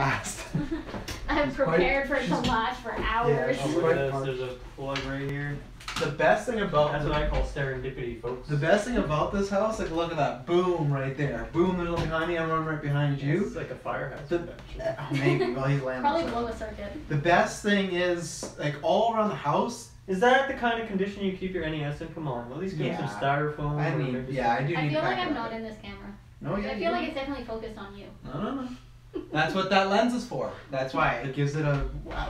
fast. I'm prepared for it to last for hours. Yeah, Look at this, there's a plug right here. The best thing about That's what I call serendipity, folks. The best thing about this house, like look at that, boom right there, boom. There's one behind me. I'm running right behind you. It's like a firehouse. Maybe. Well, he's landing. Probably blow a circuit. The best thing is like all around the house. Is that the kind of condition you keep your NES in? Come on, at least give me some styrofoam. I need. I do need. I feel like I'm not in this camera. No, yeah. I feel like it's definitely focused on you. No. That's what that lens is for. That's why it gives it a.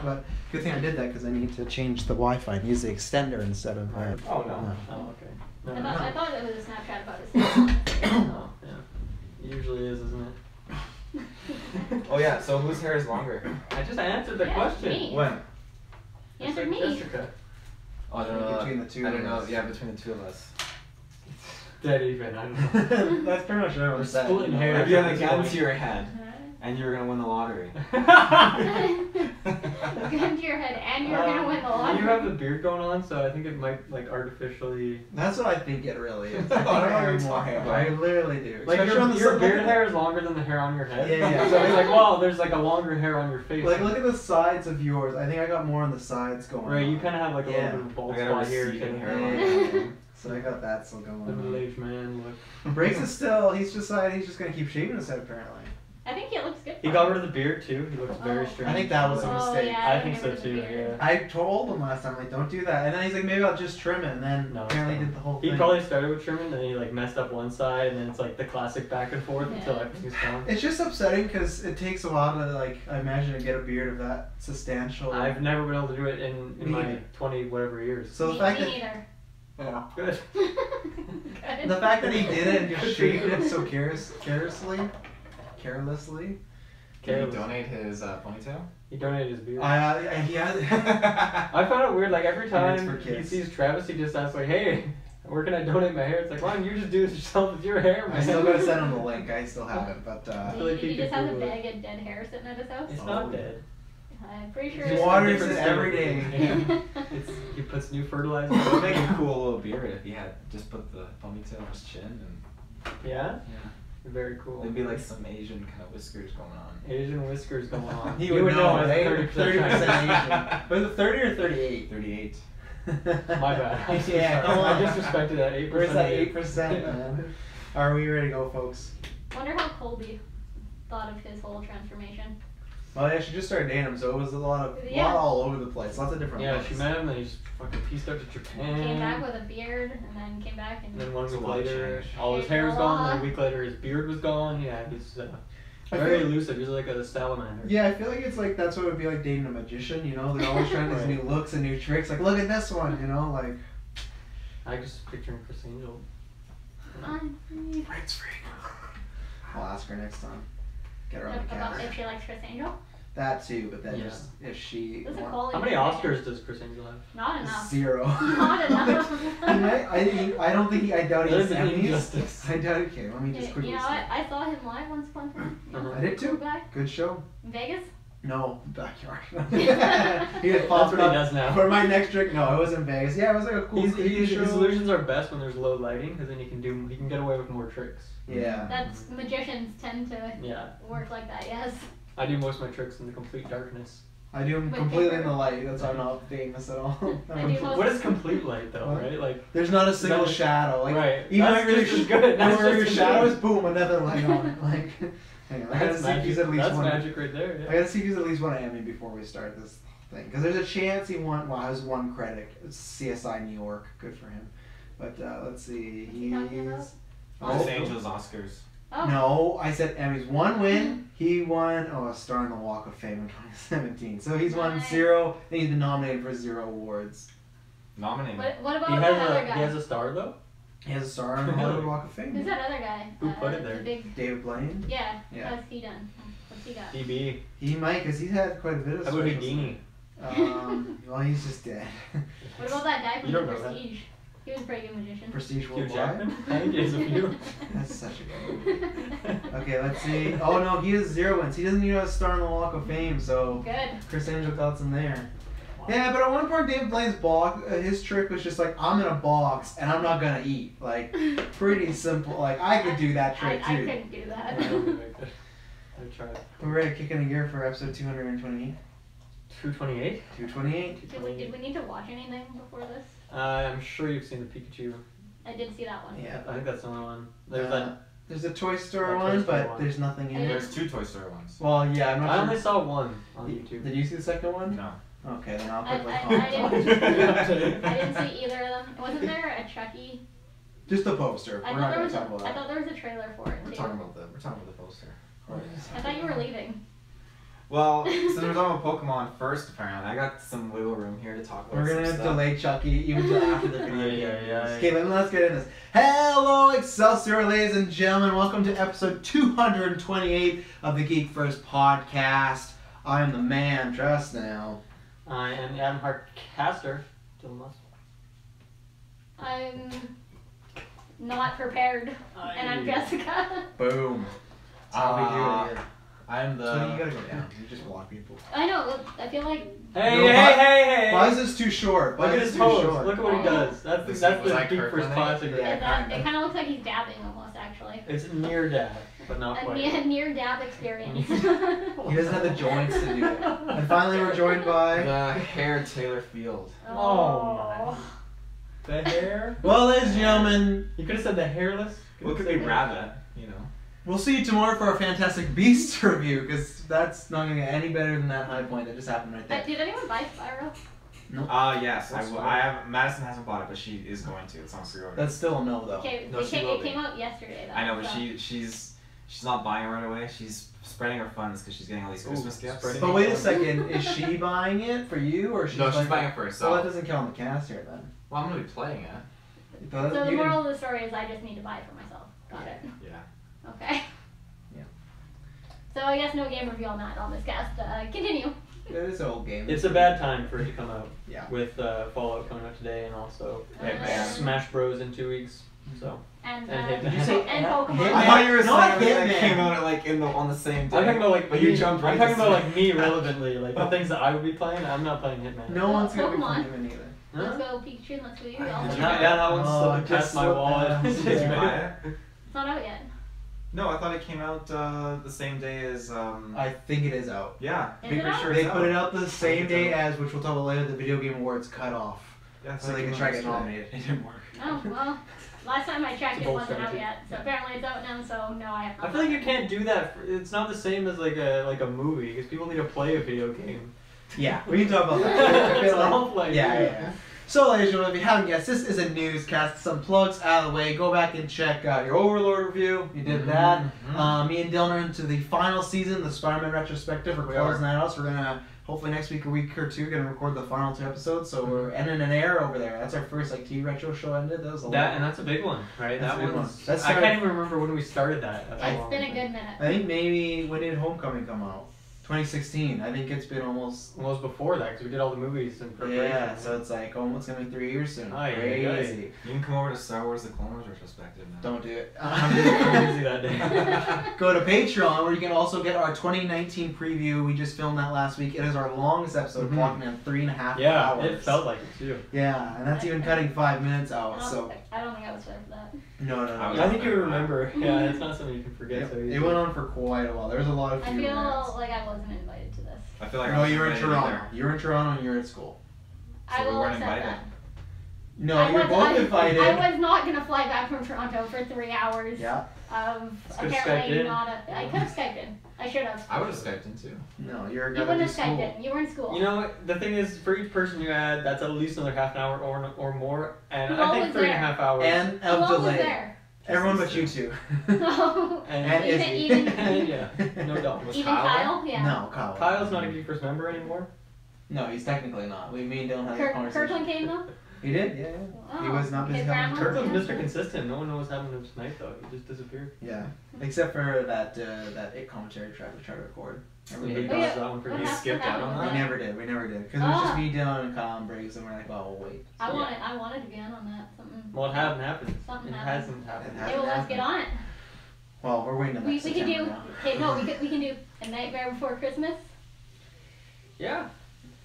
But good thing I did that because I need to change the Wi-Fi and use the extender instead of. Oh no. Oh okay. No, I thought it was a Snapchat about his. Oh yeah. It usually is, isn't it? Oh yeah. So whose hair is longer? I just answered the question. Me. When? You answered me. Jessica. Oh, I don't know. Between the two. I don't of know. us. Yeah, between the two of us. Dead even. I don't know. That's pretty much what I was saying. Splitting hair. If you had a gun to your head and you were gonna win the lottery. Gun to your head, and you're gonna win the lottery. You have the beard going on, so I think it might like artificially. That's what I think it really is. I I don't know what you're have more talking hair. about. I literally do. Like Especially on the your side- beard hair is longer than the hair on your head. Yeah. So it's like, well, there's like a longer hair on your face. Like look at the sides of yours. I think I got more on the sides going. Right, on. you kind of have like a little bit of a bald I got a spot here. receding too. hairline. So I got that still going The on. middle-aged man look. Briggs is still. He's decided he's just gonna keep shaving his head apparently. I think it looks good. He got rid of the beard too. He looks very strange. I think that was a mistake. Yeah, I think so too. Yeah. I told him last time like don't do that, and then he's like maybe I'll just trim it, and then No, apparently it's he did the whole He thing. probably started with trimming, then he like messed up one side, and then it's like the classic back and forth until Yeah. everything's gone. It's just upsetting because it takes a while to like I imagine to get a beard of that substantial. I've never been able to do it in Me my neither. 20 whatever years. So the Me fact that neither. yeah. Good. Good. The fact that he did it and just Good shaved for you. it so carelessly. Did he Careless. donate his ponytail? He donated his beard. He had. I found it weird. Like every Beards for time he kids. sees Travis, he just asks like, "Hey, where can I donate my hair?" It's like, why don't you just do this yourself with your hair, man? I still gotta send him the link. I still have it, but Really He keep just it has a cool. bag of dead hair sitting at his house. It's Oh. not dead. I'm pretty sure He it's waters Different it skin. every day. Yeah. It's he puts new fertilizer. It would make a cool little beard if he had just put the ponytail on his chin and Yeah, yeah. Very cool. There'd be like some Asian kind of whiskers going on. Asian whiskers going on. He You would know, as right? 30% 30% Chinese. Asian. Was it 30 or 38? 38. My bad. Yeah, come on. I disrespected that 8%. Where's that 8%, man? Are we ready to go, folks? Wonder how Colby thought of his whole transformation. Well, yeah, she just started dating him, so it was a lot Yeah. all over the place. Lots of different Yeah, looks. she met him and he just fucking pieced out to Japan. Came back with a beard, and then came back and. And then 1 It's a week lot of later, change. all his hair was gone. And a week later, his beard was gone. Yeah, he's I very feel- elusive. He's like a salamander. Yeah, I feel like it's like that's what it would be like dating a magician, you know? They're always trying these Right. new looks and new tricks. Like, look at this one, you know? Like, I just picturing Chris Angel. I'm free. Bright's free. I'll ask her next time. Get her on the About camera. if she likes Chris Angel? That too, but then Yeah. just if she. This is a want- quality. How many video. Oscars does Chris Angel have? Not enough. 0. Not enough. I don't think I doubt he has There's an Emmys. injustice. I doubt. Okay, let me just You quickly. know see. what? I saw him live once upon a time. Uh-huh. I did Cool too. guy. Good show. In Vegas? No, backyard. That's he had popped what he up does now. for my next trick. No, it was in Vegas. Yeah, it was like a cool creepy show. His illusions are best when there's low lighting, because then he can get away with more tricks. Yeah. That's magicians tend to Yeah, work like that. Yes. I do most of my tricks in the complete darkness. I do them With completely paper. in the light. That's why I'm not famous at all. I do most- What is complete light though, What? right? Like There's not a single That is- shadow. Like, right. Even That's when just as good. That's where your just as shadow good. is, boom, another light on it. Like, hang on. I gotta That's see if he's magic. at least That's one. magic right there. I Yeah. gotta see if he's at least one Emmy before we start this thing. Because there's a chance he won. Well, has one credit. It's CSI New York. Good for him. But let's see. What's he talking about? He's. Los Oh, Angeles Oscars. Oh. no, I said Emmys. One win. He won. A star on the Walk of Fame in 2017. So he's won Nice. 0. And he's been nominated for 0 awards. Nominated. What about He that has other a guy? he has a star though. He has a star on the Hollywood Walk of Fame. Who's that other guy? Who put it the there? Big. David Blaine. Yeah. Yeah. What's he done? What's he got? DB. He might, because he's had quite a bit of How about specials. Houdini? Well, he's just dead. What about that guy from You don't know that. Prestige? He was a pretty good magician. Prestige Hugh Worldwide. Jackman. I think he has a few. That's such a good movie. Okay, let's see. Oh no, he has 0 wins. He doesn't even have a star on the Walk of Fame, so Good. Chris Angel got some there. Yeah, but at one point, David Blaine's box, his trick was just like, I'm in a box and I'm not gonna eat. Like, pretty simple. Like, I could do that trick I too. couldn't do I that. don't think I could. I tried. We're ready to kick in a gear for episode 228. 228? 228. Did we need to watch anything before this? I'm sure you've seen the Pikachu. I did see that one. Yeah. I think that's the only one. There's There's a Toy Story Toy one, Story but one. there's nothing in it. There's 2 Toy Story ones. Well, yeah, I'm not I sure. only saw one on YouTube. Did you see the second one? No. Okay, then I'll I put like didn't see either of them. Wasn't there a Chucky? Just the poster. I We're not thought there going was to talk about I that. thought there was a trailer for it We're too. talking about the poster. I thought you were leaving. Well, since we're talking about Pokemon first, apparently, I got some wiggle room here to talk about. We're some gonna stuff. delay Chucky even till after the video game. Yeah. Okay, let's get in this. Hello, Excelsior, ladies and gentlemen. Welcome to episode 228 of the GeekVerse podcast. I am the man, trust now. I am Adam Hartcaster. Dylan Musk. I'm not prepared, and I'm Jessica. Boom. That's how we do it here. I'm the. So you gotta go down. You just block people. I know. I feel like Hey! Why is this too short? Look Why at is his this too pose. short? Look at what he does. That's Was the I Kirk GeekVerse when classic. Yeah. it kind of looks like he's dabbing almost, actually. It's near dab, but not A quite. near dab experience. He doesn't have the joints to do it. And finally, we're joined by. The hair Taylor Field. Oh, The hair? Well, ladies and gentlemen, You could have said the hairless. What could be rabbit? You know. we'll see you tomorrow for our Fantastic Beasts review, because that's not going to get any better than that high point that just happened right there. Did anyone buy Spyro? Yes. That's I have. Madison hasn't bought it, but she is going to. It's on pre-order. That's still a no, though. Okay, No, it she will came be. out yesterday though. I know, but so. she's not buying it right away. She's spreading her funds because she's getting all these Christmas gifts. spreading But wait a second, is she buying it for you, or No, she's buying it for Well, herself. that doesn't count the cast here, then. Well, I'm gonna be playing it. But So the you moral of the story is I just need to buy it for myself. Got it. Yeah. Okay. Yeah. So I guess no game review on that on this cast. Continue. It is an old game. It's a bad time for it to come out. Yeah. With Fallout coming out today and also Hitman. Smash Bros in 2 weeks. So And And Did you say and Hitman? Pokemon. I thought you were Not saying everything that Hitman. came out on the same day. I'm talking about like But me, you jumped right I'm to talking about like Smash. me relevantly, like the things that I would be playing. I'm not playing Hitman. No one's going to be Pokemon. playing it either. Let's go Pikachu and let's go you. I'll Did do you Not, buy it. yeah, that one's Oh, slipping just past my slip wallet. past. Did you Yeah. buy it? It's not out yet. No, I thought it came out the same day as. I think it is out. Yeah, Is pretty it out? sure They it's put out. it out the same it's day out. as, which we'll talk about later, the Video Game Awards cut off. Yeah, So they it can came try out to get yesterday. nominated. It didn't work. Oh well. Last time I checked, It's it a bold wasn't out strategy. yet. So apparently it's out now. So no, I have not. I feel like you can't do that. It's not the same as like a movie because people need to play a video game. Yeah, we can talk about that. I feel So I'll play yeah, video yeah. So, ladies and gentlemen, if you haven't guessed, this is a newscast. Some plugs out of the way. Go back and check out your Overlord review. You did that. Me and Dylan are into the final season, the Spider-Man retrospective. We're We closing are. that out. So we're gonna hopefully next week, a week or two, gonna record the final 2 episodes. So we're ending an era over there. That's our first like TV retro show ended. That was a That lot. and that's a big one, right? That's that a big one's. one. That's I started- can't even remember when we started that. That's how It's long been a it's good minute. I think maybe when did Homecoming come out? 2016. I think it's been almost. Well, it was before that because we did all the movies in preparation. Yeah, so it's like almost gonna be 3 years soon. Aye, Crazy. You can come over to Star Wars: The Clone Wars retrospective now. Don't do it. I'm busy that day. Go to Patreon where you can also get our 2019 preview. We just filmed that last week. It is our longest episode, Mhm. clocking in 3.5 Yeah, hours. it felt like it too. Yeah, and that's even cutting 5 minutes I out. don't, So I don't think I was there for that. no. I think you would remember. Yeah, it's not something you can forget Yep. so easily. It went on for quite a while. There was a lot of I few feel minutes. like I wasn't invited to this. I feel like No, I you were in wasn't invited Toronto. You were in Toronto and you were at school. I we will weren't accept invited. that. No, I you're was- both invited. I was not gonna fly back from Toronto for 3 hours. Yeah. Of Could've Skyped apparently in. not a. I could have Skyped in. I should have. I would have Skyped in too. No, you're You gonna wouldn't do have Skyped school. in. You were in school. You know what? The thing is, for each person you add, that's at least another half an hour or more, and Who I all think was 3.5 hours. And Who of all was delay. there? Everyone but you two. No. And even Izzy. even yeah, no doubt. Was even Kyle Kyle. Yeah. No, Kyle. Kyle's not a GeekVerse member anymore. No, he's technically not. We me and Dylan had a conversation. Kirkland came though. He did, yeah. Oh, He was not busy his coming. grandma? Kirkland's Mr. Consistent. No one knows what's happening to him tonight though. He just disappeared. Yeah, except for that It commentary track we tried to record. Everybody He Oh, dodged yeah. that one for What me. happened- skipped what out on happened that? We with never did, because it was just Ah. me, Dylan, and Kyle and Briggs, and we're like, oh, we'll wait. I wanted to be in on that. Something. Well, it hasn't happened. Something It happened. hasn't happened. It Okay, hasn't well, let's get happened. on it. Well, we're waiting on We next can September do. now. Okay, no, we can do A Nightmare Before Christmas. Yeah,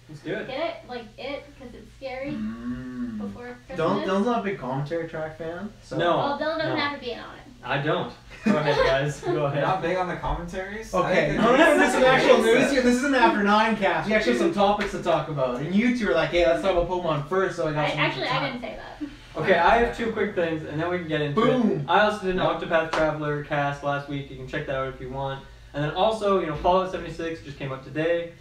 it's good. Get it? Like it, because it's scary. Mm. Before Christmas. Dylan's not a big commentary track fan. So. No. Well, Dylan doesn't No. have to be in on it. I don't. Go ahead, guys. Go You're ahead. not big on the commentaries? Okay, I no, think this is some actual it's- news here. This is an after 9 cast. We actually have some topics to talk about. And you two are like, hey, let's talk about Pokemon first, so I got some Actually, time. I didn't say that. Okay, I have 2 quick things, and then we can get into Boom. it. I also did an Nope. Octopath Traveler cast last week. You can check that out if you want. And then also, Fallout 76 just came up today.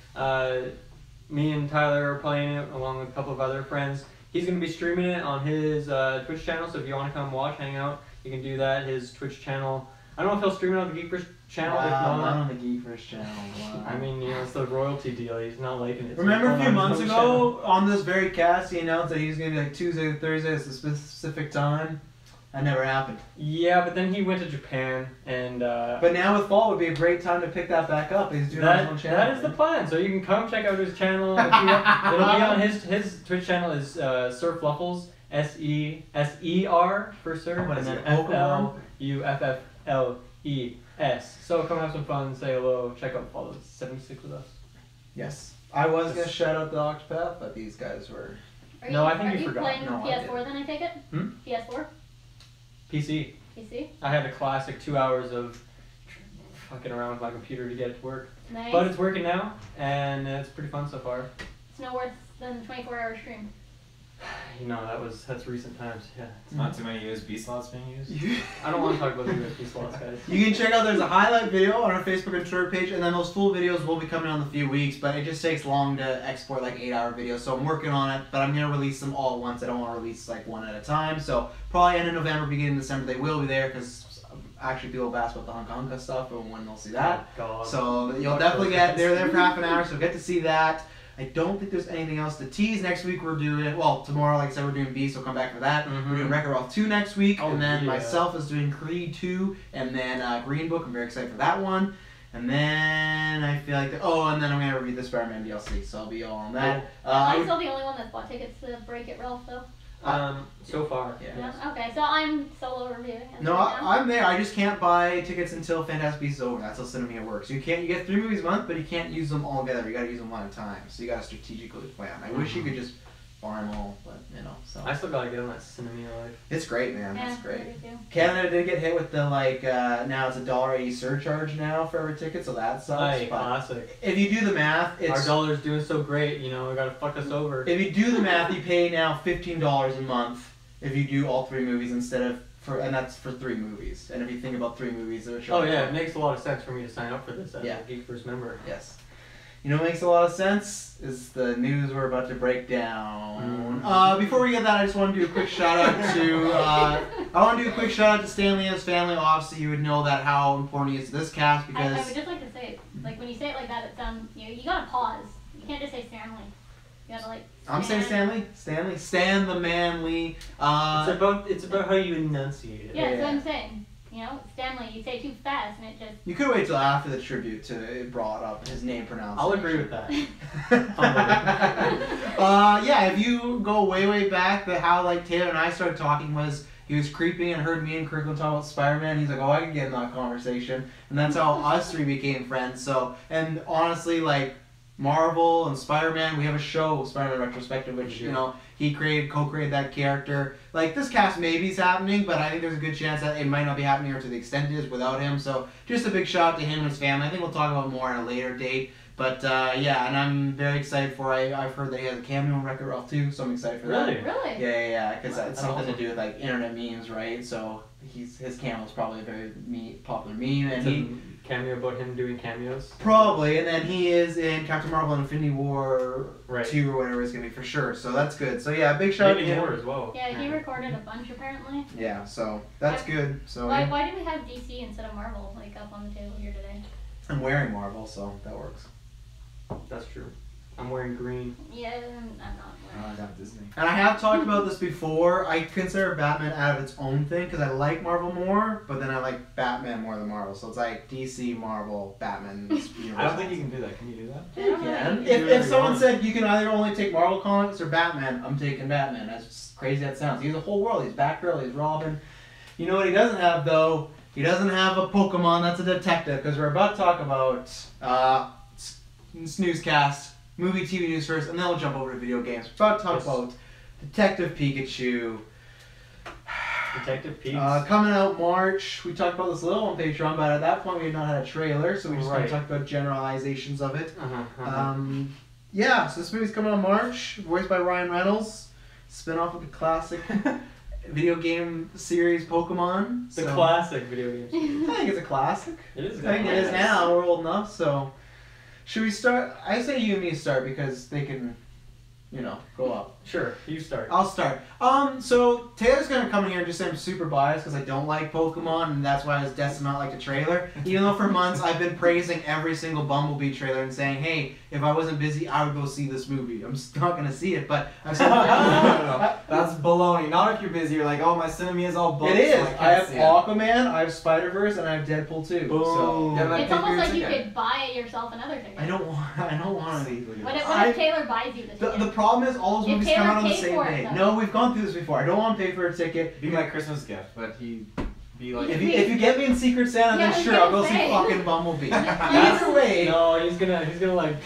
Me and Tyler are playing it along with a couple of other friends. He's going to be streaming it on his Twitch channel, so if you want to come watch, hang out, you can do that. His Twitch channel. I don't know if he'll stream it on the GeekVerse channel. Wow, if not not, on the GeekVerse channel. Wow. I mean, it's the royalty deal. He's not liking it. So Remember he's a few going on months his own ago on this very cast, he announced that he was going to be like Tuesday to Thursday at a specific time? That never happened. Yeah, but then he went to Japan, and But now with fall would be a great time to pick that back up. He's doing his own channel. that is the plan. So you can come check out his channel. If you want. It'll be on his Twitch channel is Sir Fluffles, SER for Sir, What and is then it, Pokemon? FLUFFLES. So come have some fun, say hello, check out Fallout 76 with us. Yes. I was going to shout out the Octopath, but these guys were... No, I think are you you forgot. playing No, I PS4 then, I take it? Hmm? PS4? PC. PC? I had a classic 2 hours of fucking around with my computer to get it to work, Nice. but it's working now, and it's pretty fun so far. It's no worse than the 24-hour stream. That's recent times. Yeah. It's not too many USB slots being used. I don't want to talk about the USB slots, guys. You can check out, there's a highlight video on our Facebook and Twitter page, and then those full videos will be coming out in a few weeks, but it just takes long to export like 8-hour videos, so I'm working on it, but I'm going to release them all at once. I don't want to release like one at a time, so probably end of November, beginning of December, they will be there, because actually people have asked about the Hunka Hunka stuff, and when they'll see that. God. So you'll definitely get, they're there for half an hour, so get to see that. I don't think there's anything else to tease. Next week we're doing, well, tomorrow, like I said, we're doing Beast, so come back for that. Mhm. We're doing Wreck-It Ralph 2 next week, Oh, and then yeah. myself is doing Creed 2, and then Green Book. I'm very excited for that one. And then I feel like, and then I'm going to review the Spider-Man DLC, so I'll be all on that. I'm still the only one that's bought tickets to Break-It Ralph, though. So far. Yeah. Yeah. Okay, so I'm solo reviewing. it No, right now. I'm there. I just can't buy tickets until Fantastic Beasts is over. That's how Cinema works. You get 3 movies a month, but you can't use them all together. You got to use them one at a time. So you got to strategically plan. I wish you could just buy them all, but so I still gotta get on that Cinema life. it's great, man. Yeah, It's great. I do too. Canada did get hit with the now it's $1.80 surcharge now for every ticket, so that sucks. Aye, But classic. if you do the math, Our it's dollar's doing so great, we gotta fuck us over. if you do the math, you pay now $15 a month if you do all 3 movies instead of and that's for 3 movies. And if you think about 3 movies, they're Oh yeah, it makes a lot of sense for me to sign up for this as Yeah. a GeekVerse member. Yes. You know what makes a lot of sense is the news we're about to break down. Before we get that, I just want to do a quick shout out to Stanley and his family. Obviously, you would know that how important he is to this cast I because would just like to say, like when you say it like that, it sounds you gotta pause. You can't just say Stanley. You gotta like. I'm saying Stanley, Stan the Manly. It's about how you enunciate it. Yeah, that's Yeah. what I'm saying. Stanley, you say too fast and it just. You could wait till after the tribute to it brought up his name pronunciation. I'll agree with that. Yeah, if you go way back, how like Taylor and I started talking was he was creeping and heard me and Kirkland talk about Spider-Man. He's like, I can get in that conversation, and that's how us 3 became friends. So, and honestly, like Marvel and Spider-Man, we have a show, Spider-Man Retrospective, which he co-created that character. Like this cast maybe is happening, but I think there's a good chance that it might not be happening or to the extent it is without him. So just a big shout out to him and his family. I think we'll talk about more on a later date. But yeah, and I'm very excited for. I've heard that he has a cameo in Wreck-It Ralph 2, so I'm excited for that. Really? Yeah, because it's That's something awesome. to do with like internet memes, right? So his cameo is probably a very popular meme, and he Cameo about him doing cameos. probably, and then he is in Captain Marvel and Infinity War Right. 2 or whatever it's gonna be for sure. So that's good. So yeah, big shout out to Maybe him. more as well. Yeah, he recorded a bunch apparently. Yeah, so that's good. So Why, yeah. why did we have DC instead of Marvel like up on the table here today? I'm wearing Marvel, so that works. That's true. I'm wearing green. Yeah, I'm not wearing. I got Disney. And I have talked about this before. I consider Batman out of its own thing because I like Marvel more, but then I like Batman more than Marvel. So it's like DC, Marvel, Batman. I don't think you can do that. Can you do that? I don't know. can. do If whatever someone you want. said you can either only take Marvel comics or Batman, I'm taking Batman. As crazy as that sounds. He's a whole world. He's Batgirl, he's Robin. You know what he doesn't have though? He doesn't have a Pokemon that's a detective, because we're about to talk about snoozecast, movie, TV news first, and then we'll jump over to video games. We're about to talk about Detective Pikachu. Detective Peaks. Coming out March. We talked about this a little on Patreon, but at that point we had not had a trailer, so we just kind of talked about generalizations of it. Yeah, so this movie's coming out March, voiced by Ryan Reynolds, spin-off of the classic video game series Pokemon. The classic video game series. I think it's a classic. It is. I think it is now. We're old enough, so should we start? I say you and me start because they can, go up. Sure, you start. I'll start. So Taylor's gonna come in here and just say I'm super biased because I don't like Pokemon, and that's why I was destined not like the trailer. Even though for months I've been praising every single Bumblebee trailer and saying, hey, if I wasn't busy, I would go see this movie. I'm just not gonna see it, but I'm still. No. That's baloney. Not if you're busy. You're like, oh, my cinema is all booked. It is. So I I have can't see Aquaman, I have Spider-Verse, and I have Deadpool too. Boom. So Yeah, It's almost like you could buy yourself another ticket. I don't want to. What if Taylor buys you the ticket? The problem is all those If movies come Taylor out on the paid same for it, day. though. No, we've gone through this before. I don't want to pay for a ticket. It'd be my Christmas gift, but he'd be like, If you get me in Secret Santa, Yeah, I then was sure, I'll gonna go see say. fucking Bumblebee. That's- Either way. No, he's gonna like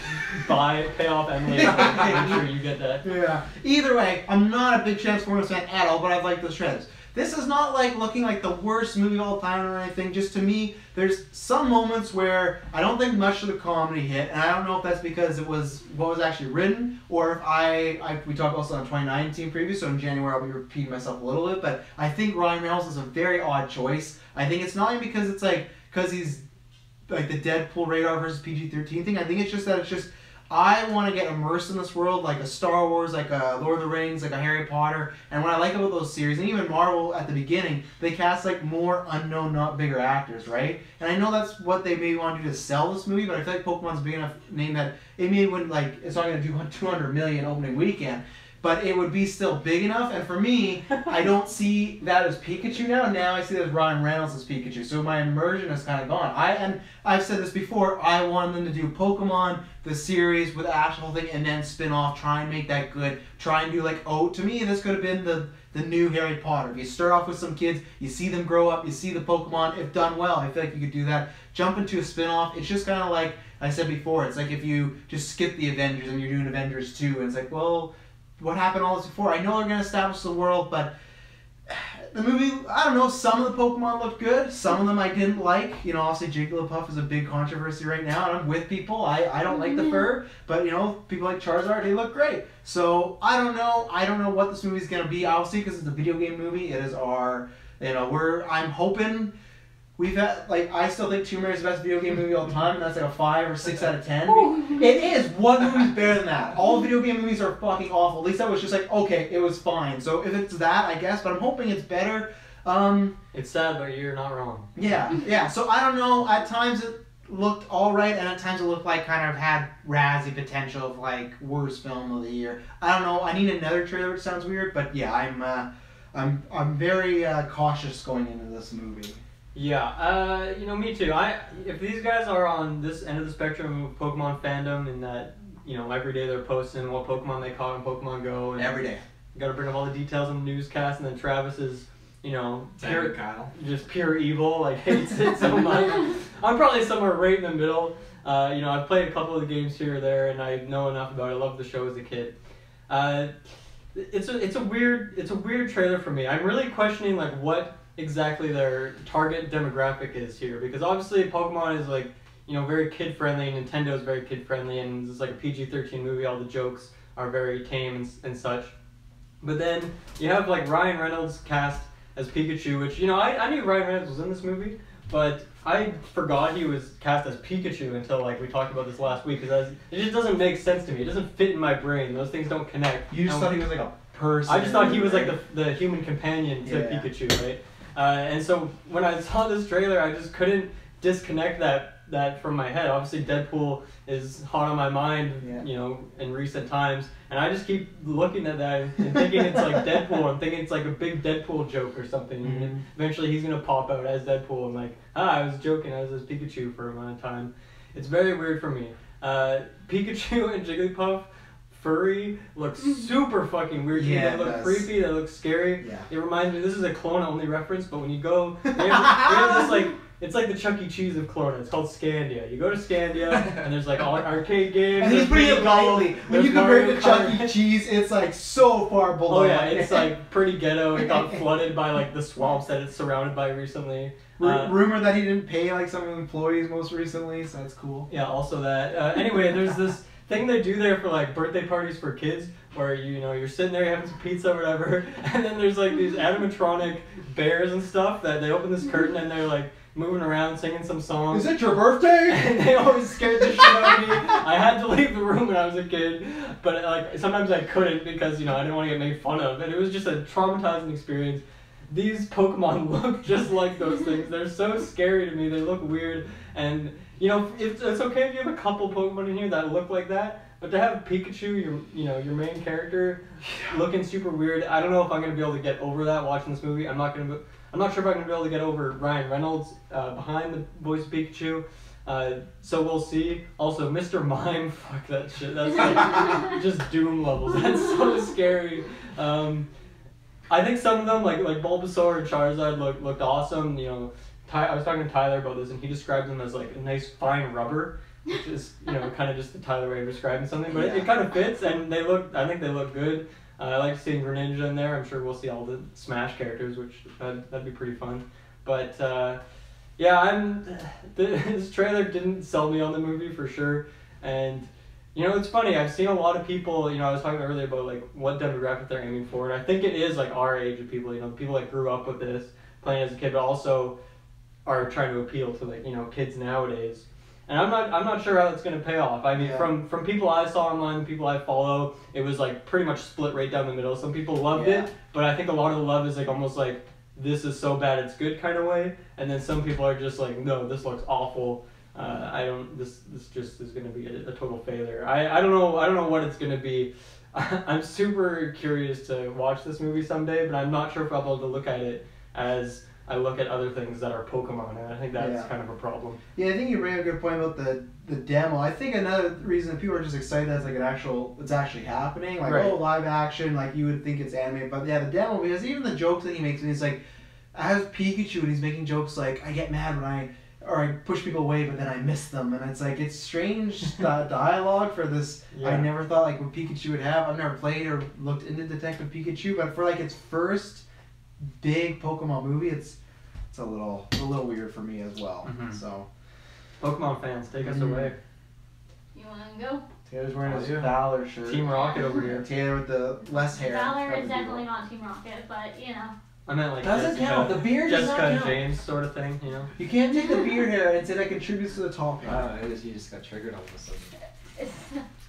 pay off Emily. Make sure you get that. Yeah. Either way, I'm not a big Transformers fan at all, but I've liked the trends. This is not like looking like the worst movie of all time or anything. Just to me, there's some moments where I don't think much of the comedy hit, and I don't know if that's because it was what was actually written, or if we talked also on 2019 preview, so in January I'll be repeating myself a little bit, but I think Ryan Reynolds is a very odd choice. I think it's not even because it's because he's like the Deadpool radar versus PG-13 thing. I think it's just that I want to get immersed in this world, like a Star Wars, like a Lord of the Rings, like a Harry Potter. And what I like about those series, and even Marvel at the beginning, they cast like more unknown, not bigger actors, right? And I know that's what they maybe want to do to sell this movie, but I feel like Pokemon's a big enough name that it maybe wouldn't it's not going to do 200 million opening weekend. But it would be still big enough, and for me, I don't see that as Pikachu now. Now I see that as Ryan Reynolds as Pikachu. So my immersion is kind of gone. And I've said this before. I wanted them to do Pokemon the series with Ash, the whole thing, and then spin off. Try and make that good. Try and do to me, this could have been the new Harry Potter. If you start off with some kids, you see them grow up, you see the Pokemon. If done well, I feel like you could do that. Jump into a spin off. It's just kind of like I said before. It's like if you just skip the Avengers and you're doing Avengers 2, and it's like, well, what happened all this before? I know they're going to establish the world, but the movie, I don't know, some of the Pokemon looked good. Some of them I didn't like. Obviously Jigglypuff is a big controversy right now, and I'm with people. I don't like the fur, but, people like Charizard, they look great. So, I don't know. I don't know what this movie's going to be, obviously, because it's a video game movie. It is I'm hoping. We've had, I still think Tomb Raider is the best video game movie of all time, and that's like a 5 or 6 out of 10. It is. What movie's better than that? All video game movies are fucking awful. At least that was just okay, it was fine. So if it's that, I guess, but I'm hoping it's better. It's sad, but you're not wrong. Yeah. So I don't know. At times it looked alright, and at times it looked like kind of had Razzie potential of worst film of the year. I don't know. I need another trailer, which sounds weird, but yeah, I'm very cautious going into this movie. Yeah, me too. If these guys are on this end of the spectrum of Pokemon fandom, in that every day they're posting what Pokemon they caught in Pokemon Go, and Every day. got to bring up all the details in the newscast, and then Travis is Damn it, Kyle. just pure evil, hates it so much. I'm probably somewhere right in the middle. I've played a couple of the games here or there, and I know enough about it. I loved the show as a kid. It's a weird trailer for me. I'm really questioning what exactly their target demographic is here, because obviously Pokemon is very kid friendly, and Nintendo is very kid friendly, and it's like a PG-13 movie. All the jokes are very tame and such. But then you have Ryan Reynolds cast as Pikachu, which I knew Ryan Reynolds was in this movie, but I forgot he was cast as Pikachu until we talked about this last week, because it just doesn't make sense to me. It doesn't fit in my brain. Those things don't connect. You just thought he was a person. I just thought he was the human companion to Yeah. Pikachu, right? And so when I saw this trailer, I just couldn't disconnect that from my head. Obviously, Deadpool is hot on my mind, in recent times, and I just keep looking at that and thinking it's Deadpool. I'm thinking it's a big Deadpool joke or something. Mm-hmm. And eventually, he's gonna pop out as Deadpool. I'm I was joking. I was as Pikachu for a amount of time. It's very weird for me. Pikachu and Jigglypuff furry looks super fucking weird. Yeah, They look creepy, they look scary. Yeah. It reminds me, this is a clone only reference, but when you go, they have this it's like the Chuck E. Cheese of Kelowna. It's called Scandia. You go to Scandia, and there's like all arcade games. And he's putting it lightly. When you compare it to Chuck Mario E. Cheese, it's like so far below. Oh yeah, it's like pretty ghetto. It got flooded by like the swamps that it's surrounded by recently. Rumor that he didn't pay like some of the employees most recently, so that's cool. Yeah, also that. Anyway, there's this thing they do there for like birthday parties for kids, where you're sitting there having some pizza or whatever, and then there's like these animatronic bears and stuff that they open this curtain and they're like moving around singing some songs. Is it your birthday? And they always scared the shit out of me. I had to leave the room when I was a kid, but like sometimes I couldn't because I didn't want to get made fun of, and it was just a traumatizing experience. These Pokemon look just like those things. They're so scary to me. They look weird, and it's okay if you have a couple Pokemon in here that look like that. But to have Pikachu, your main character, looking super weird, I don't know if I'm gonna be able to get over that watching this movie. I'm not sure if I'm gonna be able to get over Ryan Reynolds behind the voice of Pikachu. So we'll see. Also, Mr. Mime, fuck that shit. That's like just Doom levels. That's so scary. I think some of them, like Bulbasaur and Charizard, looked awesome. I was talking to Tyler about this, and he described them as like a nice fine rubber. Which is, kind of just the Tyler way of describing something, but it kind of fits, and I think they look good. I like seeing Greninja in there. I'm sure we'll see all the Smash characters, which that'd be pretty fun. But this trailer didn't sell me on the movie for sure, and it's funny. I've seen a lot of people. I was talking earlier about like what demographic they're aiming for, and I think it is like our age of people. People that grew up with this playing as a kid, but also are trying to appeal to like kids nowadays. And I'm not sure how that's gonna pay off. I mean, from people I saw online, the people I follow, it was like pretty much split right down the middle. Some people loved it, but I think a lot of the love is like almost like this is so bad it's good kind of way. And then some people are just like, no, this looks awful. This just is gonna be a total failure. I don't know what it's gonna be. I'm super curious to watch this movie someday, but I'm not sure if I'll be able to look at it as I look at other things that are Pokemon, and I think that's kind of a problem. Yeah, I think you bring up a good point about the demo. I think another reason that people are just excited that's like it's actually happening. Like, live action, like you would think it's anime, but yeah, the demo, because even the jokes that he makes, and it's like, I have Pikachu and he's making jokes like, I get mad when I push people away, but then I miss them, and it's like, it's strange dialogue for this. I never thought like what Pikachu would have. I've never played or looked into Detective Pikachu, but for like its first big Pokemon movie, it's a little weird for me as well. So, Pokemon fans, take us away. You want to go? Taylor's wearing his Valor shirt. Team Rocket over here. Taylor with the less hair. Valor is definitely not Team Rocket, but I meant like doesn't count. The beard does not Jessica and count. James sort of thing, You can't take the beard hair and say that contributes to the topic. You just got triggered all of a sudden. it's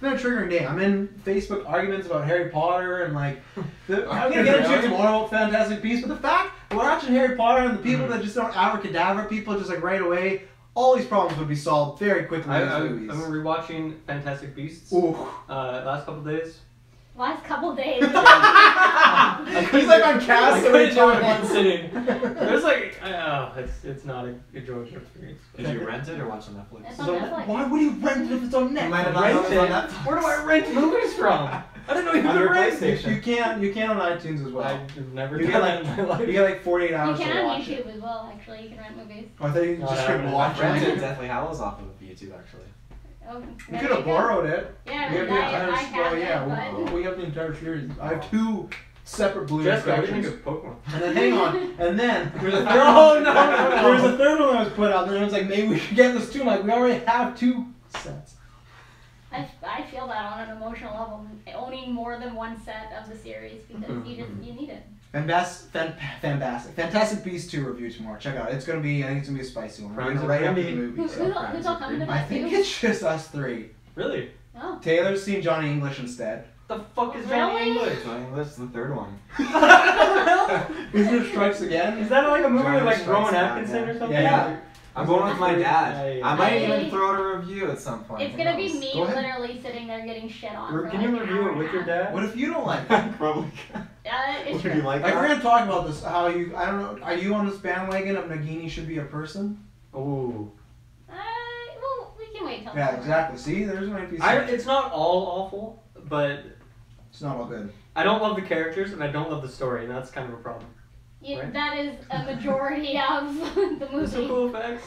It's been a triggering day. I'm in Facebook arguments about Harry Potter and like I'm gonna get into it tomorrow about Fantastic Beasts, but the fact we're watching Harry Potter and the people that just don't abracadabra people just like right away, all these problems would be solved very quickly in these movies. I've been rewatching Fantastic Beasts last couple days. last couple days. He's like on cast. I couldn't do it in one sitting. There's like, it's not a enjoyable experience. Did you rent it or watch on Netflix? It's on Netflix. Why would you rent it if it's on Netflix? You might have not known it was on Netflix. Where do I rent movies from? I didn't know you On could your rent. PlayStation. You can on iTunes as well. I've never You done get that in my life. You get like 48 You hours can to on watch YouTube it. as well, actually. You can rent movies. Oh, I thought you No, just I couldn't haven't. watch Rented it. Deathly Hallows off of YouTube actually. Oh, You could have borrowed it. Yeah, We have the entire, I have it, but... we have the entire series. I have 2 separate Blu-ray Jessica, what do you collections. think of Pokemon? And then hang on, and then there's a third No, one. no. There's a third one that was put out, and then it was like maybe we should get this too. Like we already have 2 sets. I feel that on an emotional level, owning more than one set of the series because you need it. Fantastic Beasts 2 review tomorrow. Check it out. I think it's gonna be a spicy one. We're Friends gonna right of after the Randy. movie. Who's So. all coming to I that think too? it's just us 3. Really? Oh. Taylor's seen Johnny English instead. The fuck is Johnny Really? English? Johnny English is the third one. Who's Strikes Again? Is that like a movie Johnny with like Strikes Rowan Back, Atkinson yeah. or something? Yeah. I'm going with my dad. Yeah. I might Hey. even throw out a review at some point. It's Who gonna be knows? me Go ahead. literally sitting there getting shit on. for Can like you an review hour it and with a your half. dad? What if you don't like it? Probably. It's Would true. you like Like that? we're gonna talk about this. How you? I don't know. Are you on this bandwagon of Nagini should be a person? Ooh. Well, we can wait till Yeah, tomorrow. exactly. See, there's might be. It's not all awful, but It's not all good. I don't love the characters and I don't love the story, and that's kind of a problem. Right. That is a majority of the There's some movie. cool effects.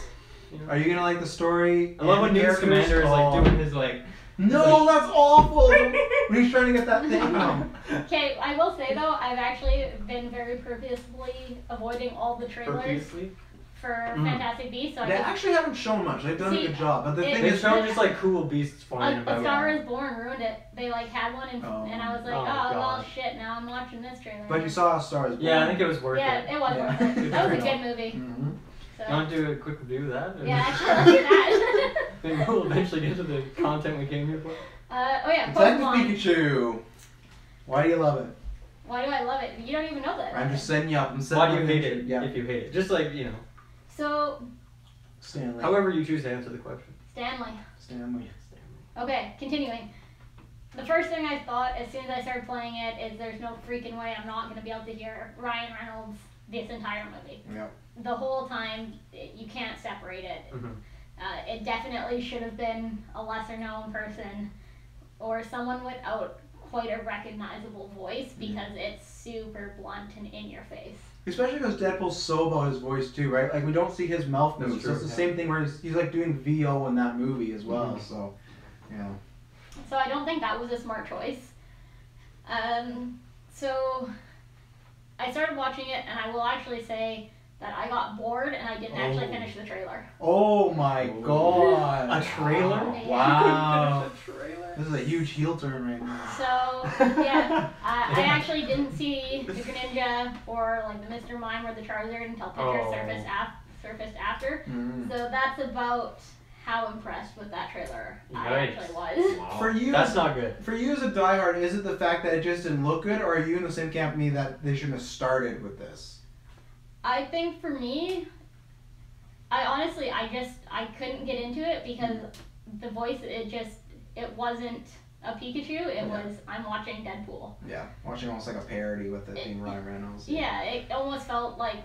You know? Are you gonna like the story? I love and when the Newt's characters? commander is like Oh. doing his like. No, that's awful. When he's trying to get that thing out. Okay, I will say though, I've actually been very purposefully avoiding all the trailers Profusely. for Fantastic Beasts. So They I just, actually haven't shown much. They've done a See, good job. But the it- thing They've is, shown just like cool beasts flying A about. Star is Born ruined it. They like had one and Oh. I was like, Oh, oh, well, God. shit. Now I'm watching this trailer. but you saw A Star is Born. Yeah, I think it was worth Yeah, it. it was Yeah. worth it. That was a Fair good movie. Mm-hmm. So. You want to do a quick review of that? Or- Yeah, actually, let's do that. Maybe we'll eventually get to the content we came here for. Oh yeah, Detective Pokemon. Pikachu. Why do you love it? Why do I love it? You don't even know that. I'm just setting you up. I'm setting Why do you up hate the- it? Yeah. If you hate it, just like So, Stanley. however you choose to answer the question. Stanley. Stanley. Okay, continuing. The first thing I thought as soon as I started playing it is there's no freaking way I'm not going to be able to hear Ryan Reynolds this entire movie. Yep. The whole time, you can't separate it. Mhm. It definitely should have been a lesser known person or someone without quite a recognizable voice because it's super blunt and in your face. Especially because Deadpool's so about his voice too, right? Like we don't see his mouth That's move. So true, it's the yeah. same thing where he's like doing VO in that movie as well. Mhm. So, yeah. So I don't think that was a smart choice. So I started watching it, and I will actually say that I got bored and I didn't actually finish the trailer. Oh my Ooh. god. A trailer? Wow. A trailer? This is a huge heel turn right now. So yeah, I actually didn't see the Greninja or like the Mr. Mime or the Charizard until pictures Oh. surfaced after. Mm. So that's about how impressed with that trailer I Yikes. actually was. Wow. For you, That's not good. For you as a diehard, is it the fact that it just didn't look good, or are you in the same camp with me that they shouldn't have started with this? I think for me, I couldn't get into it because the voice, it wasn't a Pikachu, it was, I'm watching Deadpool. Yeah, watching almost like a parody with it being Ryan Reynolds. Yeah, it almost felt like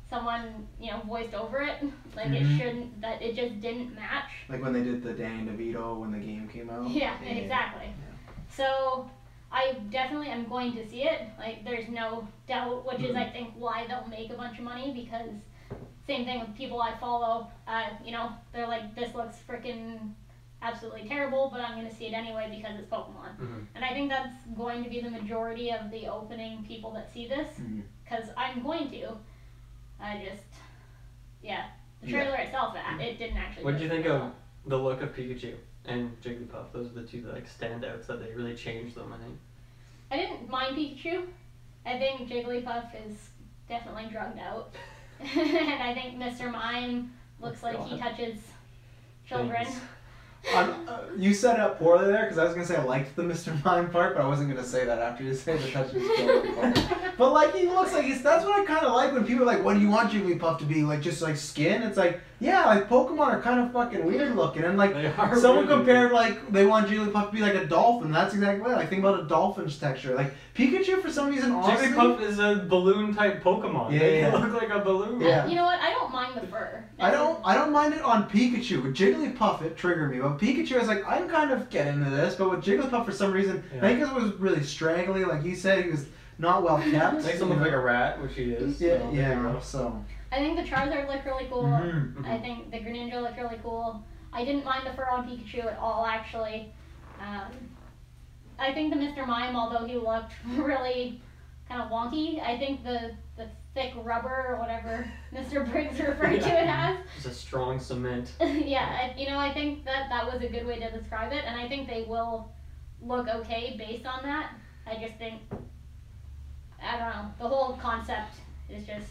someone, voiced over it. Like Mhm. it just didn't match. Like when they did the Danny DeVito when the game came out. Yeah, exactly. So I definitely am going to see it. Like there's no doubt, which is I think why they'll make a bunch of money because same thing with people I follow. They're like, this looks freaking absolutely terrible, but I'm going to see it anyway because it's Pokemon. Mhm. And I think that's going to be the majority of the opening people that see this Mhm. because I'm going to. The trailer itself, it didn't actually. What did you look think very of well. the look of Pikachu and Jigglypuff? Those are the two like standouts that they really changed them, I think. I didn't mind Pikachu. I think Jigglypuff is definitely drugged out. And I think Mr. Mime looks like he touches children. Things. You set it up poorly there because I was gonna say I liked the Mr. Mime part, but I wasn't gonna say that after you said the touch his children part. But like he looks like that's what I kind of like when people are like, what do you want Jigglypuff to be? Like just like skin? It's like yeah, like Pokemon are kind of fucking weird looking, and like They are someone really compared like they want Jigglypuff to be like a dolphin. That's exactly what I think about a dolphin's texture. Like Pikachu for some reason honestly. Jigglypuff is a balloon type Pokemon. Yeah, They yeah. look like a balloon. Yeah. You know what? I don't mind the fur. I don't mind it on Pikachu. With Jigglypuff, it triggered me. But Pikachu, I was like, I can kind of get into this. But with Jigglypuff, for some reason, Yeah. I think it was really straggly. Like you said, he was not well kept. Makes him look like a rat, which he is. Yeah, so there you yeah. go. So. I think the Charizard looked really cool. Mhm. I think the Greninja looked really cool. I didn't mind the fur on Pikachu at all, actually. I think the Mr. Mime, although he looked really kind of wonky, I think the thick rubber or whatever Mr. Briggs referred to it as. It's a strong cement. Yeah, I think that was a good way to describe it, and I think they will look okay based on that. I just think, I don't know, the whole concept is just,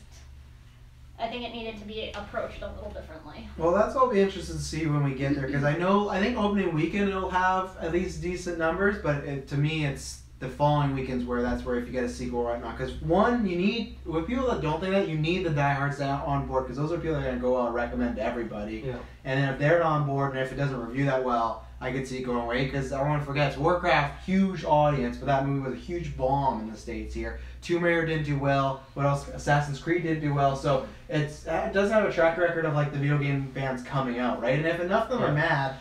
I think it needed to be approached a little differently. Well, that's what I'll be interested to see when we get there, because I think opening weekend it'll have at least decent numbers, but to me it's the following weekends where that's where if you get a sequel right now, because one, you need, with people that don't think that, you need the diehards on board, because those are people that are going to go out and recommend to everybody, Yeah. and then if they're not on board and if it doesn't review that well, I could see it going away, because everyone forgets Warcraft, huge audience, but that movie was a huge bomb in the States here. Tomb Raider didn't do well. What else? Assassin's Creed didn't do well. So it does have a track record of like the video game fans coming out, right? And if enough of them are mad,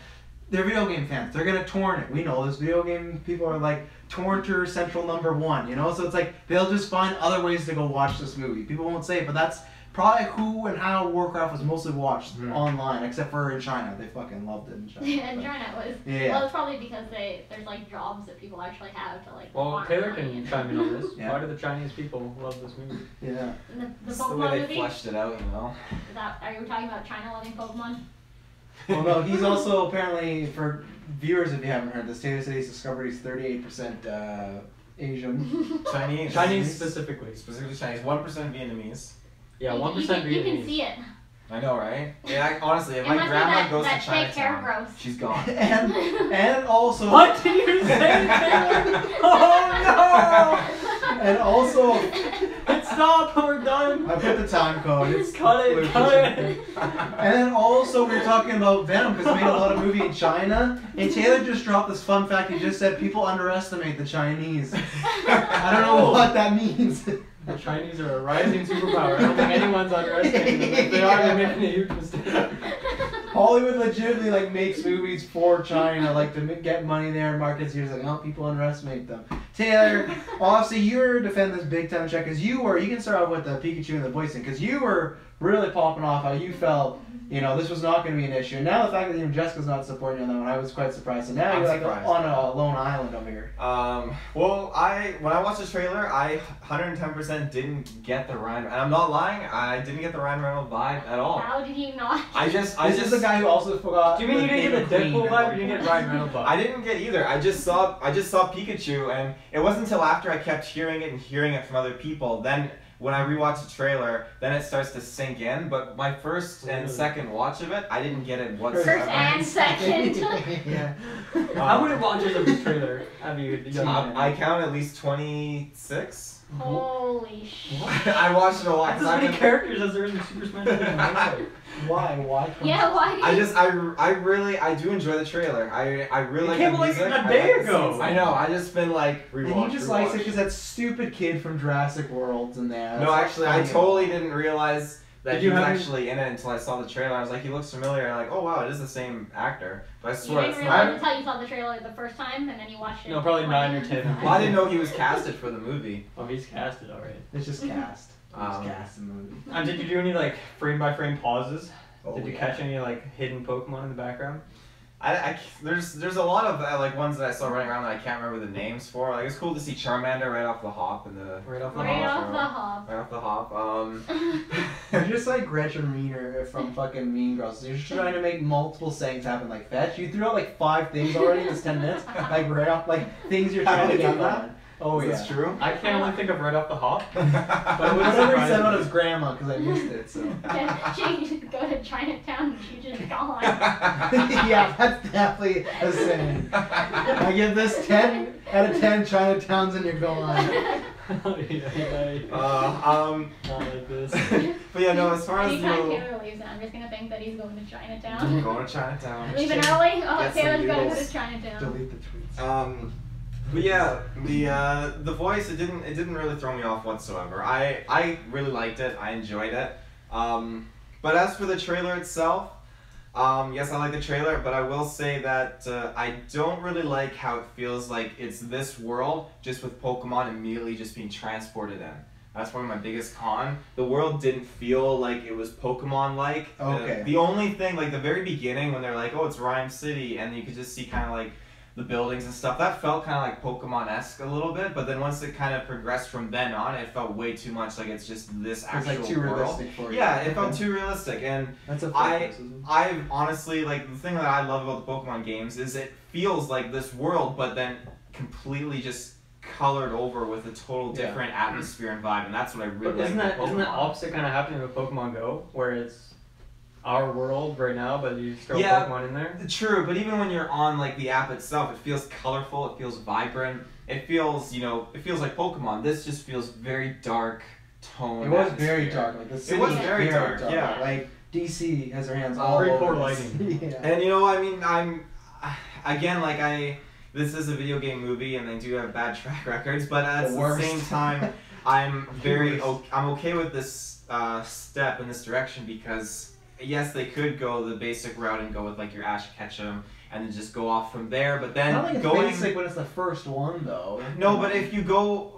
they're video game fans. They're gonna torrent it. We know this. Video game people are like torrenter central #1. You know, so it's like they'll just find other ways to go watch this movie. People won't say it, but that's probably who and how Warcraft was mostly watched online, except for in China. They fucking loved it in China. Yeah, in China it was. Yeah. Well, it's probably because there's like jobs that people actually have to like. Well, farm Taylor money can and- chime in on this. Yeah. Why do the Chinese people love this movie? Yeah. And the It's the Pokemon way they movie. fleshed it out, you know. Are you talking about China loving Pokemon? Well, no, he's also apparently, for viewers if you haven't heard this, Taylor said he's discovered he's 38% Asian. Chinese. Chinese specifically. Specifically Chinese. 1% Vietnamese. Yeah, 1% You Vietnamese. can see it. I know, right? Yeah, honestly, if It my must be grandma that- goes that to fake hair Chinatown, growth. she's gone. and also What did you say? Oh and also no! Stop! We're done. I put the time code. It's Cut it, Lucas. cut it. And then also we were talking about Venom because they made a lot of movie in China. And Taylor just dropped this fun fact. He just said people underestimate the Chinese. I don't know what that means. The Chinese are a rising superpower. I don't think anyone's underestimating them. If they are, they're making a huge mistake. Hollywood legitimately like makes movies for China, like to get money there and markets here. It's like, oh, people underestimate them. Taylor, obviously you're defending this big time check because you can start off with the Pikachu and the voicing because you were really popping off how you felt. You know, this was not going to be an issue. And now the fact that even Jessica's not supporting you on that one, I was quite surprised. And now I'm you're like surprised. on a lone island over here. Well, when I watched the trailer, I 110% didn't get the Ryan, and I'm not lying, I didn't get the Ryan Reynolds vibe at all. How did you not? This is the guy who also forgot. Do you mean you didn't get the Deadpool vibe or you didn't get Ryan Reynolds vibe? I didn't get either. I just saw Pikachu, and it wasn't until after I kept hearing it from other people, then when I rewatched the trailer, then it starts to sink in. But my first and second watch of it, I didn't get it whatsoever. First and second. Yeah. How many watches of this trailer have you done? I count at least 26. Holy shit. I watched it a lot. That's as many characters as there is in Super Smash Bros. Why? Yeah, why? I do enjoy the trailer. I really like came the like music. a I day like the ago. scenes. I know. I just been like And rewatch. he just likes it because that stupid kid from Jurassic World's in there. No, That's actually, I funny. totally didn't realize that Did he you was have any- actually in it until I saw the trailer. I was like, he looks familiar. I'm like, oh wow, it is the same actor. But I You swear didn't it's realize not. until you saw the trailer the first time and then you watched it. No, probably 9 or 20 10. times. Well, I didn't know he was casted for the movie. Oh, he's casted already. It's just cast. It's Um, cast in the movie. And did you do any like frame by frame pauses? Oh, Did you yeah. catch any like hidden Pokemon in the background? There's a lot of like ones that I saw running around that I can't remember the names for. Like it's cool to see Charmander right off the hop and the Right off the Right hop. off the hop. right off the hop. You're just like Gretchen Wiener from fucking Mean Girls. You're just trying to make multiple sayings happen. Like fetch. You threw out like 5 things already in this 10 minutes. Like right off, like things you're trying to get done. Oh Is yeah. this true? I can only think of right off the hop. But But it whatever he surprise said me. about his grandma because I missed it. So. Yeah, she go to Chinatown and she's just gone. Yeah, that's definitely a saying. I give this 10 out of 10 Chinatowns and you're gone. Not like this. But yeah, no. As far as Anytime Taylor leaves, I'm just gonna think that he's going to Chinatown. going to Chinatown. Leaving early? Oh, Get some Taylor's going to go noodles. to Chinatown. Delete the tweets. But yeah, the voice it didn't really throw me off whatsoever. I really liked it. I enjoyed it. But as for the trailer itself, yes, I like the trailer, but I will say that I don't really like how it feels like it's this world just with Pokemon immediately just being transported in. That's probably my biggest con. The world didn't feel like it was Pokemon-like. Okay. The only thing, like the very beginning when they're like, oh, it's Rhyme City, and you could just see kind of like the buildings and stuff, that felt kind of like Pokemon-esque a little bit, but then once it kind of progressed from then on, it felt way too much like it's just this It's actual like too world. realistic for you. Yeah, it felt too realistic, and That's a I- criticism. I've honestly, like, the thing that I love about the Pokemon games is it feels like this world, but then completely just colored over with a total Yeah. different atmosphere and vibe, and that's what I really But like isn't about that Pokemon. opposite kind of happening with Pokemon Go, where it's our world right now, but you throw Yeah. Pokemon in there? True, but even when you're on like the app itself, it feels colorful, it feels vibrant, it feels, it feels like Pokemon. This just feels very dark tone. It was very atmosphere. dark. Like the city was very dark, yeah. Like DC has their hands all Very over poor this. lighting. Yeah. And I mean, this is a video game movie, and they do have bad track records, but at The the worst. same time, I'm I'm okay with this step in this direction because yes, they could go the basic route and go with like your Ash Ketchum and then just go off from there. But I then don't think it's going basic when it's the first one though. no, but if you go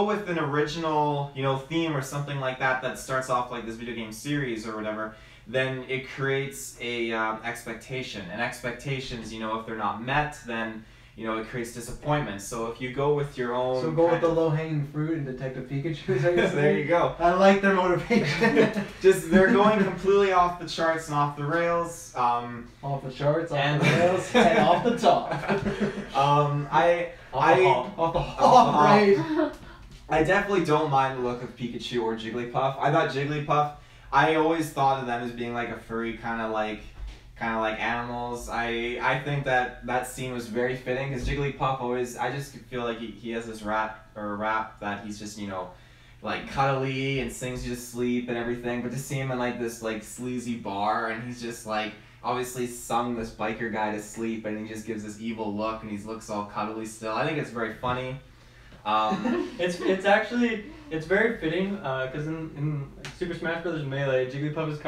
with an original, theme or something like that starts off like this video game series or whatever, then it creates a expectation. And expectations, if they're not met, then it creates disappointment. So if you go with your own, so go with the low-hanging fruit and Detective Pikachu. there you go. I like their motivation. Just they're going completely off the charts and off the rails. Off the charts, off And- the rails, and off the top. Off the hop, right? I definitely don't mind the look of Pikachu or Jigglypuff. I thought Jigglypuff, I always thought of them as being like a furry kind of like animals. I think that scene was very fitting because Jigglypuff always, I just feel like he has this rap that he's just, like cuddly and sings you to sleep and everything, but to see him in like this like sleazy bar and he's just like obviously sung this biker guy to sleep and he just gives this evil look and he looks all cuddly still. I think it's very funny. It's very fitting because in Super Smash Bros. Melee, Jigglypuff is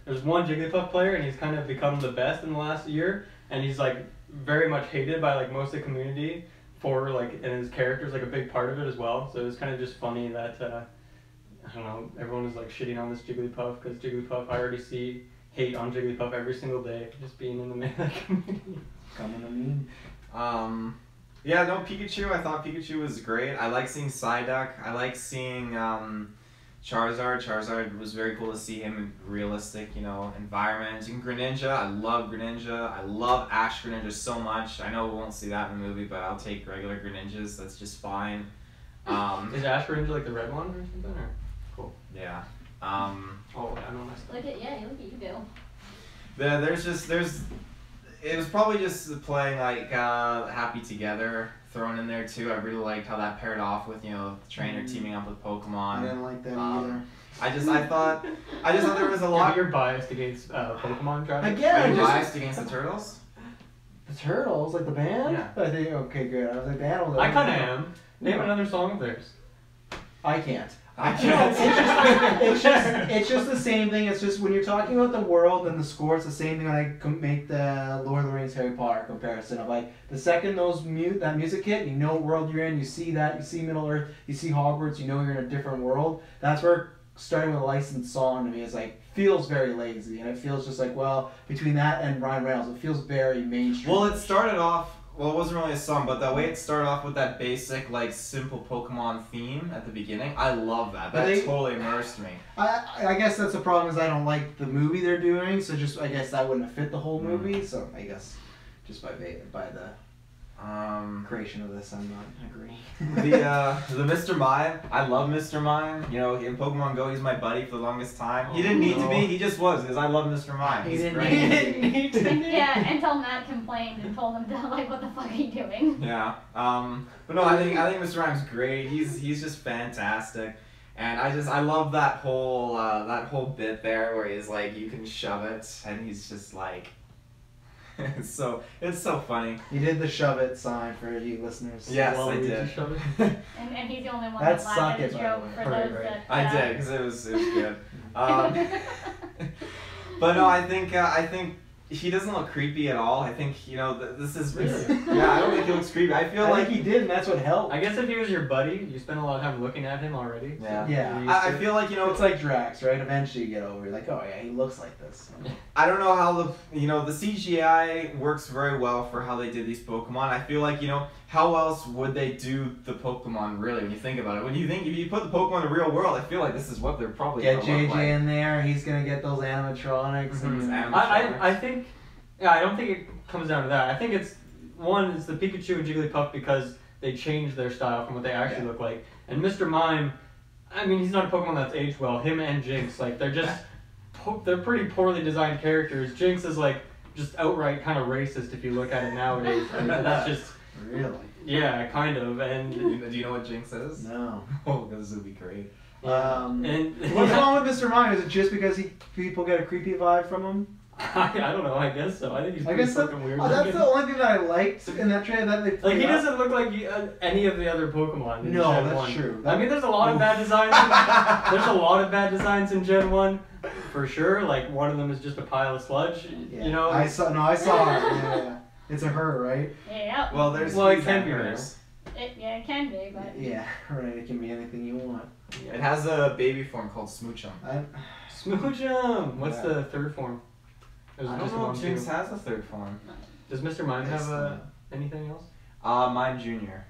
there's one Jigglypuff player and he's kind of become the best in the last year, and he's like very much hated by like most of the community for and his character's like a big part of it as well. So it's kind of just funny that I don't know, everyone is like shitting on this Jigglypuff because Jigglypuff, I already see hate on Jigglypuff every single day just being in the Melee community. Coming to me. Yeah, no, Pikachu, I thought Pikachu was great. I like seeing Psyduck. I like seeing Charizard. Charizard was very cool to see him in realistic, environments. And Greninja, I love Greninja. I love Ash Greninja so much. I know we won't see that in the movie, but I'll take regular Greninjas. That's just fine. Is Ash Greninja like the red one or something? Or? Cool. Yeah. I don't know. Look at you go. It was probably just playing like Happy Together thrown in there too. I really liked how that paired off with the trainer teaming up with Pokemon. I didn't like that either. I thought there was a Yeah, lot. but you're biased against Pokemon, Travis. Again, Are you just- biased against the Turtles? The Turtles, like the band? Yeah. I think, okay, good. I was like, the animals. I kind of am. Name another song of theirs. I can't. I It's just the same thing. It's just when you're talking about the world and the score, it's the same thing when I make the Lord of the Rings Harry Potter comparison of like the second that music hit, you know what world you're in, you see Middle Earth, you see Hogwarts, you know you're in a different world. That's where starting with a licensed song to me is like feels very lazy, and it feels just like, well, between that and Ryan Reynolds, it feels very mainstream. Well, it started off. Well, it wasn't really a song, but the way it started off with that basic, like, simple Pokemon theme at the beginning, I love that. That totally immersed me. I guess that's the problem is I don't like the movie they're doing, so just I guess that wouldn't have fit the whole movie. So I guess just by the creation of this, I'm not agreeing. The Mr. Mime, I love Mr. Mime. In Pokemon Go, he's my buddy for the longest time. He didn't need to be, he just was, because I love Mr. Mime. He's great. He didn't need to be. Yeah, until Matt complained and told him to what the fuck are you doing? Yeah. But no, I think Mr. Mime's great. He's just fantastic. And I love that whole bit there where he's like, you can shove it, and he's just like, it's so funny. He did the shove it sign for you listeners. Yes, Well, I we did. just shove it. And he's the only one That's that laughed at suck the it, by joke the for way. those Right. that. I did, because it was good. But no, I think he doesn't look creepy at all. I think this is yeah. I don't think he looks creepy. I feel like he did, and that's what helped. I guess if he was your buddy, you spend a lot of time looking at him already. Yeah. Yeah. I feel like It's like Drax, right? Eventually you get over it. Like, oh yeah, he looks like this. I don't know how the CGI works very well for how they did these Pokemon. I feel like how else would they do the Pokemon really when you think about it? If you put the Pokemon in the real world, I feel like this is what they're probably Get gonna look JJ like. in there. He's gonna get those animatronics. Mhm. And I think, I don't think it comes down to that. I think it's the Pikachu and Jigglypuff because they changed their style from what they actually look like. And Mr. Mime, I mean, he's not a Pokemon that's aged well. Him and Jinx, like they're pretty poorly designed characters. Jinx is like just outright kind of racist if you look at it nowadays. I mean, that's just really? yeah, kind of. And Do you know what Jinx is? No. Oh, this would be great. and What's wrong with Mr. Mime? Is it just because people get a creepy vibe from him? I don't know. I guess so. I think he's I pretty guess fucking weird. that's looking. the only thing that I liked in that trailer. That they Like, put he up. doesn't look like any of the other Pokemon in No, Gen that's 1. true. I mean, there's a lot of bad designs. There's a lot of bad designs in Gen 1, for sure. Like, one of them is just a pile of sludge, Yeah. you know? I saw it. Yeah. It's a her, right? Yeah. Well, there's Well, it he's can and be hers. It can be, but Yeah, right. It can be anything you want. It has a baby form called Smoochum. Smoochum! What's Yeah. the third form? There's I don't just know one, if Jinx too. has a third form. Does Mr. Mime It's have anything else? Mime Junior.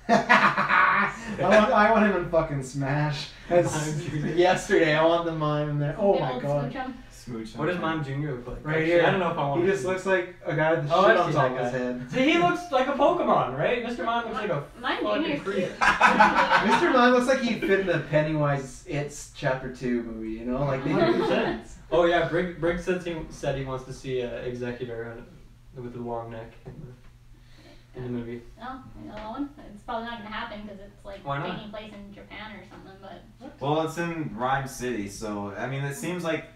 I want him in fucking Smash. Yesterday, I want the mime in there. Oh good my old god. Smoochum. Smoochum. What does Mime Jr. look like? Right Actually, here. I don't know if I want He to just see looks like a guy with the Oh, shit I've on seen top that of his guy. head. See, he looks like a Pokemon, right? Mr. Mime looks like a Mine fucking Junior's creep. cute. Mr. Mime looks like he'd fit in the Pennywise It's Chapter 2 movie, you know? Like, they do 100%. Oh yeah, Briggs said he wants to see Executor with the long neck in the movie. No, you know that one? It's probably not going to happen because it's like Why not? taking place in Japan or something, but... Well, it's in Rhyme City, so I mean, it seems like,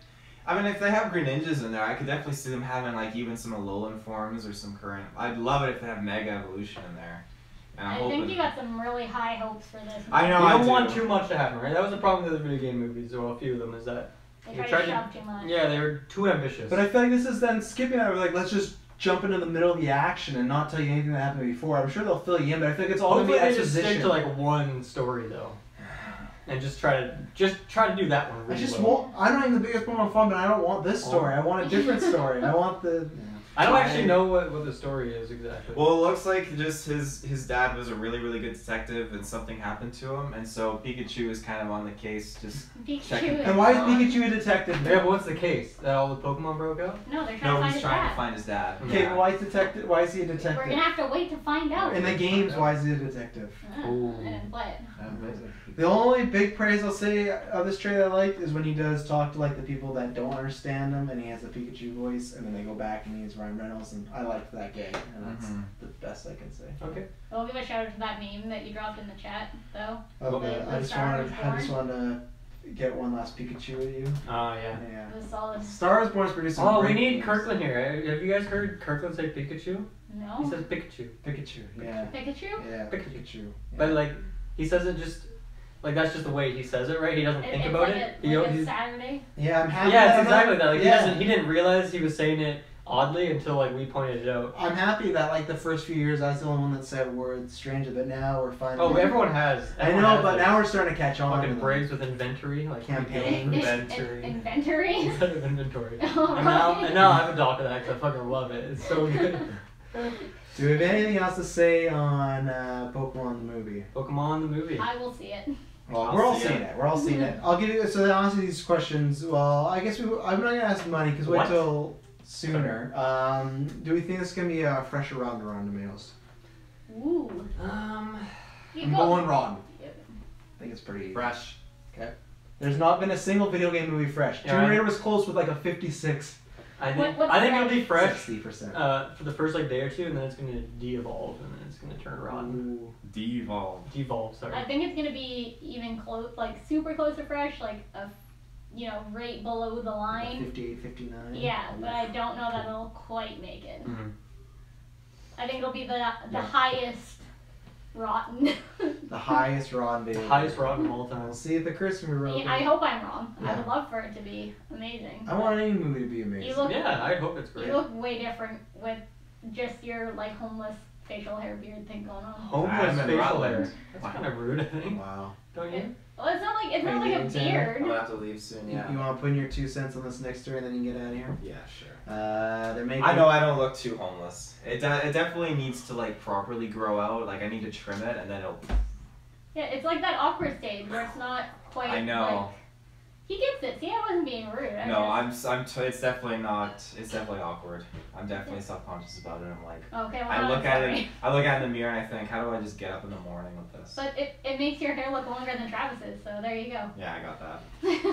I mean, if they have Greninjas in there, I could definitely see them having like even some Alolan forms or some current. I'd love it if they have Mega Evolution in there. And I'm I hoping. think you got some really high hopes for this. I know. You I don't do. want too much to happen, right? That was the problem with the video game movies, or a few of them, is that They you try tried to to- shove too much. yeah, they were too ambitious. But I feel like this is then skipping that. We're like, let's just jump into the middle of the action and not tell you anything that happened before. I'm sure they'll fill you in, but I think it's all going to hopefully be they just stick exposition. to like one story though, and just try to do that one. I Really just well. want. I'm not even the biggest Pokemon fan, but I don't want this story. I want a different story. I want the. I don't actually know what the story is exactly. Well, it looks like just his dad was a really, really good detective and something happened to him, and so Pikachu is kind of on the case, just checking. Pikachu. And why is Pikachu a detective? Yeah, but what's the case? That all the Pokemon broke out? No, they're trying No, to find he's his trying dad. to find his dad. Okay, Yeah. but why is detective? Why is he a We're detective? gonna have to wait to find out. In the games, why is he a detective? Ooh. I didn't play it. The only big praise I'll say of this trailer I liked is when he does talk to like the people that don't understand him, and he has a Pikachu voice, and then they go back and he's Ryan Reynolds, and I liked that gag, and that's Mhm. the best I can say. Okay. We'll give a shout out to that meme that you dropped in the chat, though. I just wanted to get one last Pikachu at you. Oh yeah. Yeah. It was solid. Star Wars Born's producing. Oh, we great need games. Kirkland here. Have you guys heard Kirkland say Pikachu? He No. says Pikachu. Pikachu. Yeah. Pikachu? Yeah. Pikachu. Pikachu. Yeah. But like, he says it just like that's just the way he says it, right? He doesn't think It's about like it. A he's- Saturday. Yeah, I'm happy. yeah, that it's exactly that. Like yeah. he didn't realize he was saying it oddly until like we pointed it out. I'm happy that like the first few years I was the only one that said words stranger, but now we're finally. Oh, everyone has. I everyone know, has but it. now we're starting to catch on. Fucking to them. Briggs with inventory, like Campaign. inventory. Inventory? Instead of inventory. Oh, And now I've adopted that because I fucking love it. It's so good. Do we have anything else to say on Pokemon the movie? Pokemon the movie. I will see it. Well, I'll we're all see seeing it. it. We're all seeing it. I'll give you. So to answer these questions, well, I guess I'm not gonna ask money because wait What? till sooner. Do we think this is gonna be a fresher Rotten Tomatoes? Ooh. You I'm go. going Rotten. I think it's pretty Fresh. There's not been a single video game movie fresh. Yeah, Tomb right. Raider was close with like a 56. I think What's it'll be fresh 60%. for the first like day or two, and then it's gonna de-evolve, and then it's gonna turn rotten. Ooh. Devolve. Devolve, sorry. I think it's gonna be even close, like super close to fresh, like a, right below the line. 58, 59. Yeah, but I don't know that it'll quite make it. Mhm. I think it'll be the Yeah. highest rotten. The highest Rotten video. The highest rotten of all time. We'll see if the Christmas movie. I hope I'm wrong. I Yeah. would love for it to be amazing. I want any movie to be amazing. You look, Yeah, I hope it's great. you look way different with just your like homeless facial hair beard thing going on. Homeless I'm in facial Rutland. hair. That's Wow. kind of rude, I think. Wow. Don't you? Well, it's not like Are you a leaving, Tanner? beard. I'm gonna have to leave soon. Yeah. You want to put in your 2 cents on this next story and then you can get out of here? Yeah, sure. They're making. I know I don't look too homeless. It definitely needs to like properly grow out. Like I need to trim it and then it'll. Yeah, it's like that awkward stage where it's not quite. I know. Like, he gets it. See, I wasn't being rude. It's definitely not. It's definitely awkward. I'm definitely self-conscious about it. I'm like. Okay, well, I I'm look at sorry. it. I look at it in the mirror and I think, how do I just get up in the morning with this? But it makes your hair look longer than Travis's, so there you go. Yeah, I got that.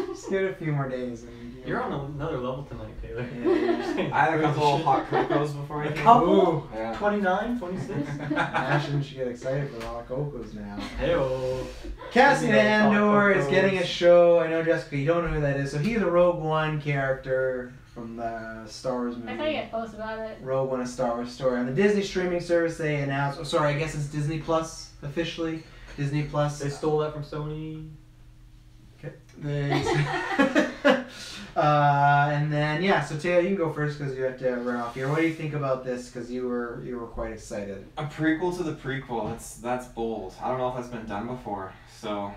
Just give it a few more days. And, You're on another level tonight, Taylor. Yeah. I had a couple of hot cocos before I A came. couple? Yeah. 29, 26? Ashton should get excited for the hot cocos now. Hey-oh. Cassian Yeah, Andor hot is cocos. getting a show. I know, Jessica, you don't know who that is. So he's a Rogue One character from the Star Wars movie. I thought you had posts about it. Rogue One, a Star Wars story. On the Disney streaming service, they announced. Oh, sorry, I guess it's Disney Plus officially. Disney Plus. They stole that from Sony. They, And then so Taylor, you can go first because you have to run off here. What do you think about this? Because you were quite excited. A prequel to the prequel. That's bold. I don't know if that's been done before. So.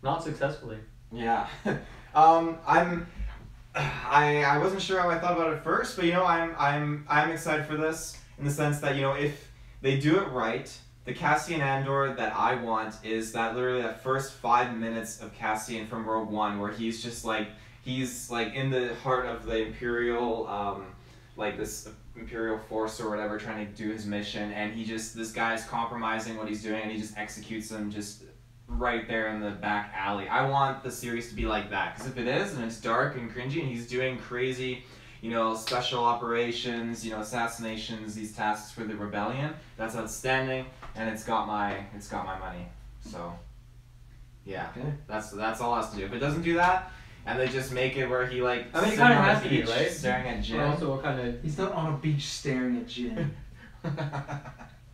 Not successfully. Yeah. I wasn't sure how I thought about it first, but I'm excited for this in the sense that if they do it right, the Cassain Andor that I want is that literally that first 5 minutes of Cassain from Rogue One where he's just like in the heart of the Imperial this Imperial force or whatever trying to do his mission, and this guy's compromising what he's doing and he just executes them just right there in the back alley. I want the series to be like that, because if it is and it's dark and cringy and he's doing crazy special operations, assassinations, these tasks for the rebellion, that's outstanding, and it's got my money. So yeah, that's all it has to do. If it doesn't do that and they just make it where he it kind of has to be, right? Staring at Jin. Also, what kind of... He's not on a beach staring at Jin.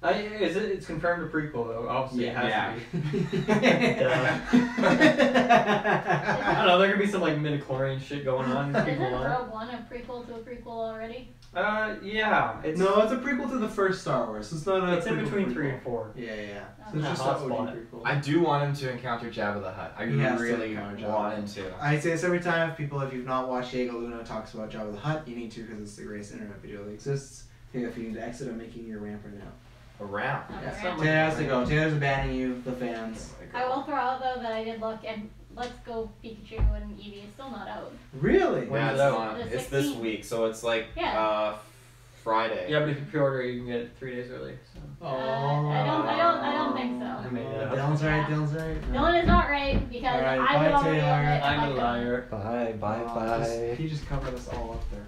It's confirmed a prequel though. Obviously, it has to be. I don't know. There could be some midichlorian shit going on. Isn't Rogue One a prequel to a prequel already? Yeah. It's a prequel to the first Star Wars. It's not. It's in between 3 and 4. Yeah. Oh. So it's just Hot an spot. OG prequel. I do want him to encounter Jabba the Hutt. I He has to really encounter Jabba. want him to. I say this every time. If you've not watched Diego Luna talks about Jabba the Hutt, you need to, because it's the greatest internet video that exists. If you need to exit, I'm making your ramp right now. Around. Okay. Taylor has to go. Taylor's abandoning you, the fans. I will throw out though that I did look, and Let's Go Pikachu and Eevee is still not out. Really? Yeah, it's on. The It's this 16th. week, so it's like Yeah. Friday. Yeah, but if you pre-order it, you can get it 3 days early. So. I don't think so. I made it up. Dylan's right. Dylan's right. Dylan is not right because All right, I bye, would already Taylor. own it. I'm a if I liar. Bye. He just covered us all up there.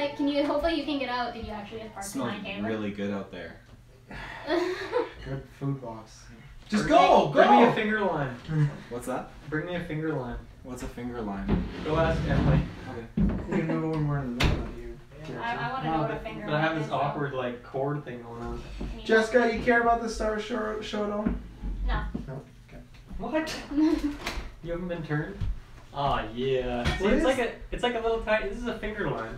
could. Can you? Hopefully you can get out. Did you actually get parked Smells behind camera? really good out there. Good food box. Just Bring go! Bring me a Go! finger line. What's that? Bring me a finger line. What's a finger line? Go ask Emily. You can know when we're in the middle of you. I want to know what a finger. But I have line this is, though. awkward cord thing going on. Jessica, you care about the Star Wars show at all? No. No? Okay. What? You haven't been turned? Oh yeah. See, What it's like a little tiny. This is a finger line.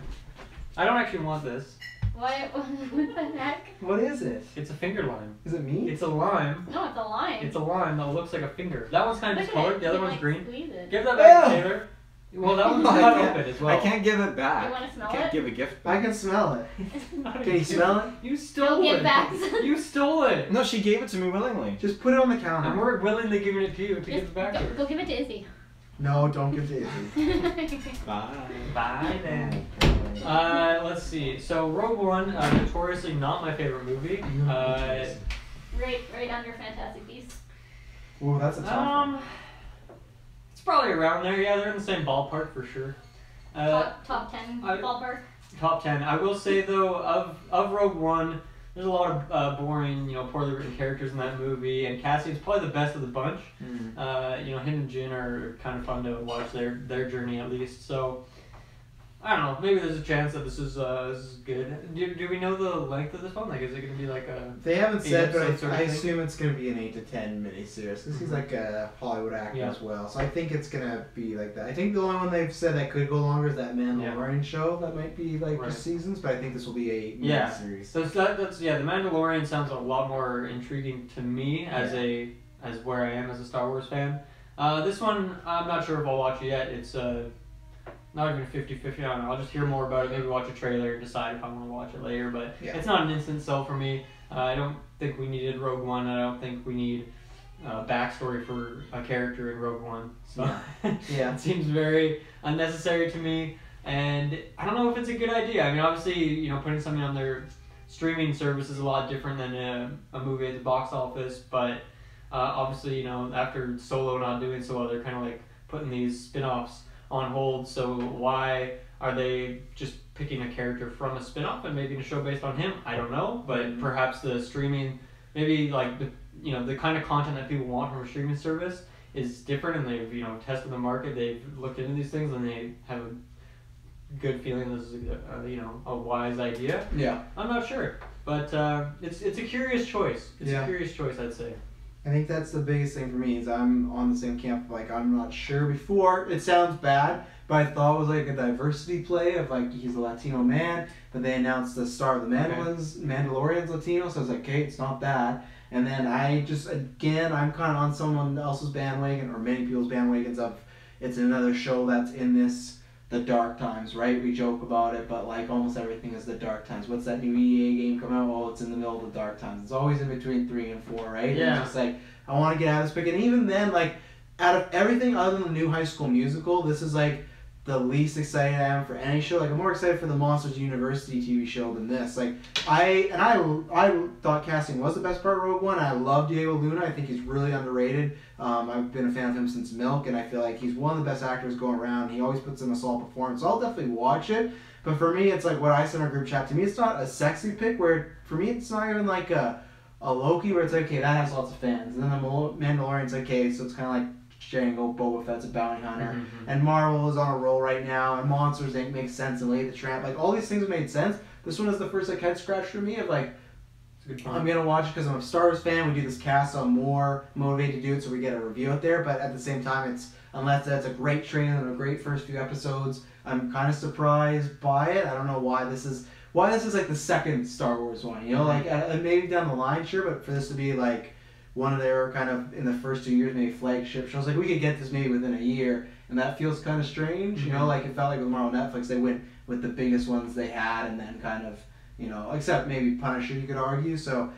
I don't actually want this. What? What the heck? What is it? It's a finger line. Is it me? It's a lime. No, it's a line. It's a lime that looks like a finger. That one's kind of Look at discolored. it. The other You one's can, green. Squeeze it. Give that back, Ew. Taylor. Well, that one's I cut can't- open as well. I can't give it back. You wanna smell I can't it? give a gift I back. can smell it. Not Can you smell it? You stole Don't it. give back. You stole it. No, she gave it to me willingly. Just put it on the counter. And we're willingly giving it to you to give Just it back to her. go give it to Izzy. No, don't give it to Izzy. Bye. Bye then. Let's see. So Rogue One, notoriously not my favorite movie. right under Fantastic Beasts. Ooh, that's a tough one. It's probably around there. Yeah, they're in the same ballpark for sure. Top 10 I- ballpark. Top 10. I will say though, of Rogue One, there's a lot of boring, poorly written characters in that movie, and Cassian's probably the best of the bunch. Him and Jin are kind of fun to watch their journey at least. So I don't know. Maybe there's a chance that this is good. Do we know the length of this one? Like, is it going to be like a? They haven't said, but episode sort of I thing? assume it's going to be an 8 to 10 miniseries because he's like a Hollywood actor Yeah. as well. So I think it's going to be like that. I think the only one they've said that could go longer is that Mandalorian show that might be like Right. just seasons, but I think this will be a Yeah. miniseries. So that's The Mandalorian sounds a lot more intriguing to me as where I am as a Star Wars fan. This one I'm not sure if I'll watch it yet. It's not even 50-50. I don't know. I'll just hear more about it. Maybe watch a trailer and decide if I want to watch it later. But Yeah. it's not an instant sell for me. I don't think we needed Rogue One. I don't think we need backstory for a character in Rogue One. So Yeah. it seems very unnecessary to me. And I don't know if it's a good idea. I mean, obviously, putting something on their streaming service is a lot different than a movie at the box office. But obviously, after Solo not doing so well, they're kind of like putting these spin-offs on hold. So why are they just picking a character from a spin-off and making a show based on him? I don't know. But perhaps the streaming, maybe like the kind of content that people want from a streaming service is different, and they've tested the market. They've looked into these things and they have a good feeling this is a wise idea. Yeah. I'm not sure, but it's a curious choice. It's a curious choice, I'd say. I think that's the biggest thing for me is I'm on the same camp. Like, I'm not sure before. It sounds bad, but I thought it was like a diversity play of like he's a Latino man. But they announced the star of the Mandalorian's Latino, so I was like, okay, it's not that. And then I just, again, I'm kind of on someone else's bandwagon, or many people's bandwagons of it's another show that's in the dark times, right? We joke about it, but like almost everything is the dark times. What's that new EA game come out? Oh, it's in the middle of the dark times. It's always in between 3 and 4, right? Yeah. And it's just like, I want to get out of this pick. And even then, like, out of everything other than the new High School Musical, this is like the least excited I am for any show. Like, I'm more excited for the Monsters University TV show than this. Like, I thought casting was the best part of Rogue One. I love Diego Luna. I think he's really underrated. I've been a fan of him since Milk, and I feel like he's one of the best actors going around. He always puts in a solid performance. So I'll definitely watch it. But for me, it's like what I said in our group chat. To me, it's not a sexy pick. Where for me, it's not even like a Loki where it's like, okay, that has lots of fans. And then the Mandalorian's like, okay, so it's kind of like Django, Boba Fett's a bounty hunter, and Marvel is on a roll right now, and Monsters Inc. makes sense, and Lady the Tramp, like all these things made sense. This one is the first like head scratch for me of like, I'm gonna watch it because I'm a Star Wars fan. We do this cast, so I'm more motivated to do it, so we get a review out there. But at the same time, it's unless that's a great trailer and a great first few episodes, I'm kind of surprised by it. I don't know why this is like the second Star Wars one. You know, like maybe down the line, sure, but for this to be like one of their kind of in the first 2 years maybe flagship shows, like we could get this maybe within a year, and that feels kind of strange. You know, like it felt like with Marvel Netflix, they went with the biggest ones they had, and then kind of, you know, except maybe Punisher, you could argue. So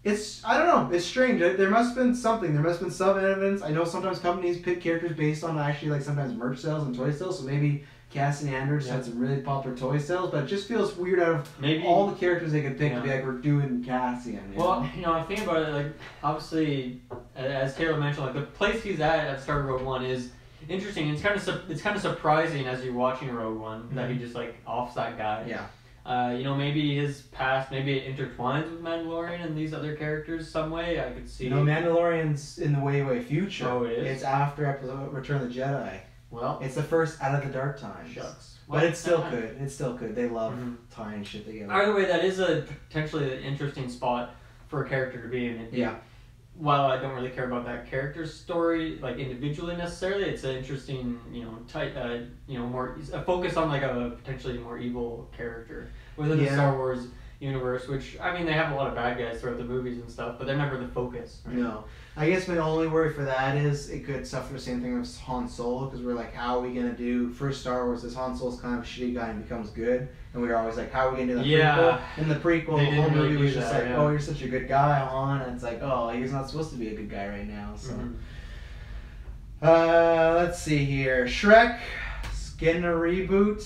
it's, I don't know, it's strange. There must have been something. There must have been some evidence. I know sometimes companies pick characters based on actually like sometimes merch sales and toy sales. So maybe Cassain and Andor just had some really popular toy sales, but it just feels weird out of maybe all the characters they could pick to be like, we're doing Cassain. Well, you know, I think about it, like, obviously, as Taylor mentioned, like, the place he's at the start of Rogue One is interesting. It's kind of surprising as you're watching Rogue One that he just, like, offs that guy. Yeah. You know, maybe his past, maybe it intertwines with Mandalorian and these other characters some way. I could see. You know, Mandalorian's in the way future. Oh, it is? It's after episode Return of the Jedi. Well, it's the first out of the dark times. Shucks. But it's still good. It's still good. They love tying shit together. Either way, that is a potentially an interesting spot for a character to be in. Yeah. While I don't really care about that character's story, like individually necessarily, it's an interesting, you know, type, you know, more a focus on like a potentially more evil character within the Star Wars universe. Which, I mean, they have a lot of bad guys throughout the movies and stuff, but they're never the focus. Right? No. I guess my only worry for that is it could suffer the same thing as Han Solo, because we're like, how are we going to do, first Star Wars, this Han Solo's kind of a shitty guy and becomes good, and we were always like, how are we going to do the prequel? In the prequel, the whole movie was just like, oh, you're such a good guy, Han, and it's like, oh, he's not supposed to be a good guy right now, so. Let's see here. Shrek, getting a reboot.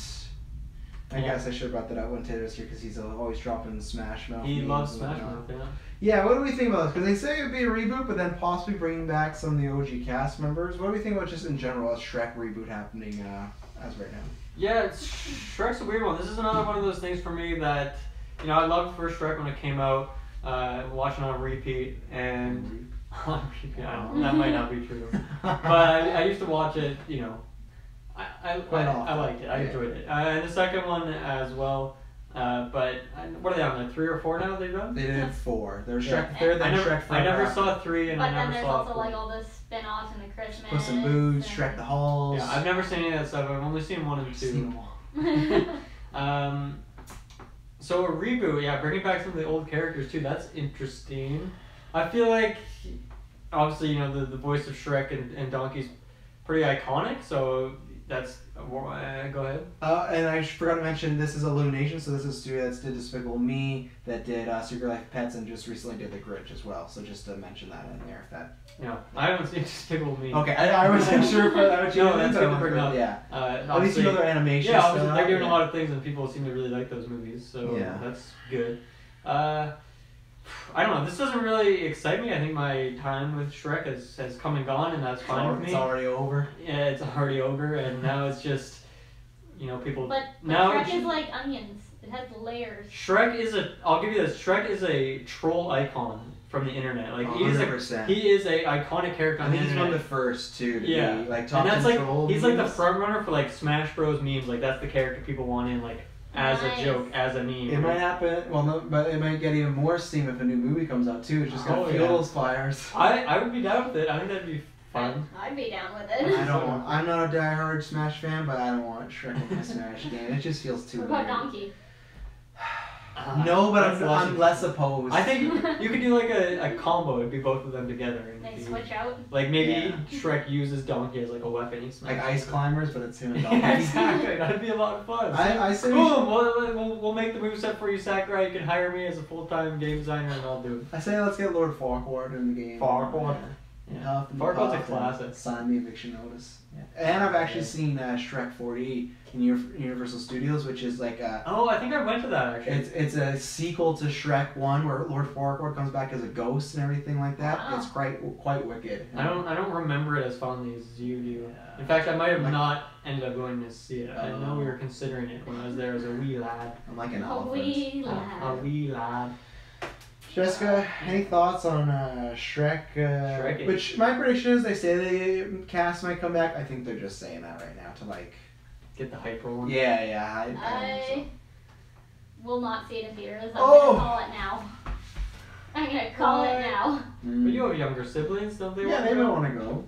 I guess I should have brought that up when Taylor was here, because he's always dropping Smash Mouth. He loves Smash Mouth, yeah. Yeah, what do we think about this? Because they say it would be a reboot, but then possibly bringing back some of the OG cast members. What do we think about just in general a Shrek reboot happening as right now? Yeah, Shrek's a weird one. This is another one of those things for me that, you know, I loved first Shrek when it came out, watching on repeat, and that might not be true. But I used to watch it, you know, I liked it. I enjoyed it. And the second one as well. But what are they on, like 3 or 4 now they've done? They did 4. There's Shrek 3rd, then Shrek 4. I never saw 3 and I never saw 4. But then there's also like all the spin-offs and the Christmas. Puss in Boots, Shrek the Halls. Yeah, I've never seen any of that stuff. I've only seen 1 and 2. So a reboot, yeah, bringing back some of the old characters too, that's interesting. I feel like, obviously, you know, the voice of Shrek and Donkey's pretty iconic, so that's, go ahead. And I forgot to mention, this is Illumination, so this is a studio that did Despicable Me, that did Secret Life of Pets, and just recently did The Grinch as well, so just to mention that in there. If that. Yeah, I haven't seen Despicable Me. Okay, I wasn't sure if that what you No, that's good to bring up. Yeah. At least you know their animation. Yeah, they're doing a lot of things, and people seem to really like those movies, so that's good. I don't know, this doesn't really excite me. I think my time with Shrek has come and gone, and that's fine with me. It's already over. Yeah, it's already over, and now it's just, you know, people... But now Shrek is like onions. It has layers. I'll give you this, Shrek is a troll icon from the internet. Like, 100%. he is a iconic character on the internet. He's one of the first, too, to be, like, and that's like, he's memes. like the front runner for, like, Smash Bros. Memes. Like, that's the character people want in, like, as Nice. a joke, as a meme. It might happen. Well, no, but it might get even more steam if a new movie comes out too. It's just gonna Oh, fuel yeah. those fires. I would be down with it. I think that'd be fun. I'd be down with I it. don't want. I'm not a diehard Smash fan, but I don't want Shrek in my Smash game. It just feels too What about weird. Donkey? No, but That's I'm less opposed. I think you could do like a combo. It'd be both of them together. And They be- switch out. Like maybe Yeah. Shrek uses Donkey as like a weapon. He like ice climbers, but it's him and Yeah, Donkey. exactly. That'd be a lot of fun. I say. Boom! We'll make the moveset for you, Sakurai. You can hire me as a full-time game designer, and I'll do it. I say let's get Lord Farquaad in the game. Farquaad? Yeah. Farquaad's a classic. Sign the eviction notice. Yeah. And I've actually seen Shrek 4D in Universal Studios, which is like a. Oh, I think I went to that actually. It's a sequel to Shrek 1 where Lord Farquaad comes back as a ghost and everything like that. Wow. It's quite wicked. I don't remember it as fondly as you do. Yeah. In fact, I might have Like- not ended up going to see it. I know we were considering it when I was there as a wee lad. I'm like an A elephant. wee A lad. wee lad. Jessica, any thoughts on Shrek? Shrek. Which my prediction is they say the cast might come back. I think they're just saying that right now to like. Get the hype rolling. Yeah. I will not see it in theaters. I'm Oh! gonna call it now. I'm gonna call it now. But you have younger siblings, don't they? Yeah, want they to might go? want to go.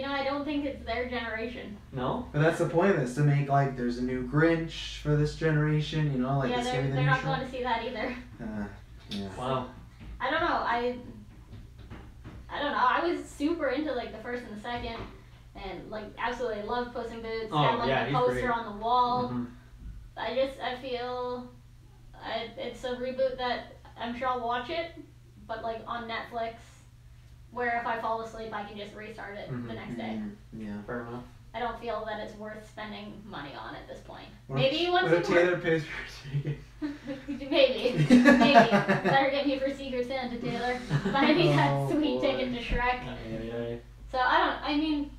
I don't think it's their generation. No? But that's the point of this to make like there's a new Grinch for this generation. You know, like yeah, this gonna be the they're new not show. going to see that either. Yeah. Wow. I don't know. I don't know. I was super into like the first and the second, and like absolutely loved Puss in Boots. Oh, had like yeah, the he's poster great. on the wall. Mhm. I feel it's a reboot that I'm sure I'll watch it, but like on Netflix, where if I fall asleep I can just restart it the next day. Yeah. Fair enough. I don't feel that it's worth spending money on at this point. What Maybe if, once what it if Taylor pays for your ticket? Maybe. Better get me for Secret Santa, Taylor. Buy me that Oh, sweet boy. ticket to Shrek. Aye. So I mean,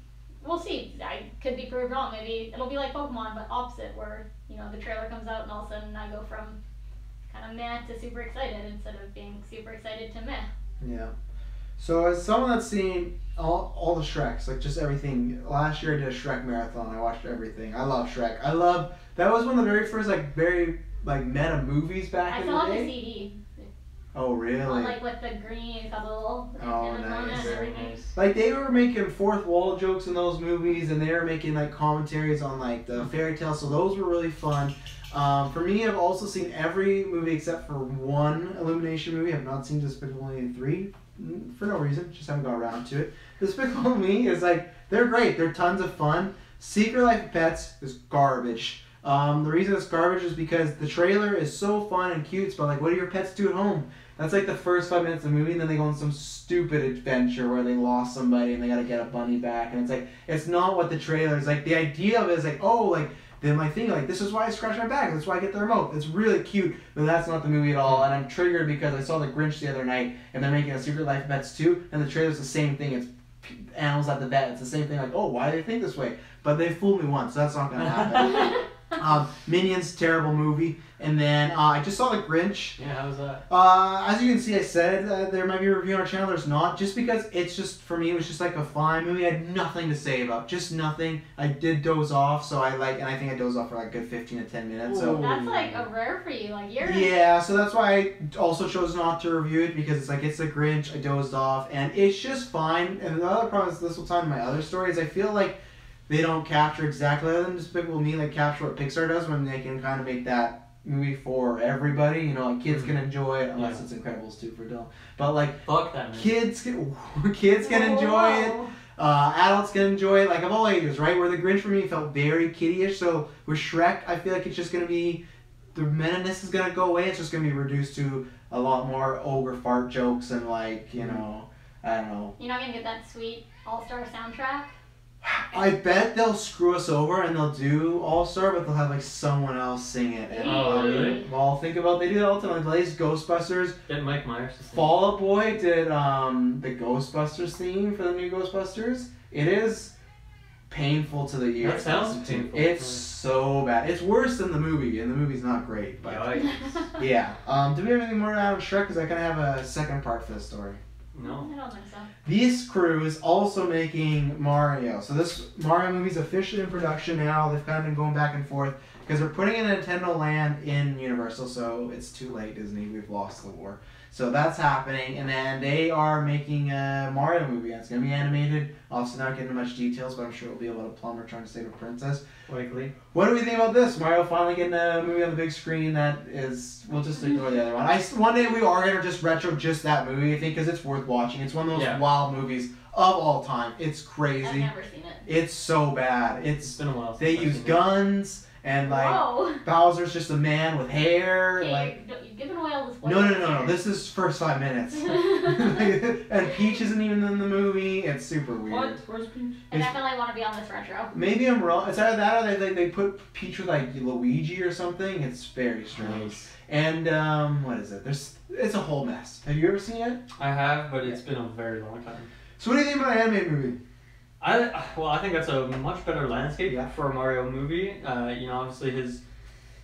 we'll see. I could be proved wrong. Maybe it'll be like Pokemon, but opposite, where the trailer comes out and all of a sudden I go from kind of meh to super excited instead of being super excited to meh. Yeah. So as someone that's seen all the Shreks, like just everything. Last year I did a Shrek marathon. I watched everything. I love Shrek. That was one of the very first very meta movies back I in still the have the day. CD. Oh really? Like with the green couple Oh, antennas on it nice. and Very everything. nice. Like they were making fourth wall jokes in those movies, and they were making like commentaries on like the fairy tales. So those were really fun. For me, I've also seen every movie except for one Illumination movie. I've not seen Despicable Me 3 for no reason. Just haven't got around to it. Despicable Me is like they're great. They're tons of fun. Secret Life of Pets is garbage. The reason it's garbage is because the trailer is so fun and cute, but like, what do your pets do at home? That's like the first 5 minutes of the movie, and then they go on some stupid adventure where they lost somebody and they gotta get a bunny back, and it's like, it's not what the trailer is. Like, the idea of it is like, oh, like, then my thing, like, this is why I scratch my back, that's why I get the remote. It's really cute, but that's not the movie at all, and I'm triggered because I saw The Grinch the other night, and they're making a Secret Life of Pets 2, and the trailer's the same thing. It's animals at the vet. It's the same thing, like, oh, why do they think this way? But they fooled me once, so that's not gonna happen. Minions, terrible movie. And then I just saw The Grinch. Yeah, how was that? As you can see, I said there might be a review on our channel. There's not. Just because it's just, for me, it was just like a fine movie. I had nothing to say about. Just nothing. I did doze off, so and I think I dozed off for like a good 15 to 10 minutes. So. That's like a rare for you. Like you're. Yeah, so that's why I also chose not to review it, because it's like, it's The Grinch, I dozed off, and it's just fine. And the other problem is, this will tie into my other stories, I feel like they don't capture exactly, other than Despicable Me, like capture what Pixar does when they can kind of make that movie for everybody, like kids can enjoy it, unless it's Incredibles 2 for Dylan. But like, Fuck that, man. kids can enjoy it. Adults can enjoy it, like of all ages, right? Where The Grinch for me felt very kiddie-ish. So with Shrek, I feel like it's just gonna be, the menace is gonna go away. It's just gonna be reduced to a lot more ogre fart jokes and like, I don't know. You're not gonna get that sweet all-star soundtrack. I bet they'll screw us over and they'll do All Star, but they'll have like someone else sing it. And, Oh, really? Well, think about, they do that all the time. Like, latest Ghostbusters. Get Mike Myers to sing. Fall Out Boy did the Ghostbusters theme for the new Ghostbusters. It is painful to the ear. That sounds painful. It's so bad. It's worse than the movie, and the movie's not great. But Yikes. yeah. Do we have anything more to add on Shrek? Because I kind of have a second part for this story. No. I don't think so. This crew is also making Mario. So this Mario movie's officially in production now. They've kind of been going back and forth. because we're putting in a Nintendo Land in Universal, so it's too late, Disney. We've lost the war. So that's happening, and then they are making a Mario movie. It's going to be animated. Obviously not getting much details, but I'm sure it'll be about a plumber trying to save a princess. Likely. What do we think about this? Mario finally getting a movie on the big screen that is... We'll just ignore the other one. One day we are going to just retro just that movie, I think, because it's worth watching. It's one of those wild movies of all time. It's crazy. I've never seen it. It's so bad. It's been a while since They I've use seen it. guns. And Bowser's just a man with hair. Okay, you're giving away all the spoilers. No. This is first 5 minutes. And Peach isn't even in the movie. It's super weird. What? Where's Peach? I definitely want to be on this retro. Maybe I'm wrong. It's either that or they put Peach with like Luigi or something. It's very strange. Nice. And what is it? It's a whole mess. Have you ever seen it? I have, but it's been a very long time. So what do you think about an animated movie? I think that's a much better landscape for a Mario movie. Obviously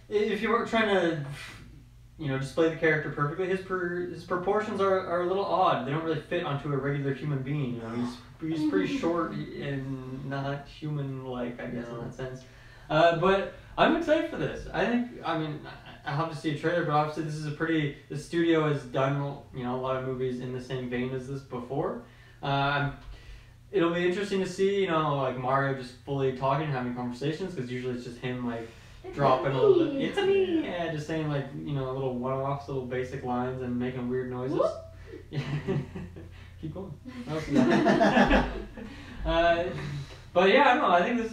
if you were trying to, display the character perfectly, his proportions are a little odd. They don't really fit onto a regular human being. He's pretty short and not human-like, I guess, in that sense. But I'm excited for this. I'll have to see a trailer, but obviously the studio has done, a lot of movies in the same vein as this before. It'll be interesting to see, like Mario just fully talking and having conversations, because usually it's just him like dropping a little bit. It's a me, just saying like little one-offs, little basic lines, and making weird noises. Keep going. But yeah, I don't know. I think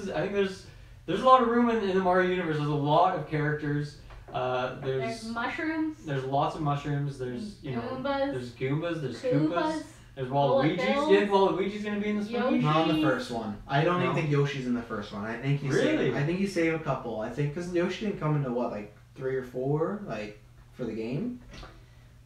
there's a lot of room in the Mario universe. There's a lot of characters. There's mushrooms. There's lots of mushrooms. There's Goombas. There's Goombas. There's Koopas. There's Waluigi's. Bills. Yeah, Waluigi's gonna be in this movie. Not in the first one. I don't even think Yoshi's in the first one. I think you Really? I think you save a couple. I think because Yoshi didn't come into what, like 3 or 4, like for the game.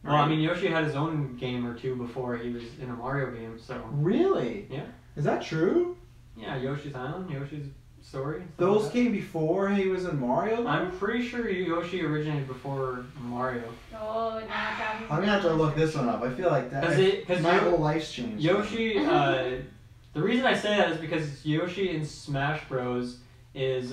Well, I mean, Yoshi had his own game or two before he was in a Mario game, so. Really? Yeah. Is that true? Yeah, Yoshi's Island, Yoshi's Story. Those came before he was in Mario, though? I'm pretty sure Yoshi originated before Mario. Oh, now Travis. I'm gonna have to look this one up. I feel like that. Because my whole life's changed. Yoshi, the reason I say that is because Yoshi in Smash Bros. He's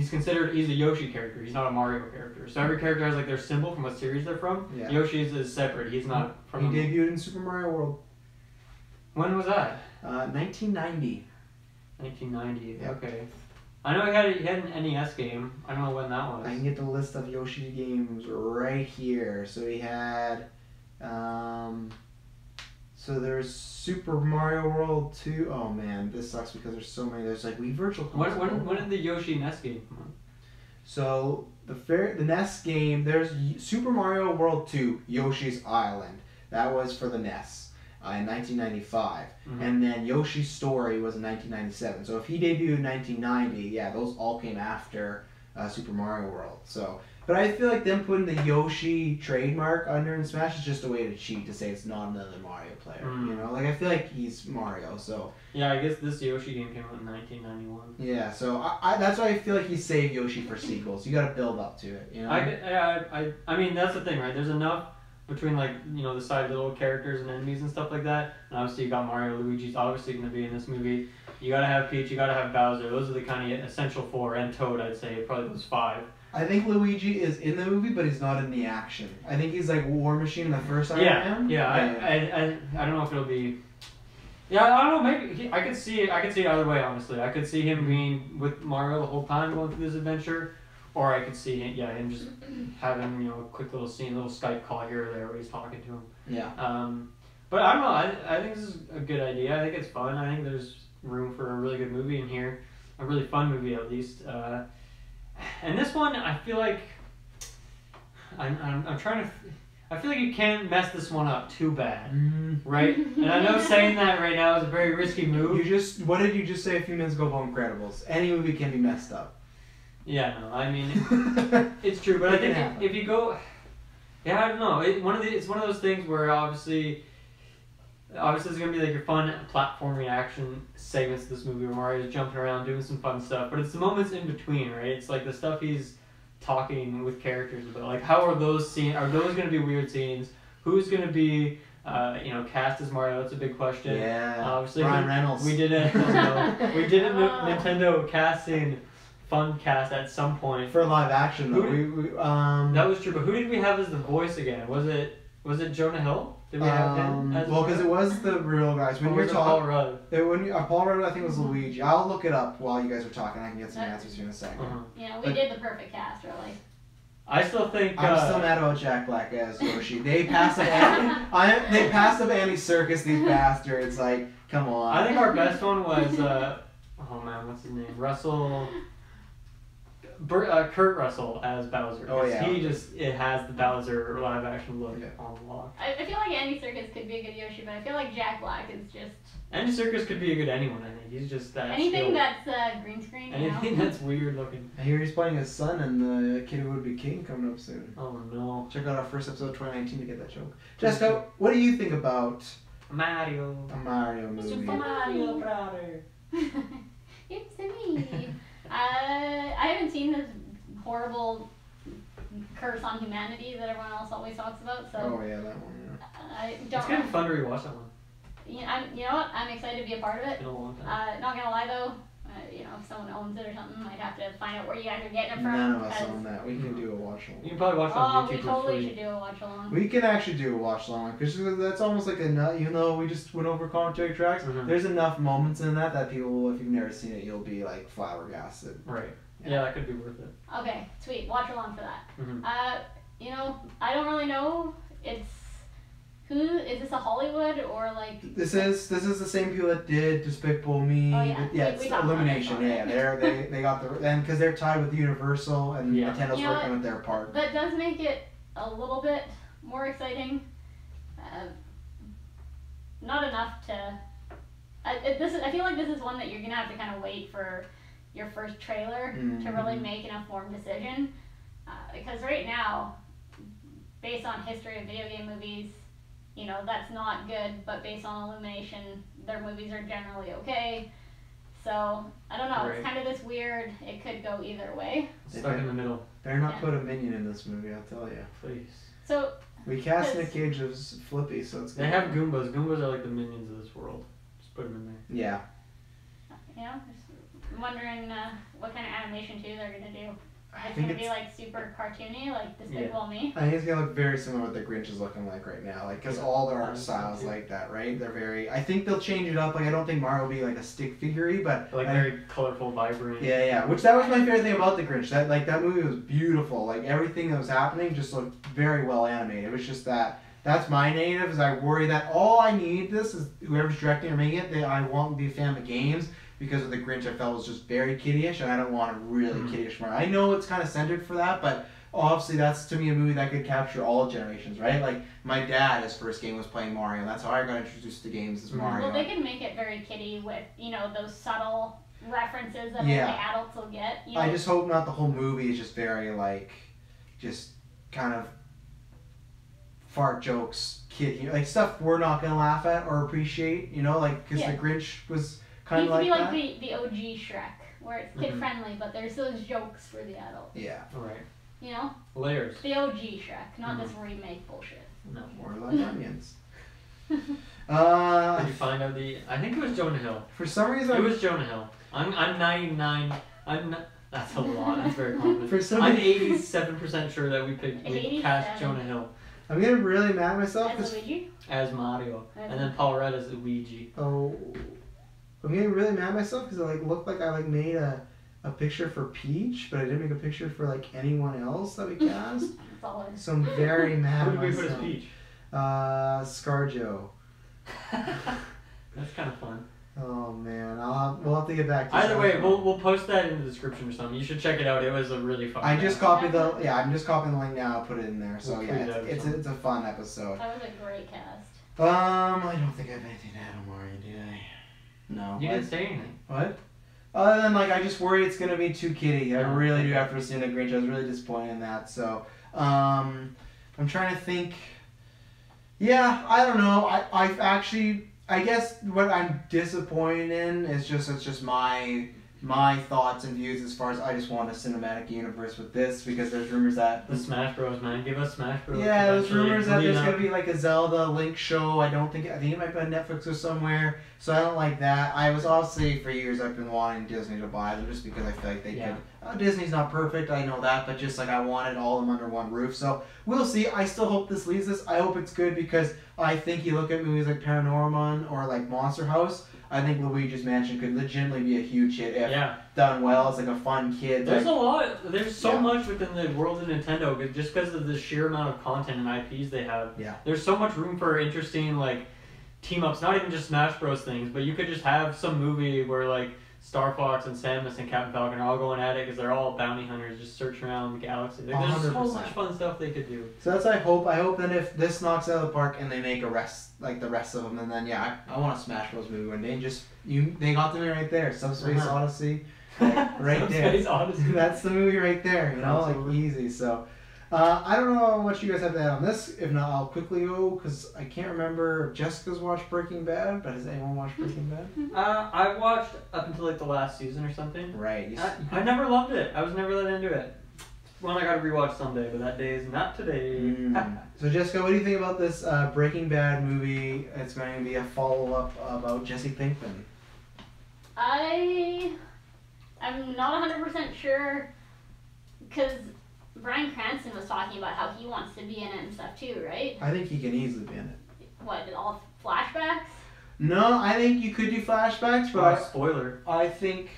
considered, he's a Yoshi character. He's not a Mario character. So every character has like their symbol from what series they're from. Yeah. Yoshi's is separate. He's not from. He debuted in Super Mario World. When was that? 1990. 1990. Yeah. Okay. I know he had an NES game. I don't know when that was. I can get the list of Yoshi games right here. So he had, so there's Super Mario World 2. Oh man, this sucks because there's so many. There's like Wii Virtual Console. When did the Yoshi NES game come out? So the NES game, there's Super Mario World 2, Yoshi's Island. That was for the NES. In 1995, and then Yoshi's Story was in 1997. So if he debuted in 1990, yeah, those all came after Super Mario World. So, but I feel like them putting the Yoshi trademark under in Smash is just a way to cheat, to say it's not another Mario player. You know, like I feel like he's Mario. So yeah, I guess this Yoshi game came out in 1991. Yeah, so I that's why I feel like he saved Yoshi for sequels. You got to build up to it. You know. I mean that's the thing, right? There's enough between like the side little characters and enemies and stuff like that, and obviously you got Mario. Luigi's obviously going to be in this movie. You gotta have Peach, you gotta have Bowser. Those are the kind of essential 4, and Toad. I'd say probably those 5. I think Luigi is in the movie, but he's not in the action. I think he's like War Machine in the first Iron Man. Yeah. I don't know if it'll be. Yeah, I don't know. Maybe I could see it either way. Honestly, I could see him being with Mario the whole time going through this adventure. Or I could see him just having a quick little scene, little Skype call here or there where he's talking to him. Yeah. But I don't know. I think this is a good idea. I think it's fun. I think there's room for a really good movie in here, a really fun movie at least. And this one, I feel like I'm trying to. I feel like you can't mess this one up too bad, right? And I know saying that right now is a very risky move. What did you just say a few minutes ago about Incredibles? Any movie can be messed up. Yeah, no, I mean, it's true, but I think if you go, I don't know, it's one of those things where obviously it's gonna be like your fun platforming action segments of this movie where Mario's jumping around doing some fun stuff, but it's the moments in between, right? It's like the stuff he's talking with characters about, like how are those scenes? Are those gonna be weird scenes? Who's gonna be cast as Mario? That's a big question. Yeah. Obviously, Ryan Reynolds. We did a Nintendo casting fun cast at some point. For live action, though. That was true, but who did we have as the voice again? Was it Jonah Hill? Did we have him as well, because it was the real guys. When you're talking, Paul Rudd? Paul Rudd, I think was Luigi. I'll look it up while you guys are talking. I can get some answers here in a second. Yeah, we did the perfect cast, really. I still think I'm still mad about Jack Black as Yoshi. They passed up they passed up Andy Serkis. These bastards. Like, come on. I think our best one was oh man, what's his name? Kurt Russell as Bowser. Oh yeah. It has the Bowser live action look on lock. I feel like Andy Serkis could be a good Yoshi, but I feel like Jack Black is just. Andy Serkis could be a good anyone. I think he's just that. Anything that's green screen. Anything that's weird looking. I hear he's playing his son in the Kid Who Would Be King coming up soon. Oh no! Check out our first episode of 2019 to get that joke. Jessica, what do you think about Mario? A Mario movie. Super Mario brother. It's me. I haven't seen this horrible curse on humanity that everyone else always talks about. So. Oh yeah, that one. Yeah. I don't. It's kind of fun to rewatch that one. Yeah, you know what? I'm excited to be a part of it. Been a long time. Not gonna lie though, if someone owns it or something, I'd have to find out where you guys are getting it from. None of us own that. We can do a watch along. You can probably watch it on YouTube we totally for free. should do a watch along. We can actually do a watch along because that's almost like even though we just went over commentary tracks, there's enough moments in that people, if you've never seen it, you'll be like flabbergasted. Right. Yeah, that could be worth it. Okay, sweet. Watch along for that. Mm-hmm. I don't really know. Is this a Hollywood or like? This is the same people that did Despicable Me. Oh, yeah. It's Illumination. Yeah, they got and because they're tied with Universal and Nintendo's working with their part. That does make it a little bit more exciting. Not enough to. I feel like this is one that you're gonna have to kind of wait for your first trailer to really make an informed decision, because right now, based on history of video game movies. That's not good, but based on Illumination, their movies are generally okay. So, I don't know, It's kind of this weird, it could go either way. Stuck in the middle. Better not put a minion in this movie, I'll tell you. Please. So, we cast Nick Cage as Flippy, so it's good. They have Goombas. Goombas are like the minions of this world. Just put them in there. Yeah. I'm wondering what kind of animation, too, they're going to do. It's going to be like super cartoony, like Despicable Me. I think it's going to look very similar to what the Grinch is looking like right now. Because all their art styles like that, right? They're very... I think they'll change it up. Like, I don't think Mario will be like a stick figure-y, but... very colorful, vibrant. Yeah. Which, that was my favorite thing about the Grinch. That movie was beautiful. Like, everything that was happening just looked very well animated. It was just that... That's my negative, is I worry that all I need this is whoever's directing or making it, I won't be a fan of the games. Because of the Grinch, I felt was just very kiddie-ish, and I don't want a really kiddie-ish Mario. I know it's kind of centered for that, but obviously that's, to me, a movie that could capture all generations, right? Like, my dad, his first game was playing Mario, and that's how I got introduced to games, as Mario. Well, they can make it very kiddie with, those subtle references that only adults will get. I just hope not the whole movie is just very, just kind of fart jokes, like stuff we're not going to laugh at or appreciate, because the Grinch was... It needs to be like the OG Shrek, where it's kid-friendly, but there's those jokes for the adults. Yeah. Right. Layers. The OG Shrek, not this remake bullshit. No, more like onions. Did you find out I think it was Jonah Hill. For some reason... It was Jonah Hill. I'm 99... That's a lot. That's very confident. I'm 87% sure that we cast Jonah Hill. I'm getting really mad at myself. As Luigi? As Mario. And then Paul Rudd as Luigi. Oh... I'm getting really mad at myself because it looked like I made a picture for Peach, but I didn't make a picture for anyone else that we cast. So I'm very mad at myself. Who did we put as Peach? Scarjo. That's kind of fun. Oh man, we'll have to get back to either way. We'll post that in the description or something. You should check it out. It was a really fun. I'm just copying the link now. I'll put it in there. So it's a fun episode. That was a great cast. I don't think I have anything to add on Mario, did I? No. You didn't say anything. What? Other than I just worry it's gonna be too kiddie. I really do after seeing the Grinch. I was really disappointed in that. So, I'm trying to think. Yeah, I don't know. I guess what I'm disappointed in is it's just my my thoughts and views as far as I just want a cinematic universe with this, because there's rumors that The Smash Bros, man. Give us Smash Bros. yeah, there's eventually. rumors that Lead there's up. gonna be like a Zelda Link show. I think it might be on Netflix or somewhere. So I don't like that. I was obviously for years I've been wanting Disney to buy them just because I feel like they Yeah. could. Disney's not perfect, I know that, but just like I wanted all of them under one roof. So we'll see. I still hope this leads us. I hope it's good because I think you look at movies like Paranorman or like Monster House. I think Luigi's Mansion could legitimately be a huge hit if done well. It's like a fun kid. There's like, a lot. There's so Yeah. much within the world of Nintendo just because of the sheer amount of content and IPs they have. Yeah. There's so much room for interesting like team ups. Not even just Smash Bros things, but you could just have some movie where like Star Fox and Samus and Captain Falcon are all going at it because they're all bounty hunters, just searching around the galaxy. Like, there's so 100%. much fun stuff they could do. So that's what I hope. I hope that if this knocks it out of the park and they make the rest of them, and then I want a Smash Bros movie when they got to me right there. Subspace Uh-huh. Odyssey, like, right there. Subspace Odyssey. That's the movie right there. You know, Absolutely. like easy. So I don't know what you guys have to add on this. If not, I'll quickly go because I can't remember if Jessica's watched Breaking Bad, but has anyone watched Breaking Bad? I watched up until like the last season or something. Right. I never loved it. I was never that into it. One I got to rewatch someday, but that day is not today. So Jessica, what do you think about this Breaking Bad movie? It's going to be a follow-up about Jesse Pinkman. I'm not 100% sure because Bryan Cranston was talking about how he wants to be in it and stuff too, right? I think he can easily be in it. What, all flashbacks? No, I think you could do flashbacks, but Spoiler. I think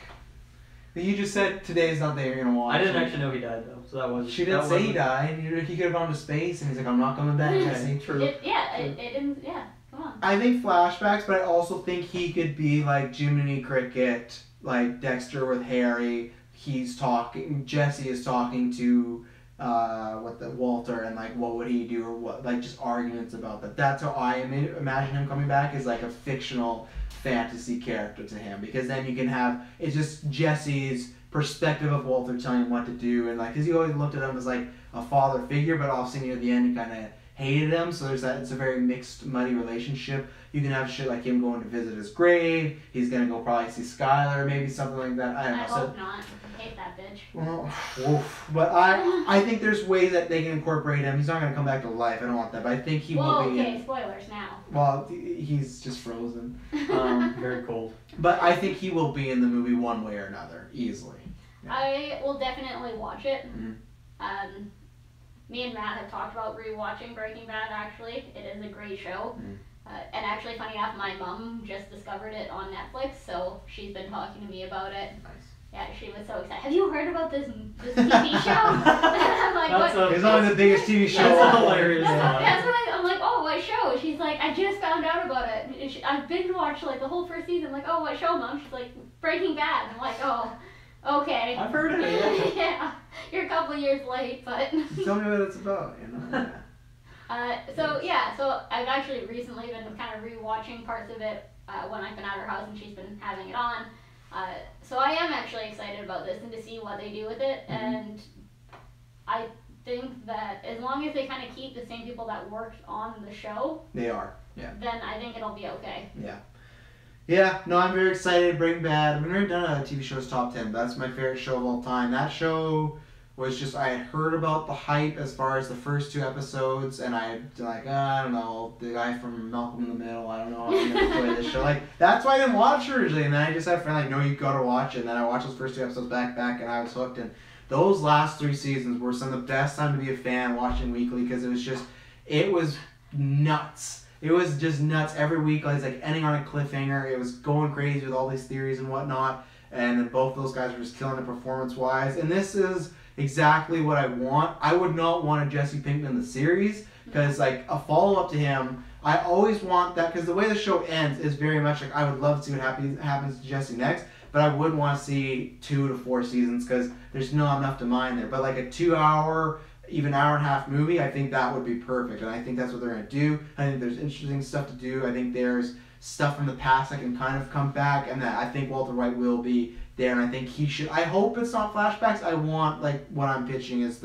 you just said today's not there. You're gonna watch. I didn't it. actually know he died though, so that was. She didn't say he died. He could have gone to space, and he's like, "I'm not coming back, Jesse." True. It didn't, yeah, come on. I think flashbacks, but I also think he could be like Jiminy Cricket, like Dexter with Harry. He's talking. Jesse is talking to Walter, and like what would he do, or what, like just arguments about that. That's how I imagine him coming back, is like a fictional fantasy character to him, because then you can have it's just Jesse's perspective of Walter telling him what to do, and like because he always looked at him as like a father figure, but also at the end he kind of hated him. So there's that. It's a very mixed, muddy relationship. You can have shit like him going to visit his grave. He's gonna go probably see Skylar, maybe something like that. I don't know. I hope not. I hate that bitch. Well, oof. But I think there's ways that they can incorporate him. He's not gonna come back to life. I don't want that, but I think he will be. Okay, spoilers now. Well, he's just frozen. Very cold. But I think he will be in the movie one way or another, easily. I will definitely watch it. Mhm. Me and Matt have talked about rewatching Breaking Bad. Actually, it is a great show. Mhm. And actually, funny enough, my mom just discovered it on Netflix, so she's been talking to me about it. Nice. Yeah, she was so excited. Have you heard about this TV show? I'm like, That's what? It's only the biggest TV show. That's hilarious. That's what I'm like, oh, what show? She's like, I just found out about it. And I've binge watched like the whole first season. I'm like, oh, what show, Mom? She's like, Breaking Bad. I'm like, oh, okay. I've heard of it. Yeah, you're a couple years late, but. Tell me what it's about. You know. So I've actually recently been kind of rewatching parts of it when I've been at her house and she's been having it on. So I am actually excited about this and to see what they do with it. And I think that as long as they kind of keep the same people that worked on the show, They are. Yeah. then I think it'll be okay. Yeah. Yeah, no, I'm very excited. Breaking Bad. I've never done a TV show's top 10, but that's my favorite show of all time. That show was just, I had heard about the hype as far as the first 2 episodes, and I had like, I don't know, the guy from Malcolm in the Middle, I don't know, I'm gonna enjoy this show. Like, that's why I didn't watch it originally, and then I just had a friend like, no, you gotta watch it, and then I watched those first 2 episodes back, and I was hooked, and those last 3 seasons were some of the best time to be a fan watching weekly, because it was nuts. It was just nuts every week. It was like ending on a cliffhanger. It was going crazy with all these theories and whatnot, and then both those guys were just killing it performance-wise, and this is exactly what I want. I would not want a Jesse Pinkman in the series, because like a follow-up to him, I always want that, because the way the show ends is very much like I would love to see what happens to Jesse next, but I would want to see 2 to 4 seasons, because there's not enough to mine there. But like a 2-hour, even hour and a half movie, I think that would be perfect, and I think that's what they're going to do. I think there's interesting stuff to do. I think there's stuff from the past that can kind of come back, and that I think Walter White will be there, and I think he should. I hope it's not flashbacks. I want, like, what I'm pitching is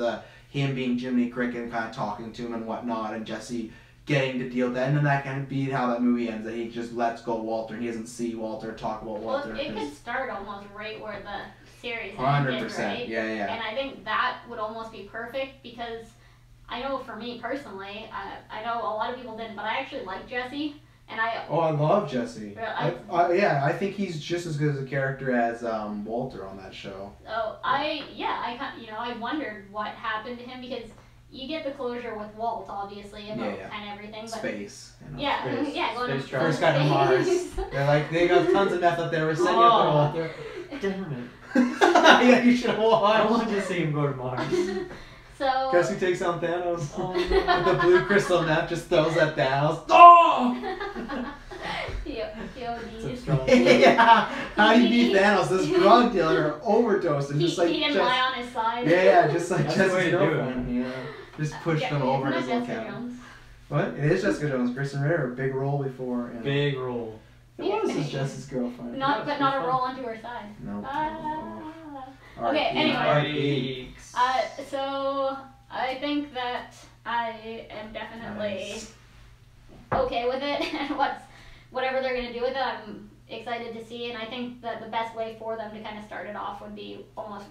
him being Jiminy Cricket and kind of talking to him and whatnot, and Jesse getting to deal with that, and then that can be how that movie ends. That he just lets go of Walter, and he doesn't see Walter, talk about Walter. Well, it could start almost right where the series 100%, ended, right? yeah. And I think that would almost be perfect because I know for me personally, I know a lot of people didn't, but I actually like Jesse, and I. Oh, I love Jesse. Really? I think he's just as good as a character as Walter on that show. Oh, I wondered what happened to him because. You get the closure with Walt, obviously, about kind of everything. But space. You know. Yeah, Space. yeah, going Space to travel. First guy to Mars. They're like, they got tons of meth up there. We're sending it to Walter. Damn it. Yeah, you should have I watched. wanted to see him go to Mars. So. Guess who takes on Thanos? Oh, With no. the blue crystal meth, just throws at Thanos. Oh! Yeah. How do you beat Thanos? This drug dealer overdosed and He just like. didn't lie on his side. Yeah, just like That's the way Jesse's to do it. girlfriend. Yeah. Just pushed him over Isn't his that little Jessica cabin. Jones? What? It is Jessica Jones. Kristen Ritter, big role before. And Big role. It was his Jesse's girlfriend. But not a role onto her side. No. Okay, anyway. Alright. So I think that I am definitely Nice. okay with it, and whatever they're gonna do with it, I'm excited to see. And I think that the best way for them to kind of start it off would be almost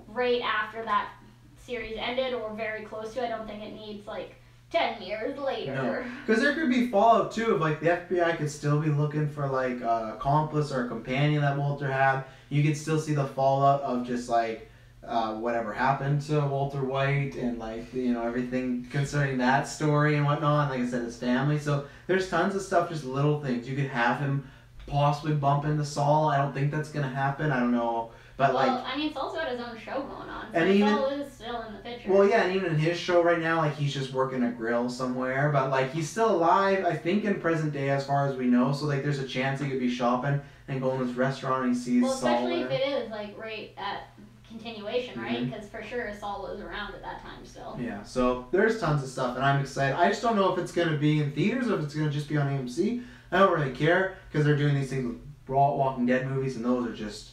right after that series ended, or very close to. I don't think it needs like 10 years later. No, because there could be fallout too. If like the FBI could still be looking for like an accomplice or a companion that Walter had, you could still see the fallout of just like whatever happened to Walter White and like everything concerning that story and whatnot. And like I said, his family. So there's tons of stuff, just little things. You could have him possibly bump into Saul. I don't think that's gonna happen. I don't know. But well, I mean, Saul's got his own show going on, so and Saul is still in the picture. Well, yeah, and even in his show right now, like he's just working a grill somewhere, but like he's still alive, I think, in present day as far as we know. So like, there's a chance he could be shopping and go in this restaurant and he sees well, Saul especially there. if it is like right at continuation, right? Because for sure Saul was around at that time still. Yeah, so there's tons of stuff, and I'm excited. I just don't know if it's gonna be in theaters or if it's gonna just be on AMC. I don't really care because they're doing these things with Walking Dead movies, and those are just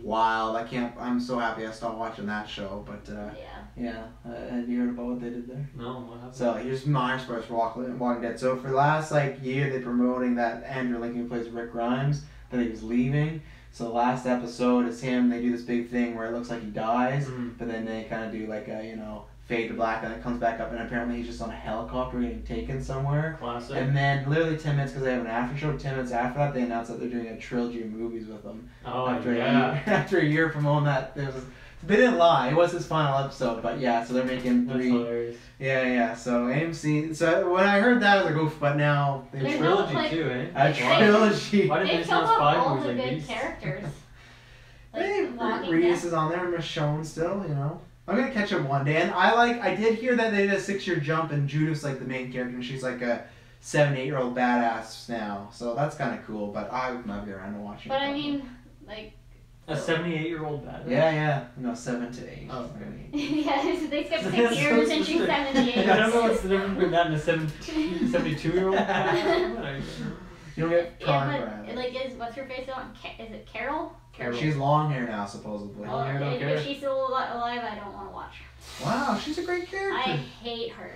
wild. I'm so happy I stopped watching that show, but have you heard about what they did there? No, what happened? So here's Myers-Briggs Walking Dead. So for the last year, they're promoting that Andrew Lincoln, who plays Rick Grimes, that he was leaving. So the last episode is him. They do this big thing where it looks like he dies, but then they kind of do like a fade to black, and it comes back up, and apparently he's just on a helicopter getting taken somewhere. Classic. And then literally 10 minutes, because they have an after show, 10 minutes after that, they announced that they're doing a trilogy of movies with him. Oh, After a year from on that, they didn't lie. It was his final episode, but yeah, so they're making That's 3. hilarious. Yeah. So AMC. So when I heard that, I was like, oof. But now There's they've no, Trilogy like- too, eh? a trilogy. Why didn't They they killed announce off 5 all movies the like good these? characters. Hey, Walking Reese Dead. is on there, Michonne still. I'm gonna catch up one day, and I did hear that they did a 6-year jump, and Judith's like the main character, and she's like a 7-8-year-old badass now. So that's kind of cool. But I would not be around to watch it. But I mean, like. A 78-year-old badass? Yeah. No, 7 to 8. Oh, okay. Yeah, they skipped 6 years and she's 78. I don't know what's the difference between that and a 72-year-old badass. You don't get time for Yeah, but like, what's her face on? Is it Carol? Carol. She's long hair now, supposedly. Long hair, don't care. If she's still alive, I don't want to watch. Wow, she's a great character. I hate her.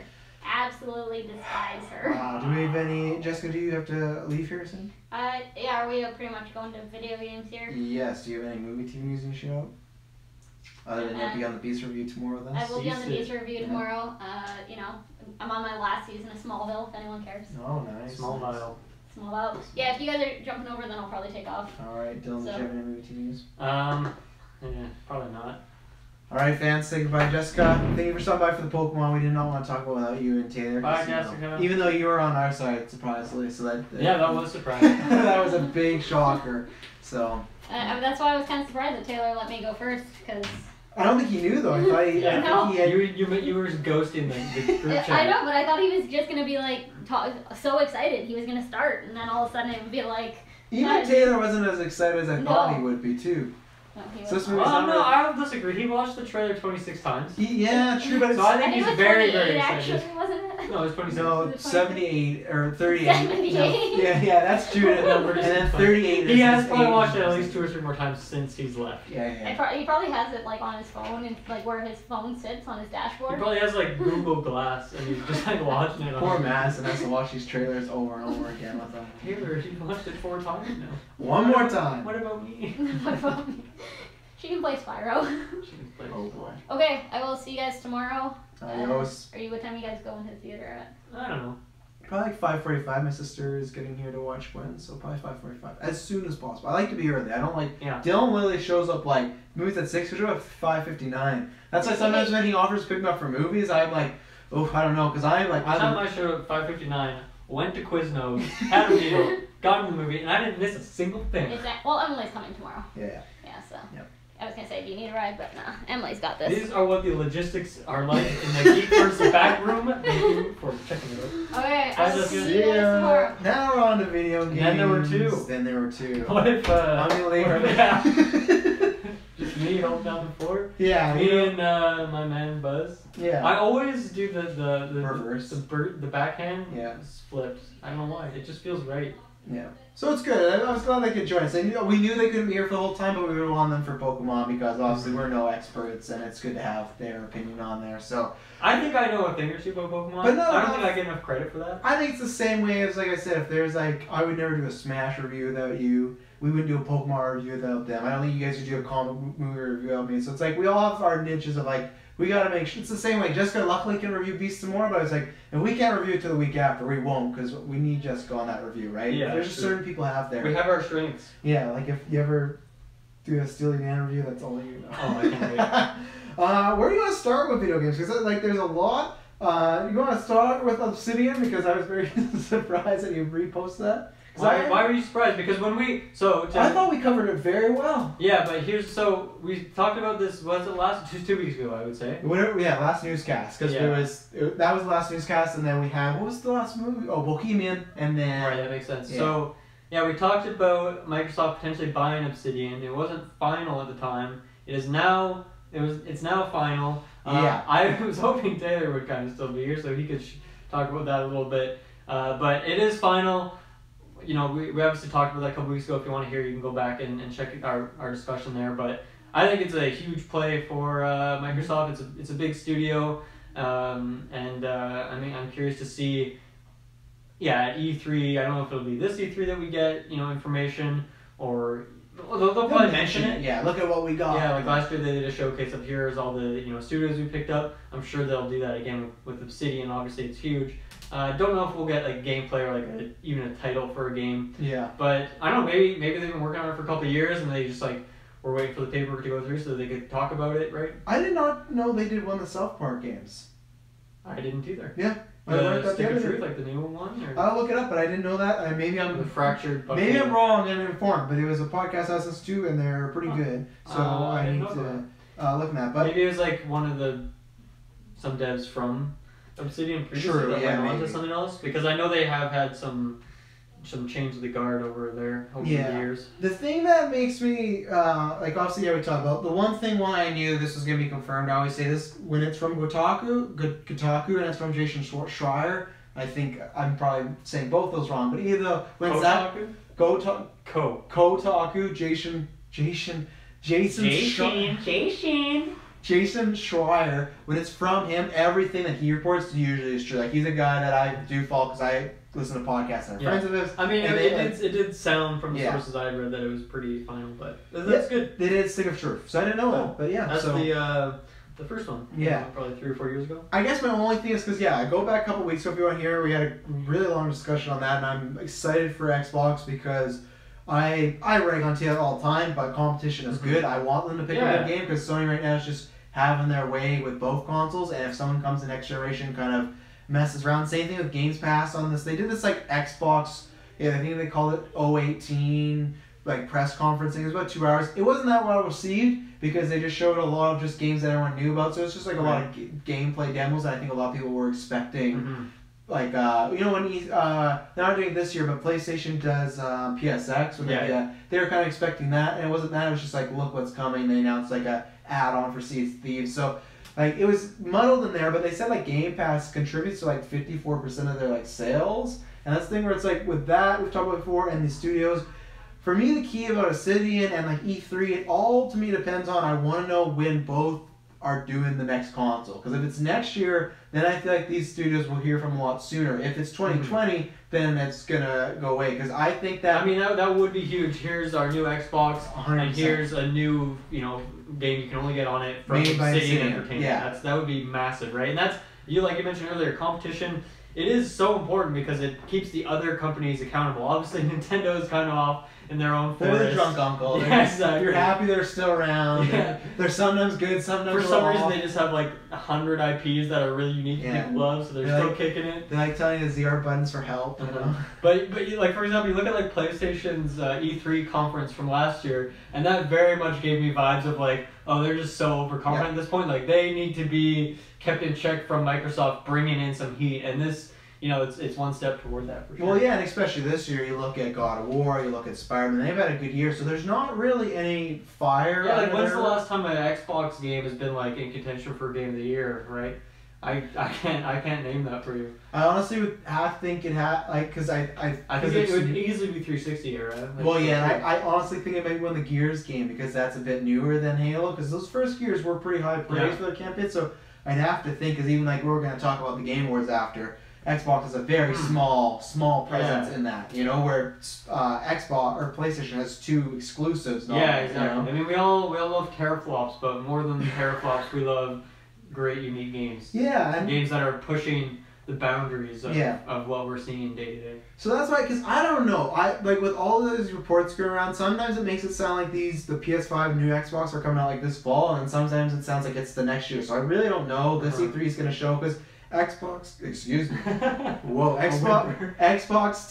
Absolutely despise her. Wow. Do we have any? Jessica, do you have to leave here soon? Yeah, are we pretty much going to video games here? Yes. Do you have any movie TVs you show up? Other than you'll be on the Beast Review tomorrow, then. I will be on the Beast Beast Review tomorrow. I'm on my last season of Smallville, if anyone cares. Oh, nice. Small vial. Smallville. Yeah, if you guys are jumping over, then I'll probably take off. All right, Dylan. Do you have any movie TVs? Yeah, probably not. All right, fans, say goodbye, Jessica. Thank you for stopping by for the Pokemon. We did not want to talk about without you and Taylor. Bye, 'cause, Jessica. Even though you were on our side, surprisingly, so that. Yeah, that was surprising. That was a big shocker. So. That's why I was kind of surprised that Taylor let me go first, because. I don't think he knew though. I thought he, Yeah, I think he had. you were ghosting the group chat. I know, but I thought he was just gonna be like so excited he was gonna start, and then all of a sudden it would be like. Even Taylor wasn't as excited as I thought he would be too. No, he So was this not. movie's Well, not no, really- I'll disagree. He watched the trailer 26 times. Yeah, true, but it's So I I think think he's it was very, 28 very actually, excited. wasn't it? No, it's 26. no Is it 78 or 38. 78? No, yeah, that's true. And then 38. He is has his probably age. watched it at least 2 or 3 more times since he's left. Yeah. He probably has it like on his phone and like where his phone sits on his He dashboard. probably has like Google Glass and he's just like watching it. Poor Madison has to watch these trailers over and over again with them. Taylor, she watched it 4 times now. One more time. What about me? What about me? She can play Spyro. She can play. Oh boy. Okay, I will see you guys tomorrow. Adios. What time are you guys going to the theater at? I don't know. Probably like 5:45. My sister is getting here to watch Gwen, so probably 5:45 as soon as possible. I like to be early. I don't like. Yeah. Dylan literally shows up like movies at 6. We show up at 5:59. That's why sometimes when he offers to pick me up for movies, I'm like, oh, I don't know, because I'm like, One time I showed up at 5:59, went to Quiznos, had a meal, got in the movie, and I didn't miss a single thing. Well, Emily's coming tomorrow. Yeah. Yeah, so. Yep. I was gonna say, do you need a ride? But nah, Emily's got this. These are what the logistics are like in the GeekVerse back room. Thank you for checking it out. Okay, Bye, I will Jessica. see you guys tomorrow. Now we're on to video games. And then there were 2. Then there were 2. What if, I'm gonna leave her. Yeah. Just me holding down the floor? Yeah. Me and my man Buzz. Yeah. I always do the Reverse. the backhand Yeah. flips. I don't know why. It just feels right. Yeah. So it's good. I was glad they could join us. We knew they couldn't be here for the whole time, but we would want them for Pokemon because obviously we're no experts, and it's good to have their opinion on there. So I think I know a thing or two about Pokemon. But no, I don't no. think I get enough credit for that. I think it's the same way as, like I said, if there's like, I would never do a Smash review without you. We wouldn't do a Pokemon review without them. I don't think you guys would do a comic movie review without me. So it's like we all have our niches of like, we gotta make sure. It's the same way. Jessica luckily can review Beast some more, but it's like, if we can't review it till the week after, we won't because we need Jessica on that review, right? Yeah, There's just true. certain people have there. We have our strengths. Yeah, like if you ever do a Steely Dan review, that's all you know. Oh, I can't wait. Where do you want to start with video games? Because like there's a lot. You want to start with Obsidian because I was very surprised that you reposted that. Why were you surprised? Because when we I thought we covered it very well. Yeah, but we talked about this. Was it last 2 weeks ago? I would say. Whatever, yeah, last newscast because that was the last newscast, and then we had what was the last movie? Oh, Bohemian, and then Right, that makes sense. Yeah. So yeah, we talked about Microsoft potentially buying Obsidian. It wasn't final at the time. It is now. It's now final. Yeah. I was hoping Taylor would kind of still be here so he could talk about that a little bit. But it is final. You know, we obviously talked about that a couple weeks ago. If you want to hear, you can go back and check our discussion there. But I think it's a huge play for Microsoft. It's a big studio, I mean, I'm curious to see. Yeah, at E3, I don't know if it'll be this E3 that we get information, or they'll probably mention it. Yeah, look at what we got. Yeah, like last year they did a showcase up here as all the studios we picked up. I'm sure they'll do that again with Obsidian. Obviously, it's huge. Don't know if we'll get like gameplay or like even a title for a game. Yeah. But I don't know. Maybe they've been working on it for a couple of years and they just like were waiting for the paperwork to go through so they could talk about it, right? I did not know they did one of the South Park games. I didn't either. Yeah. I The learned that Stick the of other Truth, day. like the new one, or I'll look it up, but I didn't know that. Maybe the I'm fractured. maybe I'm wrong and informed, but it was a podcast I listened to, and they're pretty good. So I I didn't need know to look at that. But Maybe it was like one of some devs from Obsidian previously Sure, that yeah, went on to maybe. something else, because I know they have had some change of the guard over there over the years. the thing that makes me like obviously we talked about the one thing why I knew this was gonna be confirmed. I always say this when it's from Kotaku, and it's from Jason Schreier. I think I'm probably saying both those wrong, but either when Kotaku? Kotaku, Jason Schreier, when it's from him, everything that he reports usually is true. Like he's a guy that I do follow because I listen to podcasts and I'm friends of his. I mean, and it did sound from the Yeah. sources I read that it was pretty final, but that's good. They did Stick of Truth, so I didn't know that. But yeah, That's so the first one. Yeah. Probably 3 or 4 years ago. I guess my only thing is because I go back a couple weeks ago. If you want to hear, we had a really long discussion on that, and I'm excited for Xbox because I rag on Taylor all the time, but competition is good. I want them to pick a good game because Sony right now is just having their way with both consoles, and if someone comes in next generation kind of messes around. Same thing with Games Pass on this. They did this like Xbox, I think they called it 018 like press conferencing. It was about 2 hours. It wasn't that well received because they just showed a lot of just games that everyone knew about. So it's just like a lot of gameplay demos that I think a lot of people were expecting like when he's they're not doing it this year, but PlayStation does PSX. When they were kind of expecting that, and it wasn't that. It was just like, look what's coming. They announced like a add-on for Sea of Thieves. So like it was muddled in there, but they said like Game Pass contributes to like 54% of their like sales, and that's the thing where it's like with that we've talked about before, and the studios. For me, the key about Obsidian and like E3, it all to me depends on I want to know when both are doing the next console. Because if it's next year, then I feel like these studios will hear from a lot sooner. If it's 2020, then it's gonna go away. Because I think that that would be huge. Here's our new Xbox, 100%. and here's a new game you can only get on it from Made by Obsidian Obsidian. Entertainment. Yeah. That would be massive, right? And that's like you mentioned earlier, competition. It is so important because it keeps the other companies accountable. Obviously, Nintendo's kind of off in their own forest. they're the drunk uncle. Yeah, exactly. If you're happy they're still around. Yeah. They're sometimes good, sometimes For some off. reason, they just have like 100 IPs that are really unique Yeah. to people love, so they're still kicking it. They like telling you the ZR buttons for help. You know? But like for example, you look at like PlayStation's E3 conference from last year, and that very much gave me vibes of like, oh, they're just so overconfident at this point. Like they need to be kept in check from Microsoft bringing in some heat, and this. It's one step toward that for sure. Well, yeah, and especially this year, you look at God of War, you look at Spider-Man, they've had a good year, so there's not really any fire. Yeah, like when's the last time an Xbox game has been like in contention for Game of the Year, right? I can't name that for you. I honestly would have to think it because I think it would easily be 360 era. Like, well, yeah, I honestly think it might win the Gears game because that's a bit newer than Halo, because those first Gears were pretty high praise for their campaign, so I'd have to think, because even like we're going to talk about the Game Awards after, Xbox has a very small presence in that, where Xbox or PlayStation has 2 exclusives. Yeah, exactly. I mean, we all love teraflops, but more than teraflops, we love great, unique games. Yeah, and games that are pushing the boundaries of what we're seeing day to day. So that's why, because I don't know, like with all of those reports going around, sometimes it makes it sound like the PS5 new Xbox are coming out like this fall, and then sometimes it sounds like it's the next year. So I really don't know. This E3 is going to show, because Xbox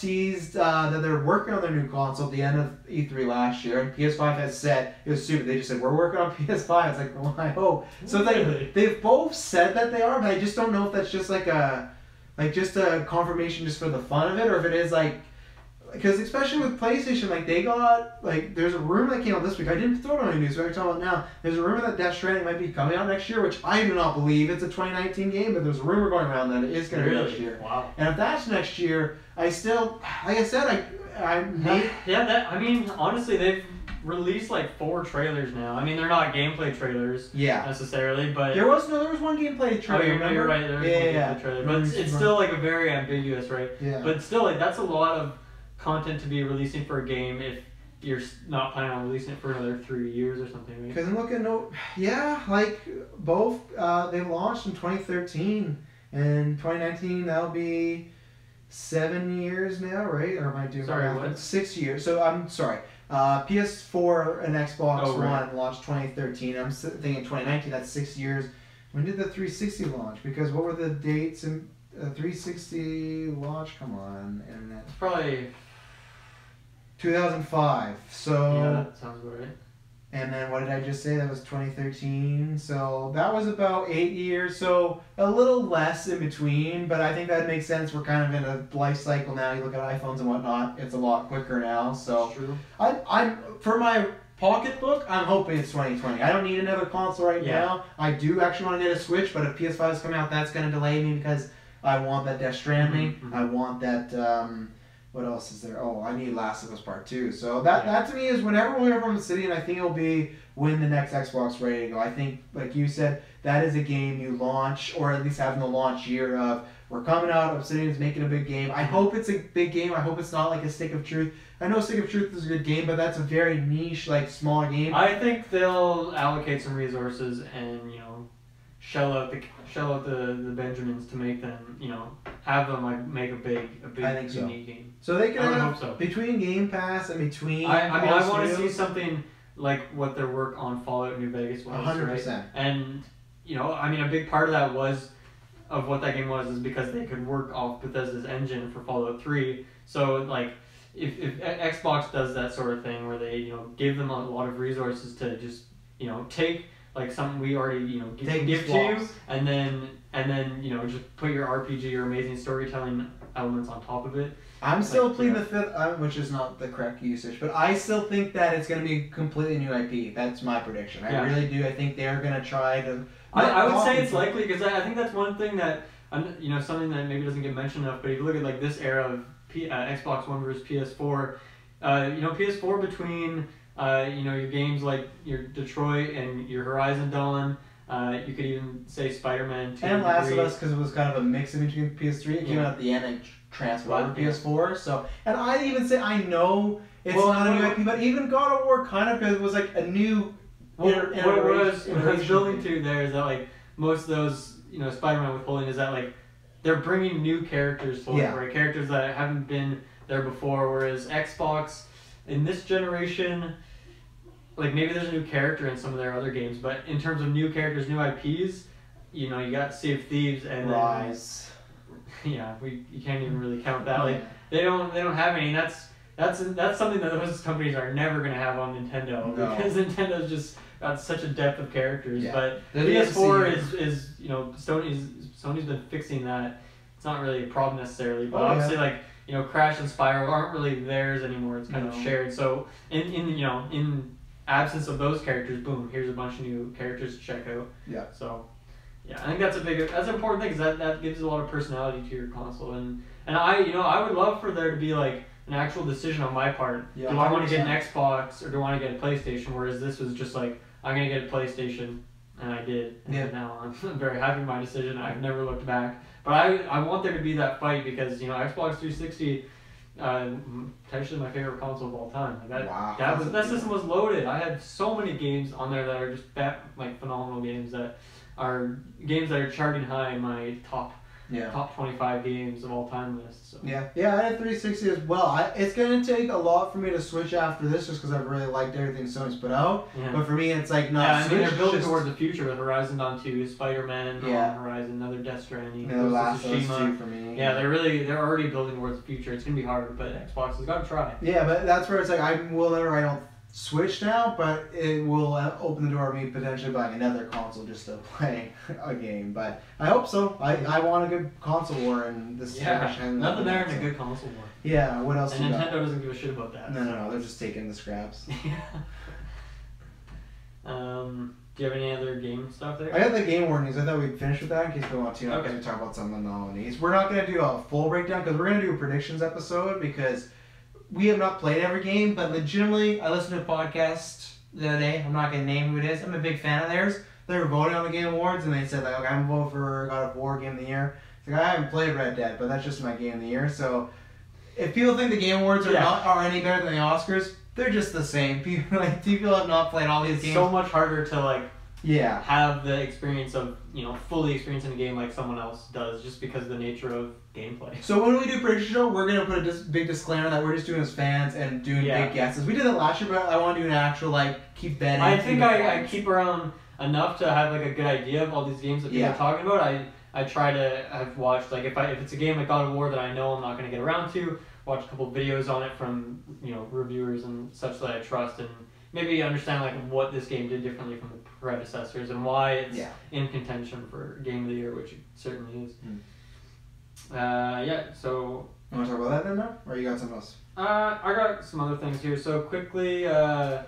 teased that they're working on their new console at the end of E3 last year, and PS5 has said, it was stupid, they just said, we're working on PS5. It's like, well, I hope. So they've both said that they are, but I just don't know if that's just like a confirmation just for the fun of it, or if it is like, because especially with PlayStation, like they got, like there's a rumor that came out this week, I didn't throw it on any news, so I can talk about it now. There's a rumor that Death Stranding might be coming out next year, which I do not believe. It's a 2019 game, but there's a rumor going around that it is going to be next year. Wow. And if that's next year, I still, like I said, I may... I mean, honestly, they've released like 4 trailers now. I mean, they're not gameplay trailers necessarily, but... There was one gameplay trailer. Oh, you're right, there was one gameplay trailer. But it's still like a very ambiguous, right? Yeah. But still, like that's a lot of content to be releasing for a game if you're not planning on releasing it for another 3 years or something, right? Because I'm looking like both they launched in 2013, and 2019 that'll be 7 years now, right? Or am I doing Sorry, math? what? 6 years. So I'm sorry. PS4 and Xbox right. One launched 2013. I'm thinking 2019. That's 6 years. When did the 360 launch? Because what were the dates in 360 launch? Come on, internet. It's probably 2005. So yeah, that sounds about right. And then what did I just say? That was 2013. So that was about 8 years. So a little less in between, but I think that makes sense. We're kind of in a life cycle now. You look at iPhones and whatnot; it's a lot quicker now. So That's true. I'm for my pocketbook, I'm hoping it's 2020. I don't need another console right now. I do actually want to get a Switch, but if PS5 is coming out, that's going to delay me because I want that Death Stranding. Mm-hmm. I want that. What else is there? Oh, I need Last of Us Part 2. So that to me is whenever we're from the city, and I think it'll be when the next Xbox ready to go. I think, like you said, that is a game you launch, or at least having the launch year of, we're coming out, Obsidian's making a big game. I hope it's a big game. I hope it's not like a Stick of Truth. I know Stick of Truth is a good game, but that's a very niche, like, smaller game. I think they'll allocate some resources and, shell out the Benjamins to make them, have them like make a big I think so. unique game. So they can I would have, hope so. between Game Pass and between... I want to see something like what their work on Fallout New Vegas was, 100%. right? And, a big part of that of what that game was is because they could work off Bethesda's engine for Fallout 3. So, like, if Xbox does that sort of thing where they, give them a lot of resources to just, take... like something we already give to you, and then and then just put your RPG or amazing storytelling elements on top of it. I'm still pleading the fifth, which is not the correct usage, but I still think that it's going to be a completely new IP. That's my prediction. I really do. I think they're going to try to. I would say it's likely because I think that's one thing that something that maybe doesn't get mentioned enough. But if you look at like this era of Xbox One versus PS4, PS4 between your games like your Detroit and your Horizon Dawn. You could even say Spider-Man 2 and Last of Us because it was kind of a mix in between PS3. It came out at the end and transferred to PS4. So, and I even say I know it's not a new IP, but even God of War kind of because it was like a new. What I was building to there is that like most of those Spider-Man withholding is that like they're bringing new characters to life, right? Characters that haven't been there before. Whereas Xbox in this generation. Like maybe there's a new character in some of their other games, but in terms of new characters, new IPs, you got Sea of Thieves and Rise. You can't even really count that. Like they don't have any. That's something that those companies are never gonna have on Nintendo because Nintendo's just got such a depth of characters. Yeah. But PS4 is Sony's been fixing that. It's not really a problem necessarily, but obviously like. Crash and Spyro aren't really theirs anymore. It's kind of shared. So in absence of those characters, boom, here's a bunch of new characters to check out. Yeah. So, I think that's an important thing because that gives a lot of personality to your console. And I would love for there to be like an actual decision on my part. Yeah, do I want to get an Xbox or do I want to get a PlayStation? Whereas this was just like, I'm going to get a PlayStation. And I did. And now I'm very happy with my decision. I've never looked back. But I want there to be that fight because, Xbox 360... potentially my favorite console of all time. Like that system was loaded. I had so many games on there that are just phenomenal games that are charting high in my top 25 games of all time list. So. Yeah, I had 360 as well. It's gonna take a lot for me to switch after this, just because I've really liked everything Sony's put out. Yeah. But for me, it's like not. Yeah, I mean they're building towards the future with Horizon Dawn 2, Spider-Man, Horizon, another Death Stranding, Last of Us 2 for me. Yeah, they're already building towards the future. It's gonna be hard, but Xbox has got to try. Yeah, but that's where it's like I don't Switch now, but it will open the door to me potentially buying another console just to play a game. But I hope so. I want a good console war, and this nothing there in a good console war. Yeah, what else? And Nintendo doesn't give a shit about that. No, they're just taking the scraps. Do you have any other game stuff there? I got the game warnings. I thought we'd finish with that in case we want to. Okay. Talk about some of the nominees. We're not going to do a full breakdown because we're going to do a predictions episode because we have not played every game, but legitimately, I listened to a podcast the other day. I'm not going to name who it is. I'm a big fan of theirs. They were voting on the Game Awards, and they said, like, okay, I'm voting for God of War Game of the Year. It's like, I haven't played Red Dead, but that's just my Game of the Year. So, if people think the Game Awards are any better than the Oscars, they're just the same. People have not played all these games. So much harder to, have the experience of, fully experiencing a game like someone else does, just because of the nature of gameplay. So when we do prediction show, we're going to put a big disclaimer that we're just doing as fans and doing big guesses. We did that last year, but I want to do an actual, keep betting. I think I keep around enough to have, a good idea of all these games that people are talking about. I try to have watched, if it's a game like God of War that I know I'm not going to get around to, watch a couple videos on it from, reviewers and such that I trust, and maybe understand what this game did differently from the predecessors and why it's in contention for Game of the Year, which it certainly is. So you want to talk about that then now, or you got something else? I got some other things here. So quickly, I'm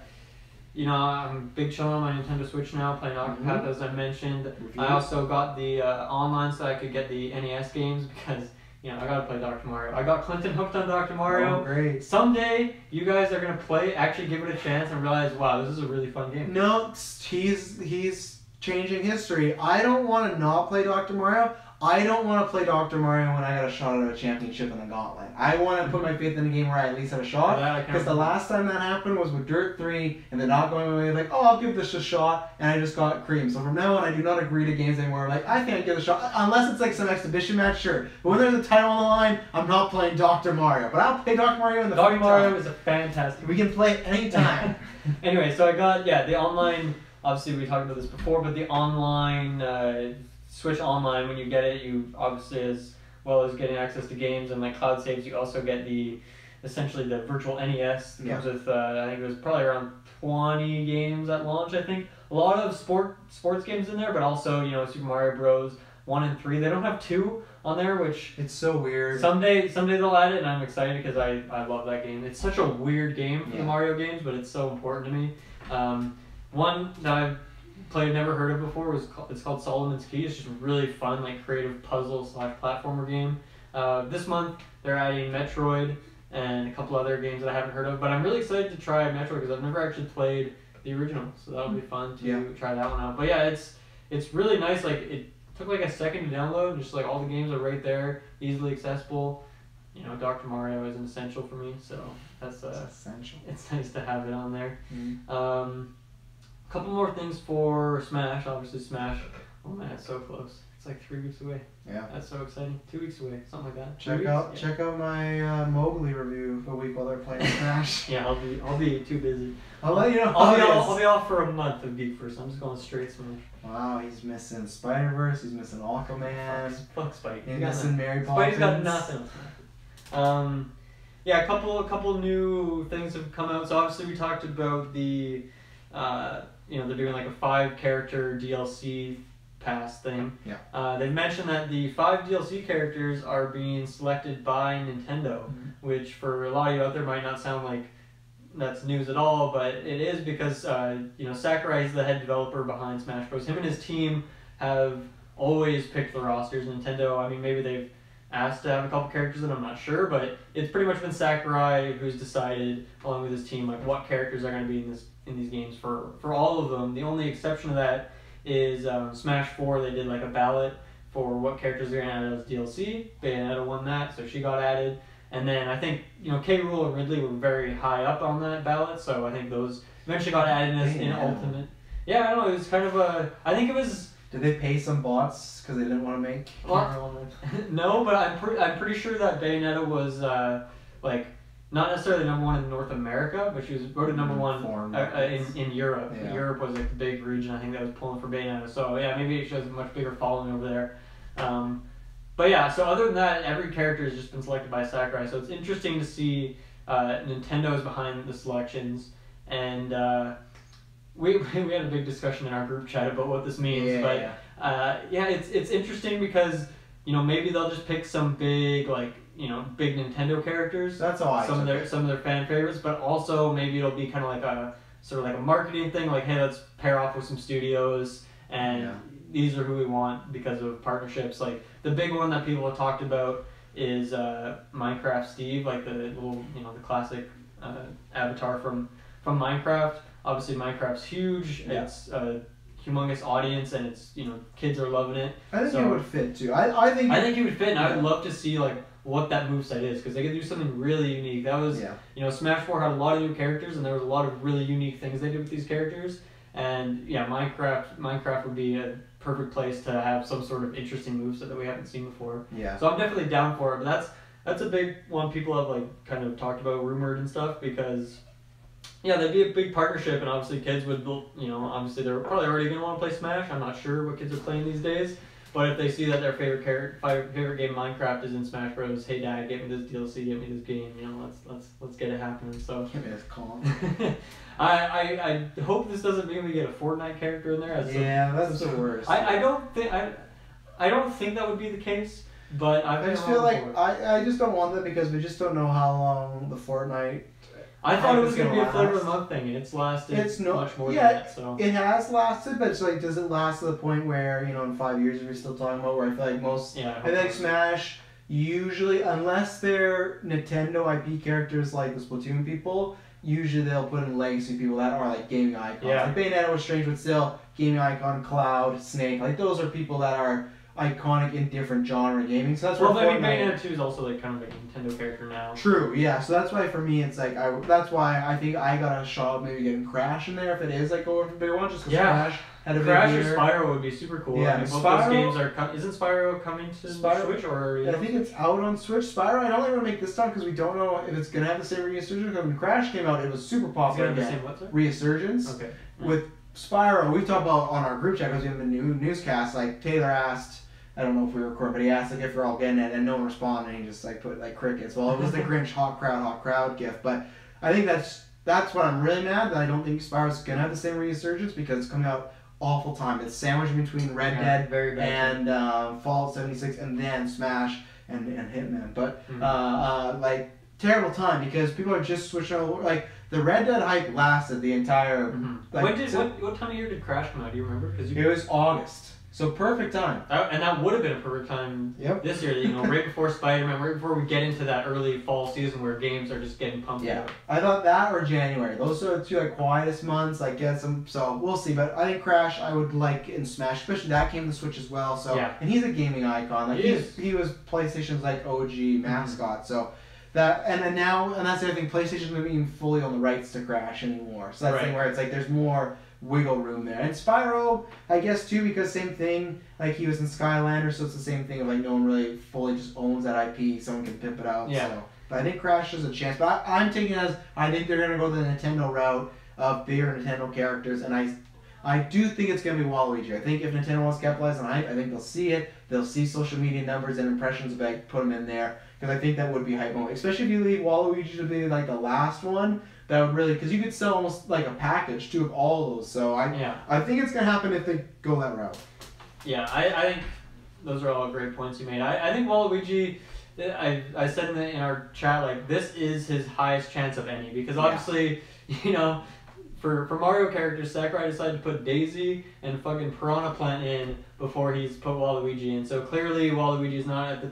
big chilling on my Nintendo Switch now, playing Octopath as I mentioned. I also got the online so I could get the NES games because I gotta play Dr. Mario. I got Clinton hooked on Dr. Mario. Oh, great. Someday, you guys are gonna actually give it a chance and realize, wow, this is a really fun game. No, he's changing history. I don't want to not play Dr. Mario. I don't want to play Dr. Mario when I got a shot at a championship in the Gauntlet. I want to put my faith in a game where I at least have a shot. Because the last time that happened was with Dirt 3, and they're not going away I'll give this a shot, and I just got creamed. So from now on, I do not agree to games anymore. I can't give it a shot. Unless it's some exhibition match, sure. But when there's a title on the line, I'm not playing Dr. Mario. But I'll play Dr. Mario in the Dr. Mario is a fantastic. We can play it anytime. Anyway, so I got, the online, obviously we talked about this before, but the online, Switch Online, when you get it, you obviously, as well as getting access to games and cloud saves, you also get essentially the virtual NES. It comes with, I think it was probably around 20 games at launch, I think. A lot of sports games in there, but also, Super Mario Bros., 1 and 3. They don't have 2 on there, which It's so weird. someday they'll add it, and I'm excited because I love that game. It's such a weird game for the Mario games, but it's so important to me. One that I've played, never heard of before, it's called Solomon's Key. It's just a really fun, like, creative puzzle/platformer game. This month they're adding Metroid and a couple other games that I haven't heard of, but I'm really excited to try Metroid because I've never actually played the original, so that'll be fun to try that one out. But yeah, it's really nice. Like, it took like a second to download, just like all the games are right there, easily accessible. You know, Dr. Mario is an essential for me, so that's essential. It's nice to have it on there. Mm-hmm. A couple more things for Smash. Obviously, Smash. Oh man, it's so close. It's like 3 weeks away. Yeah. That's so exciting. 2 weeks away, something like that. Check out my Mowgli review a week while they're playing Smash. Yeah, I'll be too busy. I'll let you know. I'll be off for a month of GeekVerse. I'm just going straight Smash. Wow, he's missing Spider-Verse. He's missing Aquaman. Fuck Spike. He's missing Mary Poppins. Spike's got nothing. Yeah, a couple new things have come out. So obviously we talked about the, they're doing like a 5-character DLC pass thing. Yeah. They've mentioned that the 5 DLC characters are being selected by Nintendo, which for a lot of you out there might not sound like that's news at all, but it is because Sakurai is the head developer behind Smash Bros. Him and his team have always picked the rosters. Nintendo, I mean, maybe they've asked to have a couple characters and I'm not sure, but it's pretty much been Sakurai who's decided, along with his team, like what characters are going to be in these games for all of them. The only exception to that is Smash 4. They did like a ballot for what characters they're going to add as DLC. Bayonetta won that, so she got added. And then I think K. Rool and Ridley were very high up on that ballot, so I think those eventually got added in Ultimate. Yeah, I don't know. It was kind of I think it was. Did they pay some bots because they didn't want to make? No, but I'm pretty sure that Bayonetta was not necessarily number 1 in North America, but she was voted number 1 in Europe. Yeah. Europe was like the big region. I think that was pulling for Bayonetta. So yeah, maybe she has a much bigger following over there. But yeah, so other than that, every character has just been selected by Sakurai. So it's interesting to see Nintendo is behind the selections, and we had a big discussion in our group chat about what this means. It's interesting because maybe they'll just pick some big big Nintendo characters. That's all some of their fan favorites, but also maybe it'll be kind of like a sort of like a marketing thing. Like, hey, let's pair off with some studios and. These are who we want because of partnerships. Like the big one that people have talked about is Minecraft Steve, like the little the classic avatar from Minecraft. Obviously Minecraft's huge. Yeah. It's a humongous audience and it's kids are loving it. I think it would fit too. I think he would fit, and I would love to see like what that moveset is because they could do something really unique. That was Smash 4 had a lot of new characters and there was a lot of really unique things they did with these characters. And yeah, Minecraft would be a perfect place to have some sort of interesting moveset that we haven't seen before. Yeah. So I'm definitely down for it. But that's a big one people have like kind of talked about, rumored and stuff, because that'd be a big partnership, and obviously kids would obviously they're probably already gonna want to play Smash. I'm not sure what kids are playing these days. But if they see that their favorite game Minecraft is in Smash Bros, hey dad, get me this DLC, get me this game, let's get it happening. So give me this call. I hope this doesn't mean we get a Fortnite character in there. That's the worst. I don't think that would be the case, but I just feel like I just don't want that because we just don't know how long the Fortnite. I thought it was going to be a flavor of the month thing, and it's lasted much more than that. So it has lasted, but it's like, does it last to the point where in 5 years we're still talking about? Where I feel like I feel like Smash usually, unless they're Nintendo IP characters like the Splatoon people, usually they'll put in legacy people that are like gaming icons. Yeah. Like Bayonetta was strange, but still gaming icon, Cloud, Snake. Like those are people that are iconic in different genre gaming. So that's Bayonetta 2 is also like kind of like a Nintendo character now. True, yeah. So that's why for me it's like that's why I think I got a shot of maybe getting Crash in there if it is like going for bigger one, just because Crash had a Crash big or Spyro would be super cool. Yeah, I mean, both those games are. Isn't Spyro coming to Switch or? I think it's out on Switch. Spyro, I don't think we're gonna make this time because we don't know if it's gonna have the same resurgence. Because when Crash came out, it was super popular. It's gonna have the same what? Resurgence. Okay. With Spyro, we talked about on our group chat because we have the new newscast. Like Taylor asked. I don't know if we record, but he asked like if we're all getting it, and no one responded, and he just like put like crickets. Well, it was the Grinch hot crowd gift, but I think that's what I'm really mad that I don't think Spyro's gonna have the same resurgence because it's coming out awful time. It's sandwiched between Red Dead very bad and Fallout 76, and then Smash and Hitman. But like terrible time because people are just switching over. Like the Red Dead hype lasted the entire. Like, what time of year did Crash come out? Do you remember? Because it was August. So perfect time. And that would have been a perfect time this year, you know, right before Spider-Man, right before we get into that early fall season where games are just getting pumped out. I thought that or January. Those are the two like quietest months. Like get some. So we'll see. But I think Crash I would like in Smash, especially that came to Switch as well. So and he's a gaming icon. Like he was PlayStation's like OG mascot. So. That and that's the other thing. PlayStation's not even fully on the rights to Crash anymore. So that's the thing where it's like there's more wiggle room there. And Spyro, I guess too, because same thing. Like he was in Skylander, so it's the same thing of like no one really fully just owns that IP. Someone can pimp it out. Yeah. So, but I think Crash has a chance. But I'm taking it as I think they're gonna go the Nintendo route of bigger Nintendo characters, and I do think it's gonna be Waluigi. I think if Nintendo wants to capitalize on hype, I think they'll see it. They'll see social media numbers and impressions, like put them in there. Because I think that would be hype moment. Especially if you leave Waluigi to be like the last one. That would really... Because you could sell almost like a package, too, of all of those. So I think it's going to happen if they go that route. Yeah, I think those are all great points you made. I think Waluigi... I said in our chat, like, this is his highest chance of any. Because obviously, you know... For Mario characters, Sakurai decided to put Daisy and fucking Piranha Plant in before he's put Waluigi in. So clearly Waluigi's not at the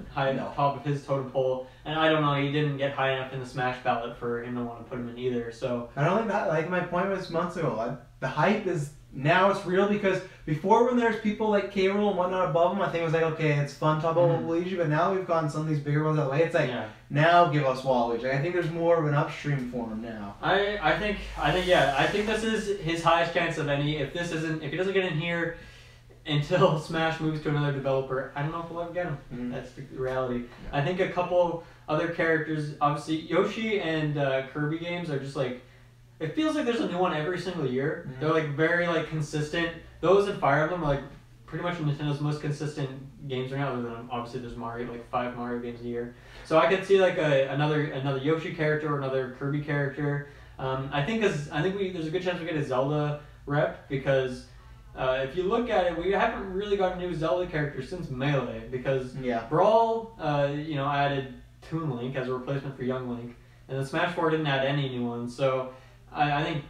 top of his totem pole. And I don't know, he didn't get high enough in the Smash ballot for him to want to put him in either. So I don't think that, like my point was months ago, the hype is, now it's real because before when there's people like K-Rool and whatnot above him, I think it was like, okay, it's fun to talk about Waluigi, but now we've gotten some of these bigger ones that way. It's like, now give us Waluigi. I think there's more of an upstream for him now. I think this is his highest chance of any. If he doesn't get in here until Smash moves to another developer, I don't know if we'll ever get him. That's the reality. I think a couple other characters, obviously Yoshi and Kirby games are just like, it feels like there's a new one every single year. They're like very like consistent. Those and Fire Emblem are like pretty much Nintendo's most consistent games right now. Other than obviously there's Mario, like 5 Mario games a year. So I could see like another Yoshi character or another Kirby character. I think there's a good chance we get a Zelda rep because if you look at it, we haven't really got a new Zelda character since Melee because Brawl added Toon Link as a replacement for Young Link, and then Smash 4 didn't add any new ones. So I think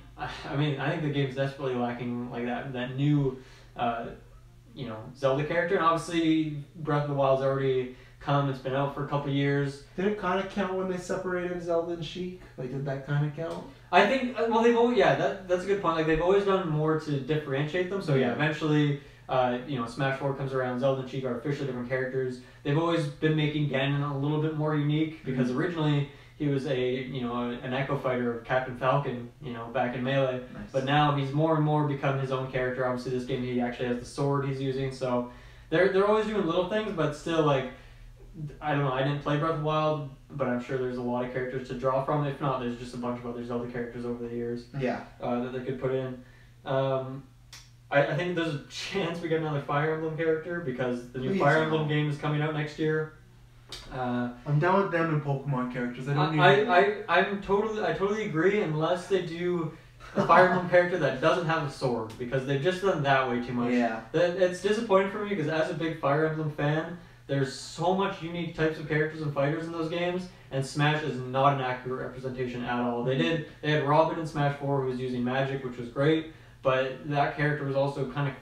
the game's desperately lacking like that new Zelda character, and obviously Breath of the Wild's already come. It's been out for a couple years. Did it kind of count when they separated Zelda and Sheik? Like, did that kind of count? I think, well, they've always, that's a good point. Like, they've always done more to differentiate them. So, eventually, Smash 4 comes around, Zelda and Sheik are officially different characters. They've always been making Ganon a little bit more unique because originally he was an Echo Fighter of Captain Falcon, back in Melee. Nice. But now he's more and more become his own character. Obviously, this game he actually has the sword he's using. So, they're always doing little things, but still, like, I don't know, I didn't play Breath of the Wild, but I'm sure there's a lot of characters to draw from. If not, there's just a bunch of other Zelda characters over the years that they could put in. I think there's a chance we get another Fire Emblem character because the new Fire Emblem game is coming out next year. I'm down with them and Pokemon characters. I totally agree unless they do a Fire Emblem character that doesn't have a sword because they've just done that way too much. Yeah. It's disappointing for me because as a big Fire Emblem fan, there's so much unique types of characters and fighters in those games, and Smash is not an accurate representation at all. They had Robin in Smash 4 who was using magic, which was great, but that character was also kind of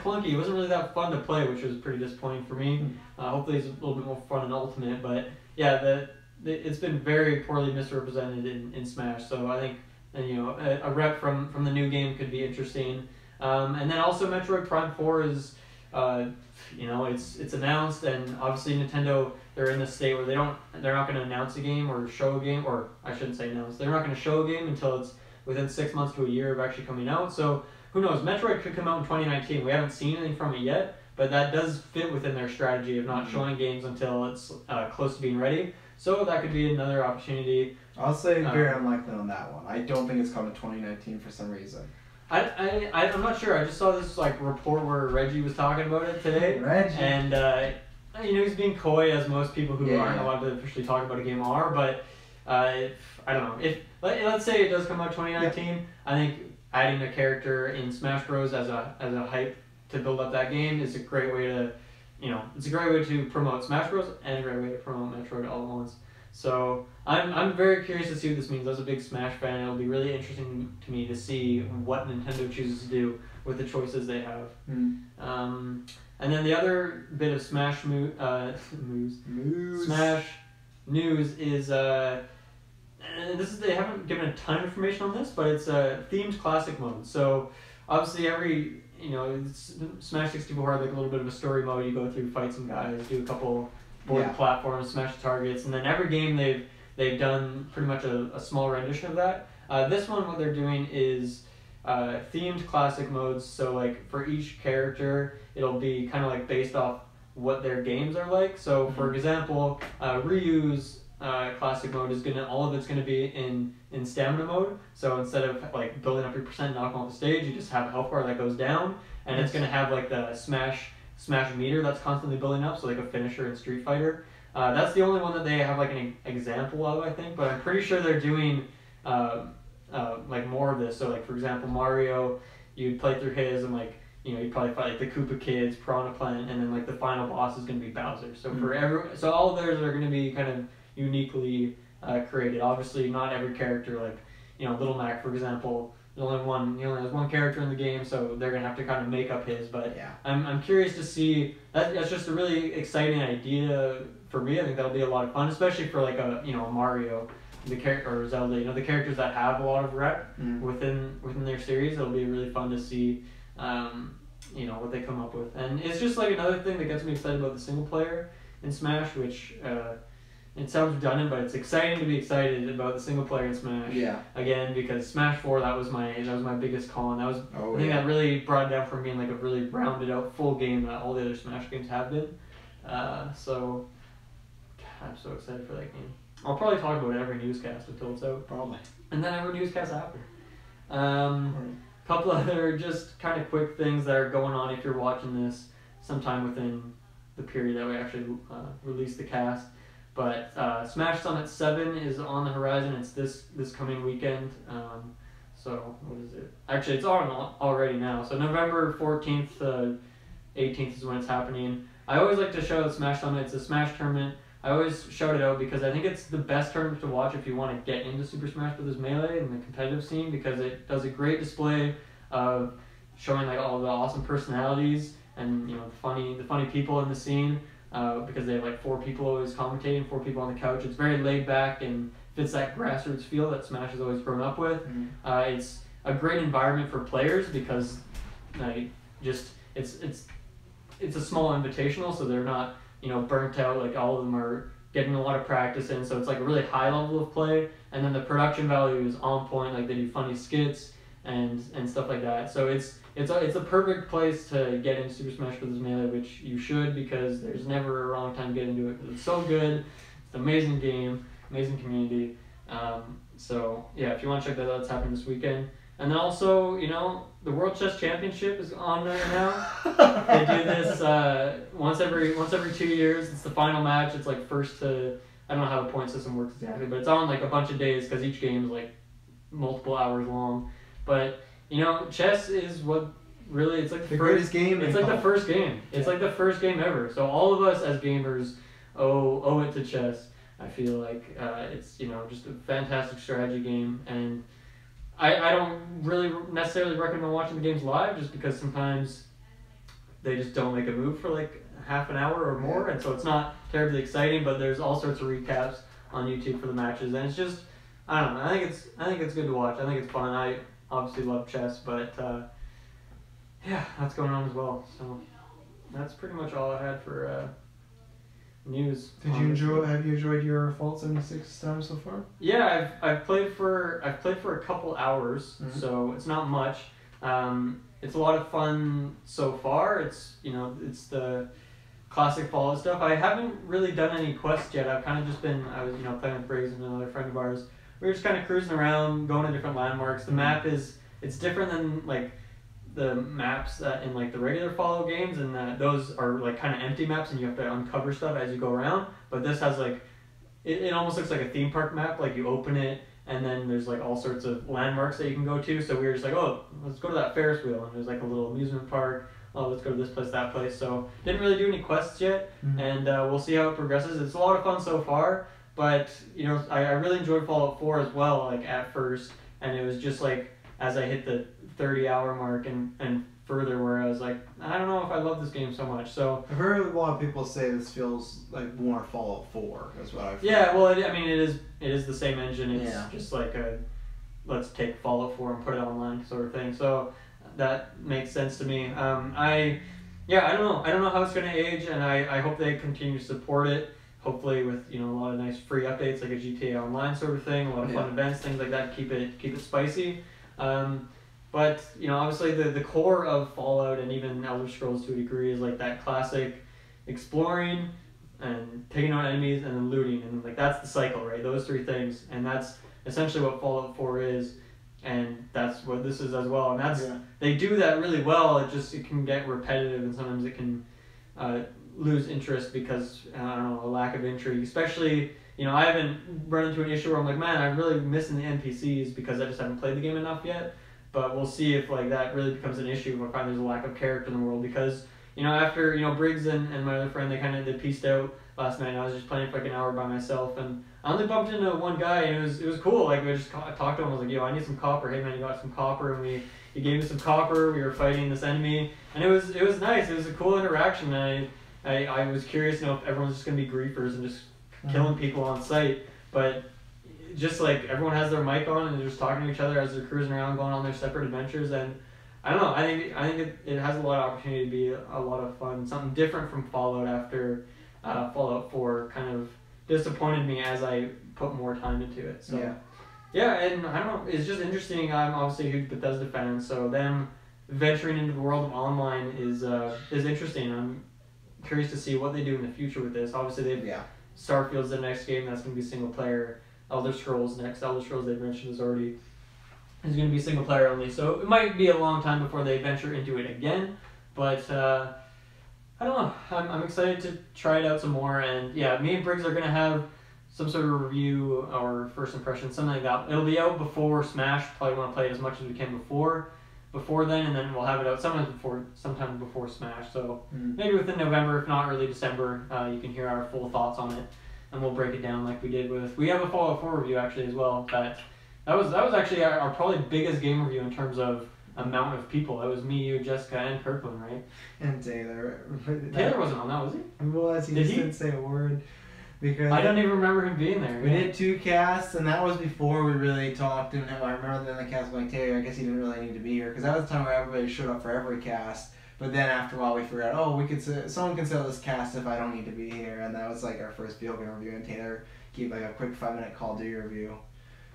clunky. It wasn't really that fun to play, which was pretty disappointing for me. Hopefully it's a little bit more fun in Ultimate, but it's been very poorly misrepresented in Smash. So I think a rep from the new game could be interesting. And then also Metroid Prime 4 is it's announced, and obviously Nintendo, they're in this state where they're not going to announce a game or show a game, or I shouldn't say announce. They're not going to show a game until it's within 6 months to a year of actually coming out. So who knows? Metroid could come out in 2019. We haven't seen anything from it yet, but that does fit within their strategy of not showing games until it's close to being ready. So that could be another opportunity. I'll say very unlikely on that one. I don't think it's coming 2019 for some reason. I'm not sure. I just saw this report where Reggie was talking about it today. Reggie. And he's being coy, as most people who aren't allowed to officially talk about a game are. But I don't know. If let's say it does come out 2019, I think adding a character in Smash Bros as a hype to build up that game is a great way to, it's a great way to promote Smash Bros and a great way to promote Metroid all at once. So I'm very curious to see what this means. I was a big Smash fan. It'll be really interesting to me to see what Nintendo chooses to do with the choices they have. And then the other bit of Smash Smash news is they haven't given a ton of information on this, but it's a themed classic mode. So obviously Smash 64 had like a little bit of a story mode. You go through, fight some guys, do a couple board platforms, smash the targets, and then every game they've done pretty much a small rendition of that. This one, what they're doing is themed classic modes. So like for each character, it'll be kind of like based off what their games are like. So for example, Ryu's classic mode is all of it's gonna be in stamina mode. So instead of like building up your percent, knock off the stage, you just have a health bar that goes down, and it's gonna have like the smash meter that's constantly building up, so like a finisher in Street Fighter. That's the only one that they have like an example of, I think, but I'm pretty sure they're doing like more of this. So like for example, Mario, you'd play through his and like you'd probably fight like the Koopa Kids, Piranha Plant, and then like the final boss is gonna be Bowser. So so all of theirs are gonna be kind of uniquely created. Obviously, not every character, like Little Mac, for example, he only has one character in the game, so they're gonna have to kind of make up his. But I'm curious to see. That's just a really exciting idea for me. I think that'll be a lot of fun, especially for like a Mario, or Zelda. The characters that have a lot of rep within their series. It'll be really fun to see. What they come up with, and it's just like another thing that gets me excited about the single player in Smash, which it sounds redundant, but it's exciting to be excited about the single player in Smash. Again, because Smash 4, that was my biggest con. That was I think that really brought it down for me in like a really rounded out full game that all the other Smash games have been. So I'm so excited for that game. I'll probably talk about it every newscast until it's out. Probably. And then every newscast after. Couple other just kind of quick things that are going on if you're watching this sometime within the period that we actually release the cast. But Smash Summit 7 is on the horizon. It's this coming weekend. So what is it? Actually, it's on already now. So November 14th to 18th is when it's happening. I always like to show the Smash Summit. It's a Smash tournament. I always shout it out because I think it's the best tournament to watch if you want to get into Super Smash Bros. Melee and the competitive scene, because it does a great display of showing like all the awesome personalities and the funny people in the scene. Because they have like 4 people always commentating, 4 people on the couch. It's very laid back and fits that grassroots feel that Smash has always grown up with. It's a great environment for players because it's a small invitational, so they're not burnt out. Like all of them are getting a lot of practice in, so it's like a really high level of play. And then the production value is on point. Like they do funny skits and stuff like that. So it's a perfect place to get into Super Smash Bros. Melee, which you should, because there's never a wrong time to get into it, because it's so good. It's an amazing game, amazing community. So yeah, if you want to check that out, it's happening this weekend. And then also, the World Chess Championship is on there now. They do this once every 2 years. It's the final match. It's like first to, I don't know how the point system works exactly, but it's on like a bunch of days because each game is like multiple hours long. But chess is what really, it's like the greatest game. It's like the first game. It's like the first game ever. So all of us as gamers owe it to chess. I feel like it's just a fantastic strategy game, and I don't really necessarily recommend watching the games live, just because sometimes they just don't make a move for like half an hour or more, and so it's not terribly exciting. But there's all sorts of recaps on YouTube for the matches, and it's just, I don't know. I think it's good to watch. I think it's fun. I obviously love chess, but yeah, that's going on as well. So that's pretty much all I had for news. Have you enjoyed your Fallout 76 time so far? Yeah, I've played for a couple hours, so it's not much. It's a lot of fun so far. It's it's the classic Fallout stuff. I haven't really done any quests yet. I've kind of just been, I was playing with Briggs and another friend of ours. We were just kind of cruising around, going to different landmarks. The map it's different than like the maps in like the regular Fallout games, and those are like kind of empty maps and you have to uncover stuff as you go around. But this has like, it almost looks like a theme park map. Like you open it and then there's like all sorts of landmarks that you can go to. So we were just like, oh, let's go to that Ferris wheel, and there's like a little amusement park. Oh, let's go to this place, that place. So didn't really do any quests yet, and we'll see how it progresses. It's a lot of fun so far, but you know, I really enjoyed Fallout 4 as well, like at first, and it was just like as I hit the 30-hour mark and further, where I was like, I don't know if I love this game so much. So I've heard a lot of people say this feels like more Fallout 4. That's what I've heard. yeah, well, I mean, it is the same engine. It's Yeah. just like let's take Fallout 4 and put it online sort of thing. So that makes sense to me. I don't know. I don't know how it's going to age, and I hope they continue to support it. Hopefully with, you know, a lot of nice free updates like a GTA Online sort of thing, a lot of fun events, things like that. Keep it spicy. But you know, obviously the core of Fallout and even Elder Scrolls to a degree is like that classic exploring and taking out enemies and then looting, and like that's the cycle, right? Those three things, and that's essentially what Fallout 4 is, and that's what this is as well. And that's they do that really well. It can get repetitive, and sometimes it can lose interest because I don't know, a lack of intrigue. Especially, you know, I haven't run into an issue where I'm like, man, I'm really missing the NPCs because I just haven't played the game enough yet. But we'll see if like that really becomes an issue if I find there's a lack of character in the world, because you know, after, you know, Briggs and my other friend, they pieced out last night, and I was just playing for like an hour by myself, and I only bumped into one guy, and it was cool. Like I just talked to him. I was like, yo, I need some copper. Hey man, you got some copper? And he gave me some copper. We were fighting this enemy, and it was nice. It was a cool interaction. And I was curious, you know, if everyone's just gonna be griefers and just killing people on sight, but just like everyone has their mic on and they're just talking to each other as they're cruising around, going on their separate adventures. And I don't know, I think it has a lot of opportunity to be a lot of fun, something different from Fallout after Fallout 4 kind of disappointed me as I put more time into it. So yeah, and I don't know, it's just interesting. I'm obviously a huge Bethesda fan, so them venturing into the world of online is interesting. I'm curious to see what they do in the future with this. Obviously Starfield's the next game that's going to be single player. Elder Scrolls next. Elder Scrolls they mentioned is going to be single player only, so it might be a long time before they venture into it again. But I don't know. I'm excited to try it out some more. And yeah, me and Briggs are going to have some sort of review or first impression, something like that. It'll be out before Smash. Probably want to play it as much as we can before then, and then we'll have it out sometime before Smash. So maybe within November, if not early December, you can hear our full thoughts on it. And we'll break it down like we did we have a Fallout 4 review actually as well. That was actually our probably biggest game review in terms of amount of people. That was me, you, Jessica, and Kirkland, right? And Taylor. Taylor wasn't on that, was he? He was. He just didn't say a word. Because I don't even remember him being there. We did 2 casts, and that was before we really talked. And I remember then the cast was like, Taylor, I guess he didn't really need to be here, because that was the time where everybody showed up for every cast. But then after a while we figured out, someone can sell this cast if I don't need to be here, and that was like our first video game review, and Taylor gave like a quick 5-minute Call of Duty review.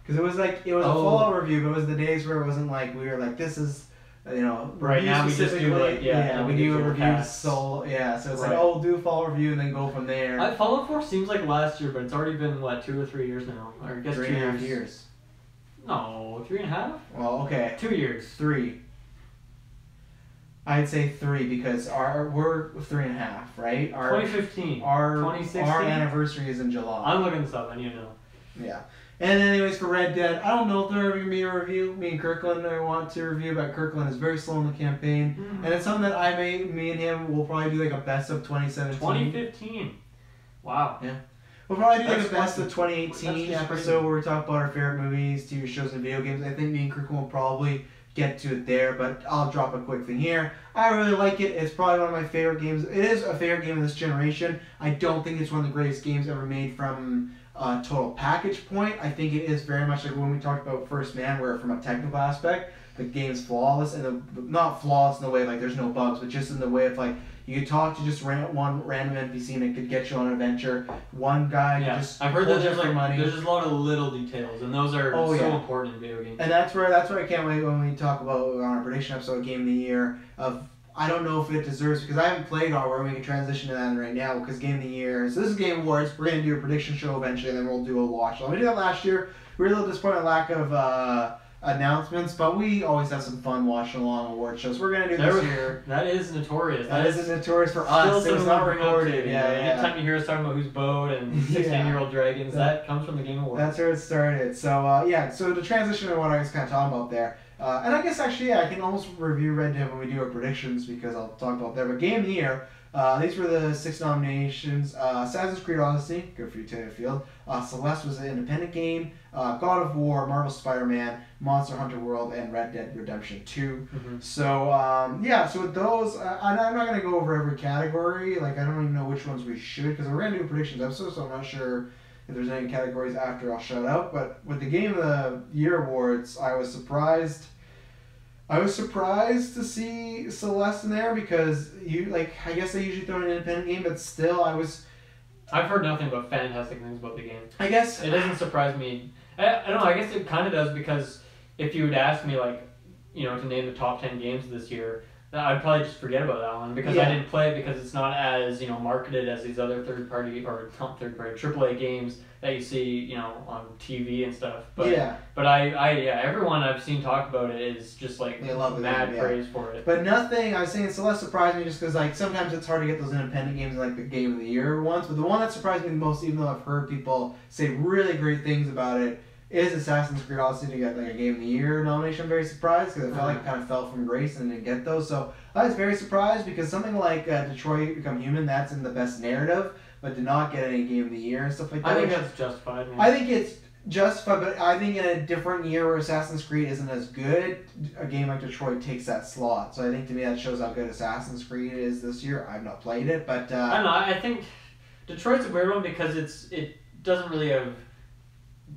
Because it was a Fallout review, but it was the days where it wasn't like, we were like, this is, you know, right now we just do like, we do a review, so it's like, oh, do a Fallout review and then go from there. Fallout 4 seems like last year, but it's already been, what, 2 or 3 years now? Or I guess 3.5 years. No, 3.5? Well, okay. 2 years. 3. I'd say 3 because we're 3.5, right? 2015. 2016. Our anniversary is in July. I'm looking this up. I need to know. Yeah. And anyways, for Red Dead, I don't know if they're ever going to be a review. Me and Kirkland want to review, but Kirkland is very slow in the campaign. And it's something that me and him will probably do like a best of 2017. 2015. Wow. Yeah. We'll probably do like a best of 2018 episode where we talk about our favorite movies, TV shows, and video games. I think me and Kirkland will probably get to it there, but I'll drop a quick thing here. I really like it. It's probably one of my favorite games. It is a favorite game of this generation. I don't think it's one of the greatest games ever made from a total package point. I think it is very much like when we talked about First Man, where from a technical aspect, the game's flawless, and not flawless in the way like there's no bugs, but just in the way of like you could talk to just one random NPC and it could get you on an adventure. One guy could just I've heard that there's money. There's just a lot of little details, and those are so important in video games. And that's where I can't wait when we talk about on our prediction episode of Game of the Year of. I don't know if it deserves, because I haven't played Andor, we can transition to that right now, because Game of the Year, so this is Game Awards, we're going to do a prediction show eventually, and then we'll do a watch. So we did that last year, we were a little disappointed in lack of announcements, but we always have some fun watching along award shows. We're gonna do this year. That is notorious. That is notorious for us. It was not recorded. Yeah. Anytime you hear us talking about who's bowed and 16-year-old dragons, that comes from the Game Awards. That's where it started. So so to transition to what I was kind of talking about there, and I guess actually I can almost review Red Dead when we do our predictions because I'll talk about there. But Game of the Year. These were the 6 nominations. Assassin's Creed Odyssey, good for you, Taylor Field. Celeste was an independent game. God of War, Marvel Spider-Man, Monster Hunter World, and Red Dead Redemption 2. Mm-hmm. So, so with those, I'm not going to go over every category. Like, I don't even know which ones we should, because we're going to do a predictions episode, so I'm not sure if there's any categories after I'll shout out. But with the Game of the Year awards, I was surprised to see Celeste in there because I guess they usually throw an independent game, but still I've heard nothing but fantastic things about the game. I guess it doesn't surprise me. I don't know. I guess it kind of does because if you would ask me to name the top 10 games this year, I'd probably just forget about that one because I didn't play it because it's not as marketed as these other AAA games that you see on TV and stuff. But everyone I've seen talk about it is just they love mad praise for it. But nothing. I was saying Celeste surprised me just because sometimes it's hard to get those independent games in the Game of the Year ones. But the one that surprised me the most, even though I've heard people say really great things about it, is Assassin's Creed Odyssey to get a Game of the Year nomination. I'm very surprised because I felt like it kind of fell from grace and didn't get those. So I was very surprised because something like Detroit Become Human, that's in the best narrative, but did not get any Game of the Year and stuff like that. I think that's justified. Man. I think it's justified, but I think in a different year where Assassin's Creed isn't as good, a game like Detroit takes that slot. So I think to me that shows how good Assassin's Creed is this year. I've not played it, but I don't know. I think Detroit's a weird one because it doesn't really have.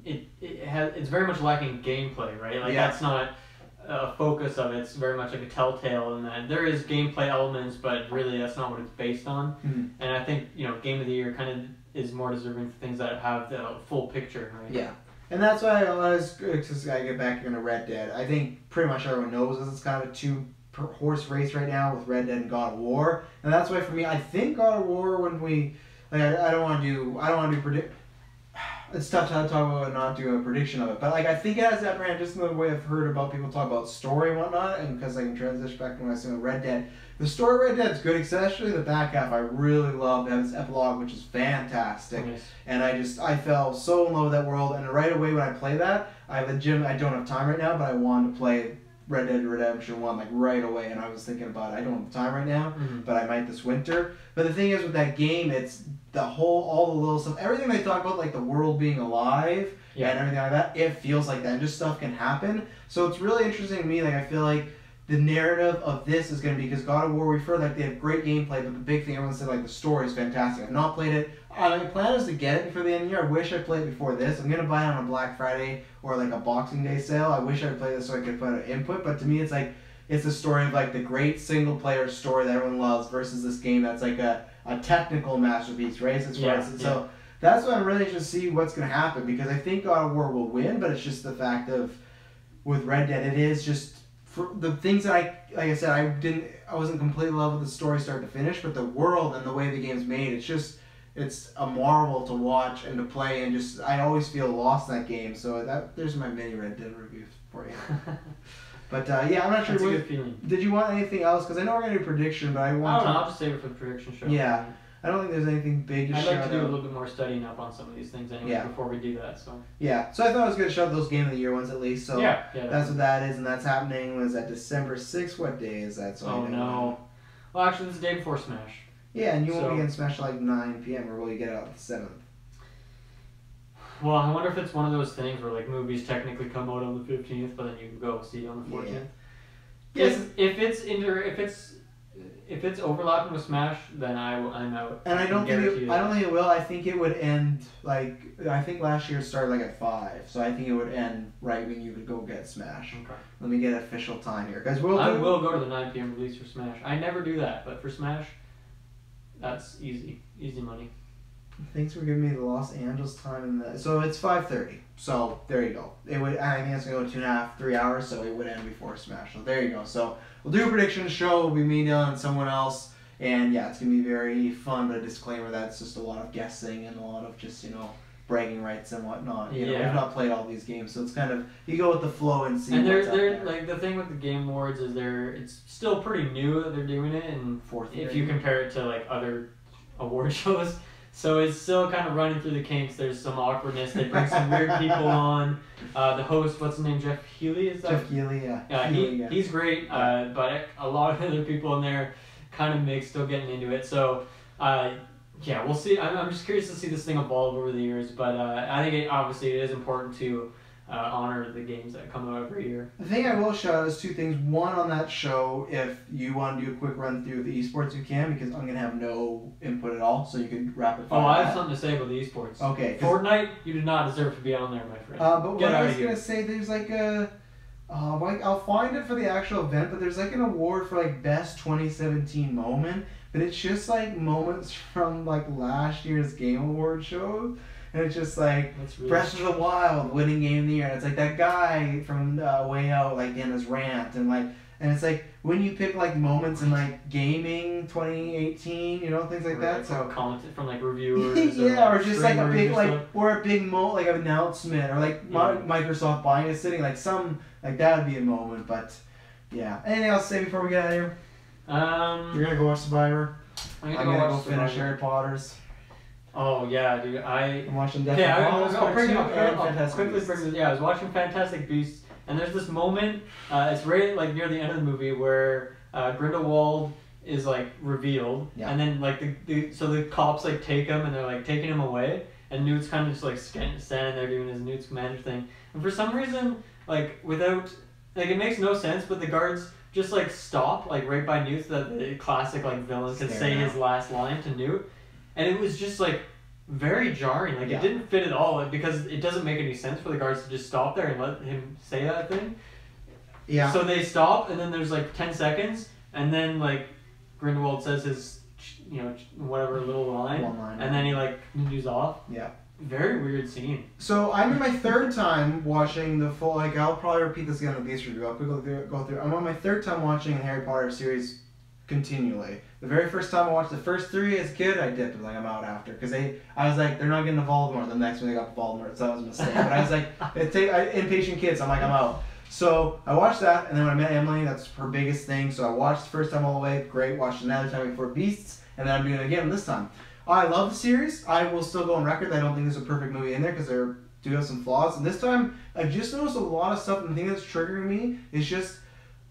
It's very much lacking gameplay, right? That's not a focus of it. It's very much like a telltale in that there is gameplay elements, but really that's not what it's based on. Mm-hmm. And I think Game of the Year kind of is more deserving for things that have the full picture, right? Yeah, and that's why I get back into Red Dead. I think pretty much everyone knows this is kind of a two-horse race right now with Red Dead and God of War, and that's why for me, I think God of War when we I don't want to do predict. It's tough to talk about and not do a prediction of it, but I think it has that brand just in the way I've heard about people talk about story and whatnot, and because I can transition back to when I was saying Red Dead. The story of Red Dead's good, especially the back half. I really loved. It has this epilogue, which is fantastic, and I fell so in love with that world. And right away when I play that, I don't have time right now, but I wanted to play Red Dead Redemption 1 right away, and I was thinking about it. I don't have time right now, but I might this winter. But the thing is with that game, it's all the little stuff, everything they talk about, like the world being alive and everything like that, it feels like that, and just stuff can happen. So it's really interesting to me. I feel like the narrative of this is going to be, because God of War, we've heard they have great gameplay, but the big thing everyone said the story is fantastic. I've not played it. My plan is to get it before the end of the year. I wish I played it before this. I'm going to buy it on a Black Friday or a Boxing Day sale. I wish I would play this so I could put an input, but to me it's the story of the great single player story that everyone loves versus this game that's a technical masterpiece, right? So that's why I'm really interested to see what's going to happen, because I think God of War will win, but it's just the fact of with Red Dead, it is just for the things that like I said, I wasn't completely in love with the story start to finish, but the world and the way the game's made, it's a marvel to watch and to play, and I always feel lost in that game. So there's my mini Red Dead reviews for you. But I'm not sure. That's a good feeling. Did you want anything else? Because I know we're gonna do a prediction, but I'll just save it for the prediction show. Yeah, I don't think there's anything big to I'd shout like to do out. a little bit more studying up on some of these things anyway before we do that. So so I thought I was gonna shout those Game of the Year ones at least. So that's what that is, and that's happening. Was that December 6th? What day is that? So no. Well, actually, it's the day before Smash. Yeah, and you won't be getting Smash 9 p.m. or will you get it out the 7th? Well, I wonder if it's one of those things where movies technically come out on the 15th, but then you can go see it on the 14th. Yeah. Yes, if it's overlapping with Smash, then I'm out. And I don't think it will. I think it would end I think last year it started at 5, so I think it would end right when you would go get Smash. Okay. Let me get official time here, guys. I will go to the 9 p.m. release for Smash. I never do that, but for Smash, that's easy money. Thanks for giving me the Los Angeles time. So it's 5:30. So there you go. I think it's going to go 2.5, 3 hours, so it would end before Smash. So there you go. So we'll do a prediction show. It'll be me, Dylan, and someone else. And yeah, it's going to be very fun, but a disclaimer that it's just a lot of guessing and a lot of just, bragging rights and whatnot. You know, Yeah. we've not played all these games, so it's kind of you go with the flow and see. And what's out they're there. like the thing with the Game Awards is it's still pretty new that they're doing it, and Fourth if year. you compare it to like other award shows, so it's still kind of running through the kinks. There's some awkwardness. They bring some weird people on. The host, what's his name, Jeff Healy, is that? Jeff Keighley, yeah. Yeah, Keighley, yeah. he's great, but a lot of other people in there kind of mixed, still getting into it. So, yeah, we'll see. I'm just curious to see this thing evolve over the years, but I think obviously it is important to honor the games that come out every year. The thing I will shout out is two things. One, on that show, if you want to do a quick run through of the esports, you can, because I'm going to have no input at all, so you can rapid fire. Oh, I have that. something to say about the esports. Okay. Fortnite, you do not deserve to be on there, my friend. But Get what I out was of here. going to say, there's like a... like I'll find it for the actual event, but there's like an award for like best 2017 moment, but it's just like moments from like last year's Game Award show, and it's just like That's really Breath of the Wild winning Game of the Year, and it's like that guy from Way Out like in his rant, and it's like when you pick like moments in like gaming 2018, you know, things like that. So commented from like reviewers. yeah, or just like a streamers big or like stuff. or a big like announcement, or like Microsoft buying a sitting, like some like that would be a moment. But yeah, anything else to say before we get out of here? You're gonna go watch Survivor. I'm I'm gonna go watch finish Survivor. Harry Potter's. Oh yeah, dude. I'm watching Okay, Death I'll bring I'll quickly bring this. Yeah, I was watching Fantastic Beasts, and there's this moment. It's right like near the end of the movie where Grindelwald is like revealed, Yeah. and then like the cops like take him and they're like taking him away, and Newt's kind of just like standing there doing his Newt's Commander thing, and for some reason like without like it makes no sense, but the guards just like stop like right by Newt so that the classic like villain can say his last line to Newt. And it was just like very jarring. Like it didn't fit at all, like, because it doesn't make any sense for the guards to just stop there and let him say that thing. Yeah. So they stop, and then there's like 10 seconds, and then like Grindelwald says his, whatever little line, and then he like continues off. Yeah. Very weird scene. So I'm in my third time watching the full. Like I'll probably repeat this again in the Beast review. I'll quickly go through. I'm on my third time watching the Harry Potter series continually. The very first time I watched the first three as a kid, I dipped. Like I'm out after because I was like they're not getting to Voldemort. The next one they got Voldemort, so that was a mistake. But I was like impatient kids. I'm like I'm out. So I watched that, and then when I met Emily, that's her biggest thing. So I watched the first time all the way. Great. Watched another time before Beasts, and then I'm doing it again this time. I love the series. I will still go on record that I don't think there's a perfect movie in there because there do have some flaws. And this time, I've just noticed a lot of stuff, and the thing that's triggering me is just,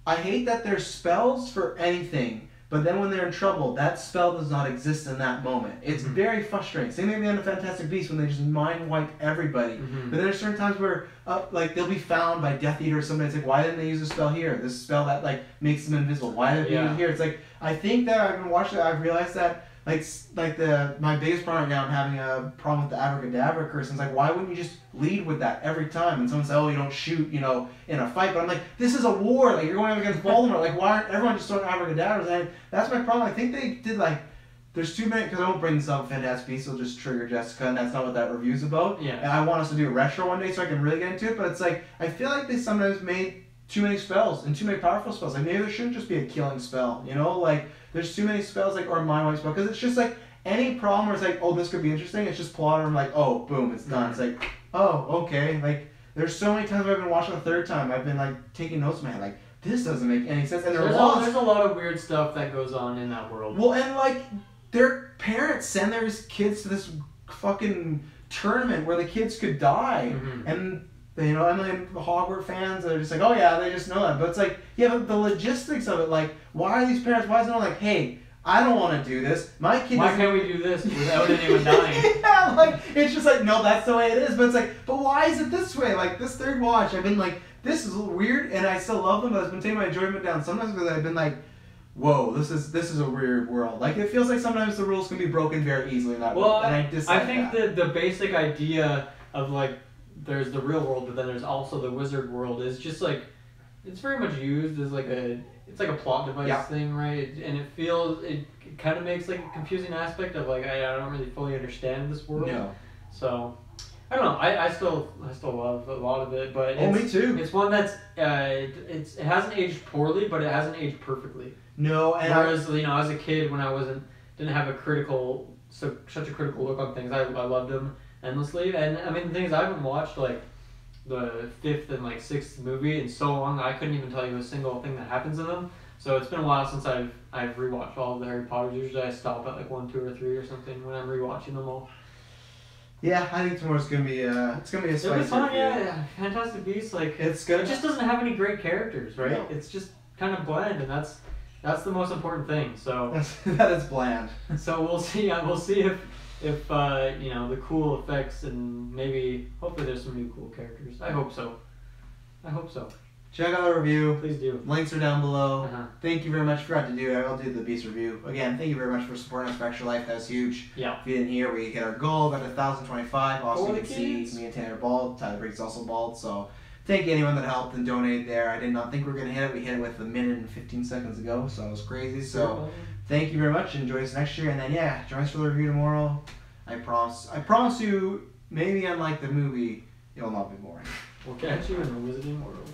I hate that there's spells for anything, but then when they're in trouble, that spell does not exist in that moment. It's very frustrating. Same thing at the end of Fantastic Beasts when they just mind wipe everybody. But there's certain times where, like, they'll be found by Death Eater or somebody. It's like, why didn't they use a spell here? This spell that, like, makes them invisible. Why did they use it here? It's like, I think that I've been watching it, I've realized that my biggest problem right now, I'm having a problem with the abracadabra curse. And it's like, why wouldn't you just lead with that every time? And someone says, oh, you don't shoot, in a fight. But I'm like, this is a war. Like, you're going up against Voldemort. Like, why aren't everyone just throwing abracadabras? And that's my problem. I think they did, like, there's too many, because I won't bring this up, Fantastic Beasts will just trigger Jessica, and that's not what that review's about. Yeah. And I want us to do a retro one day so I can really get into it. But it's like, I feel like they sometimes made too many spells and too many powerful spells. Like, maybe there shouldn't just be a killing spell, Like, there's too many spells, like, or a mind wipe spell, because it's just like, any problem where it's like, oh, this could be interesting, it's just plot, and I'm like, oh, boom, it's done. It's like, oh, okay. Like, there's so many times I've been watching the third time, I've been, like, taking notes in my head, like, this doesn't make any sense. And there's a lot of weird stuff that goes on in that world. Well, and, like, their parents send their kids to this fucking tournament where the kids could die. And, Emily and Hogwarts fans are just like, oh, yeah, they just know that. But it's like, yeah, but the logistics of it, like, why are these parents, why is it not like, hey, I don't want to do this. My kid. Why can't we do this without anyone dying? Yeah, like it's just like no, that's the way it is. But it's like, but why is it this way? Like this third watch, I've been like, this is weird, and I still love them, but I've been taking my enjoyment down sometimes because I've been like, whoa, this is a weird world. Like it feels like sometimes the rules can be broken very easily in that world, and I dislike think that. the basic idea of like there's the real world, but then there's also the wizard world is just like it's very much used as like a. It's like a plot device thing, right? And it kind of makes like a confusing aspect of like I don't really fully understand this world. No. So I don't know. I still love a lot of it, but me too. It's one that's it hasn't aged poorly, but it hasn't aged perfectly. No, and whereas as a kid when I didn't have such a critical look on things, I loved them. endlessly. And I mean, the thing is, I haven't watched like the 5th and like 6th movie in so long that I couldn't even tell you a single thing that happens in them. So it's been a while since I've rewatched all of the Harry Potters. Usually I stop at like 1, 2, or 3 or something when I'm rewatching them all. Yeah, I think tomorrow's gonna be a spicy It'll be fun, review. yeah. Fantastic Beasts, like It's good. It just doesn't have any great characters, right? No. It's just kind of bland, and that's the most important thing. So That is bland. so we'll see. We'll see if you know, the cool effects and maybe hopefully there's some new cool characters. I hope so. Check out the review. Please do. Links are down below. Uh-huh. Thank you very much. Forgot to do it. I'll do the Beast review. Again, thank you very much for supporting us for Extra Life. That was huge. Yeah. If you didn't hear, we hit our goal. Got 1,025. Also, For you the can kids. see me and Tanner bald. Tyler Briggs also bald. So thank you anyone that helped and donated there. I did not think we were going to hit it. We hit it with 1 minute and 15 seconds ago. So it was crazy. So thank you very much. Enjoy us next year. And then, yeah, join us for the review tomorrow. I promise you, maybe unlike the movie, you'll not be boring. We'll catch you in the Wizarding World.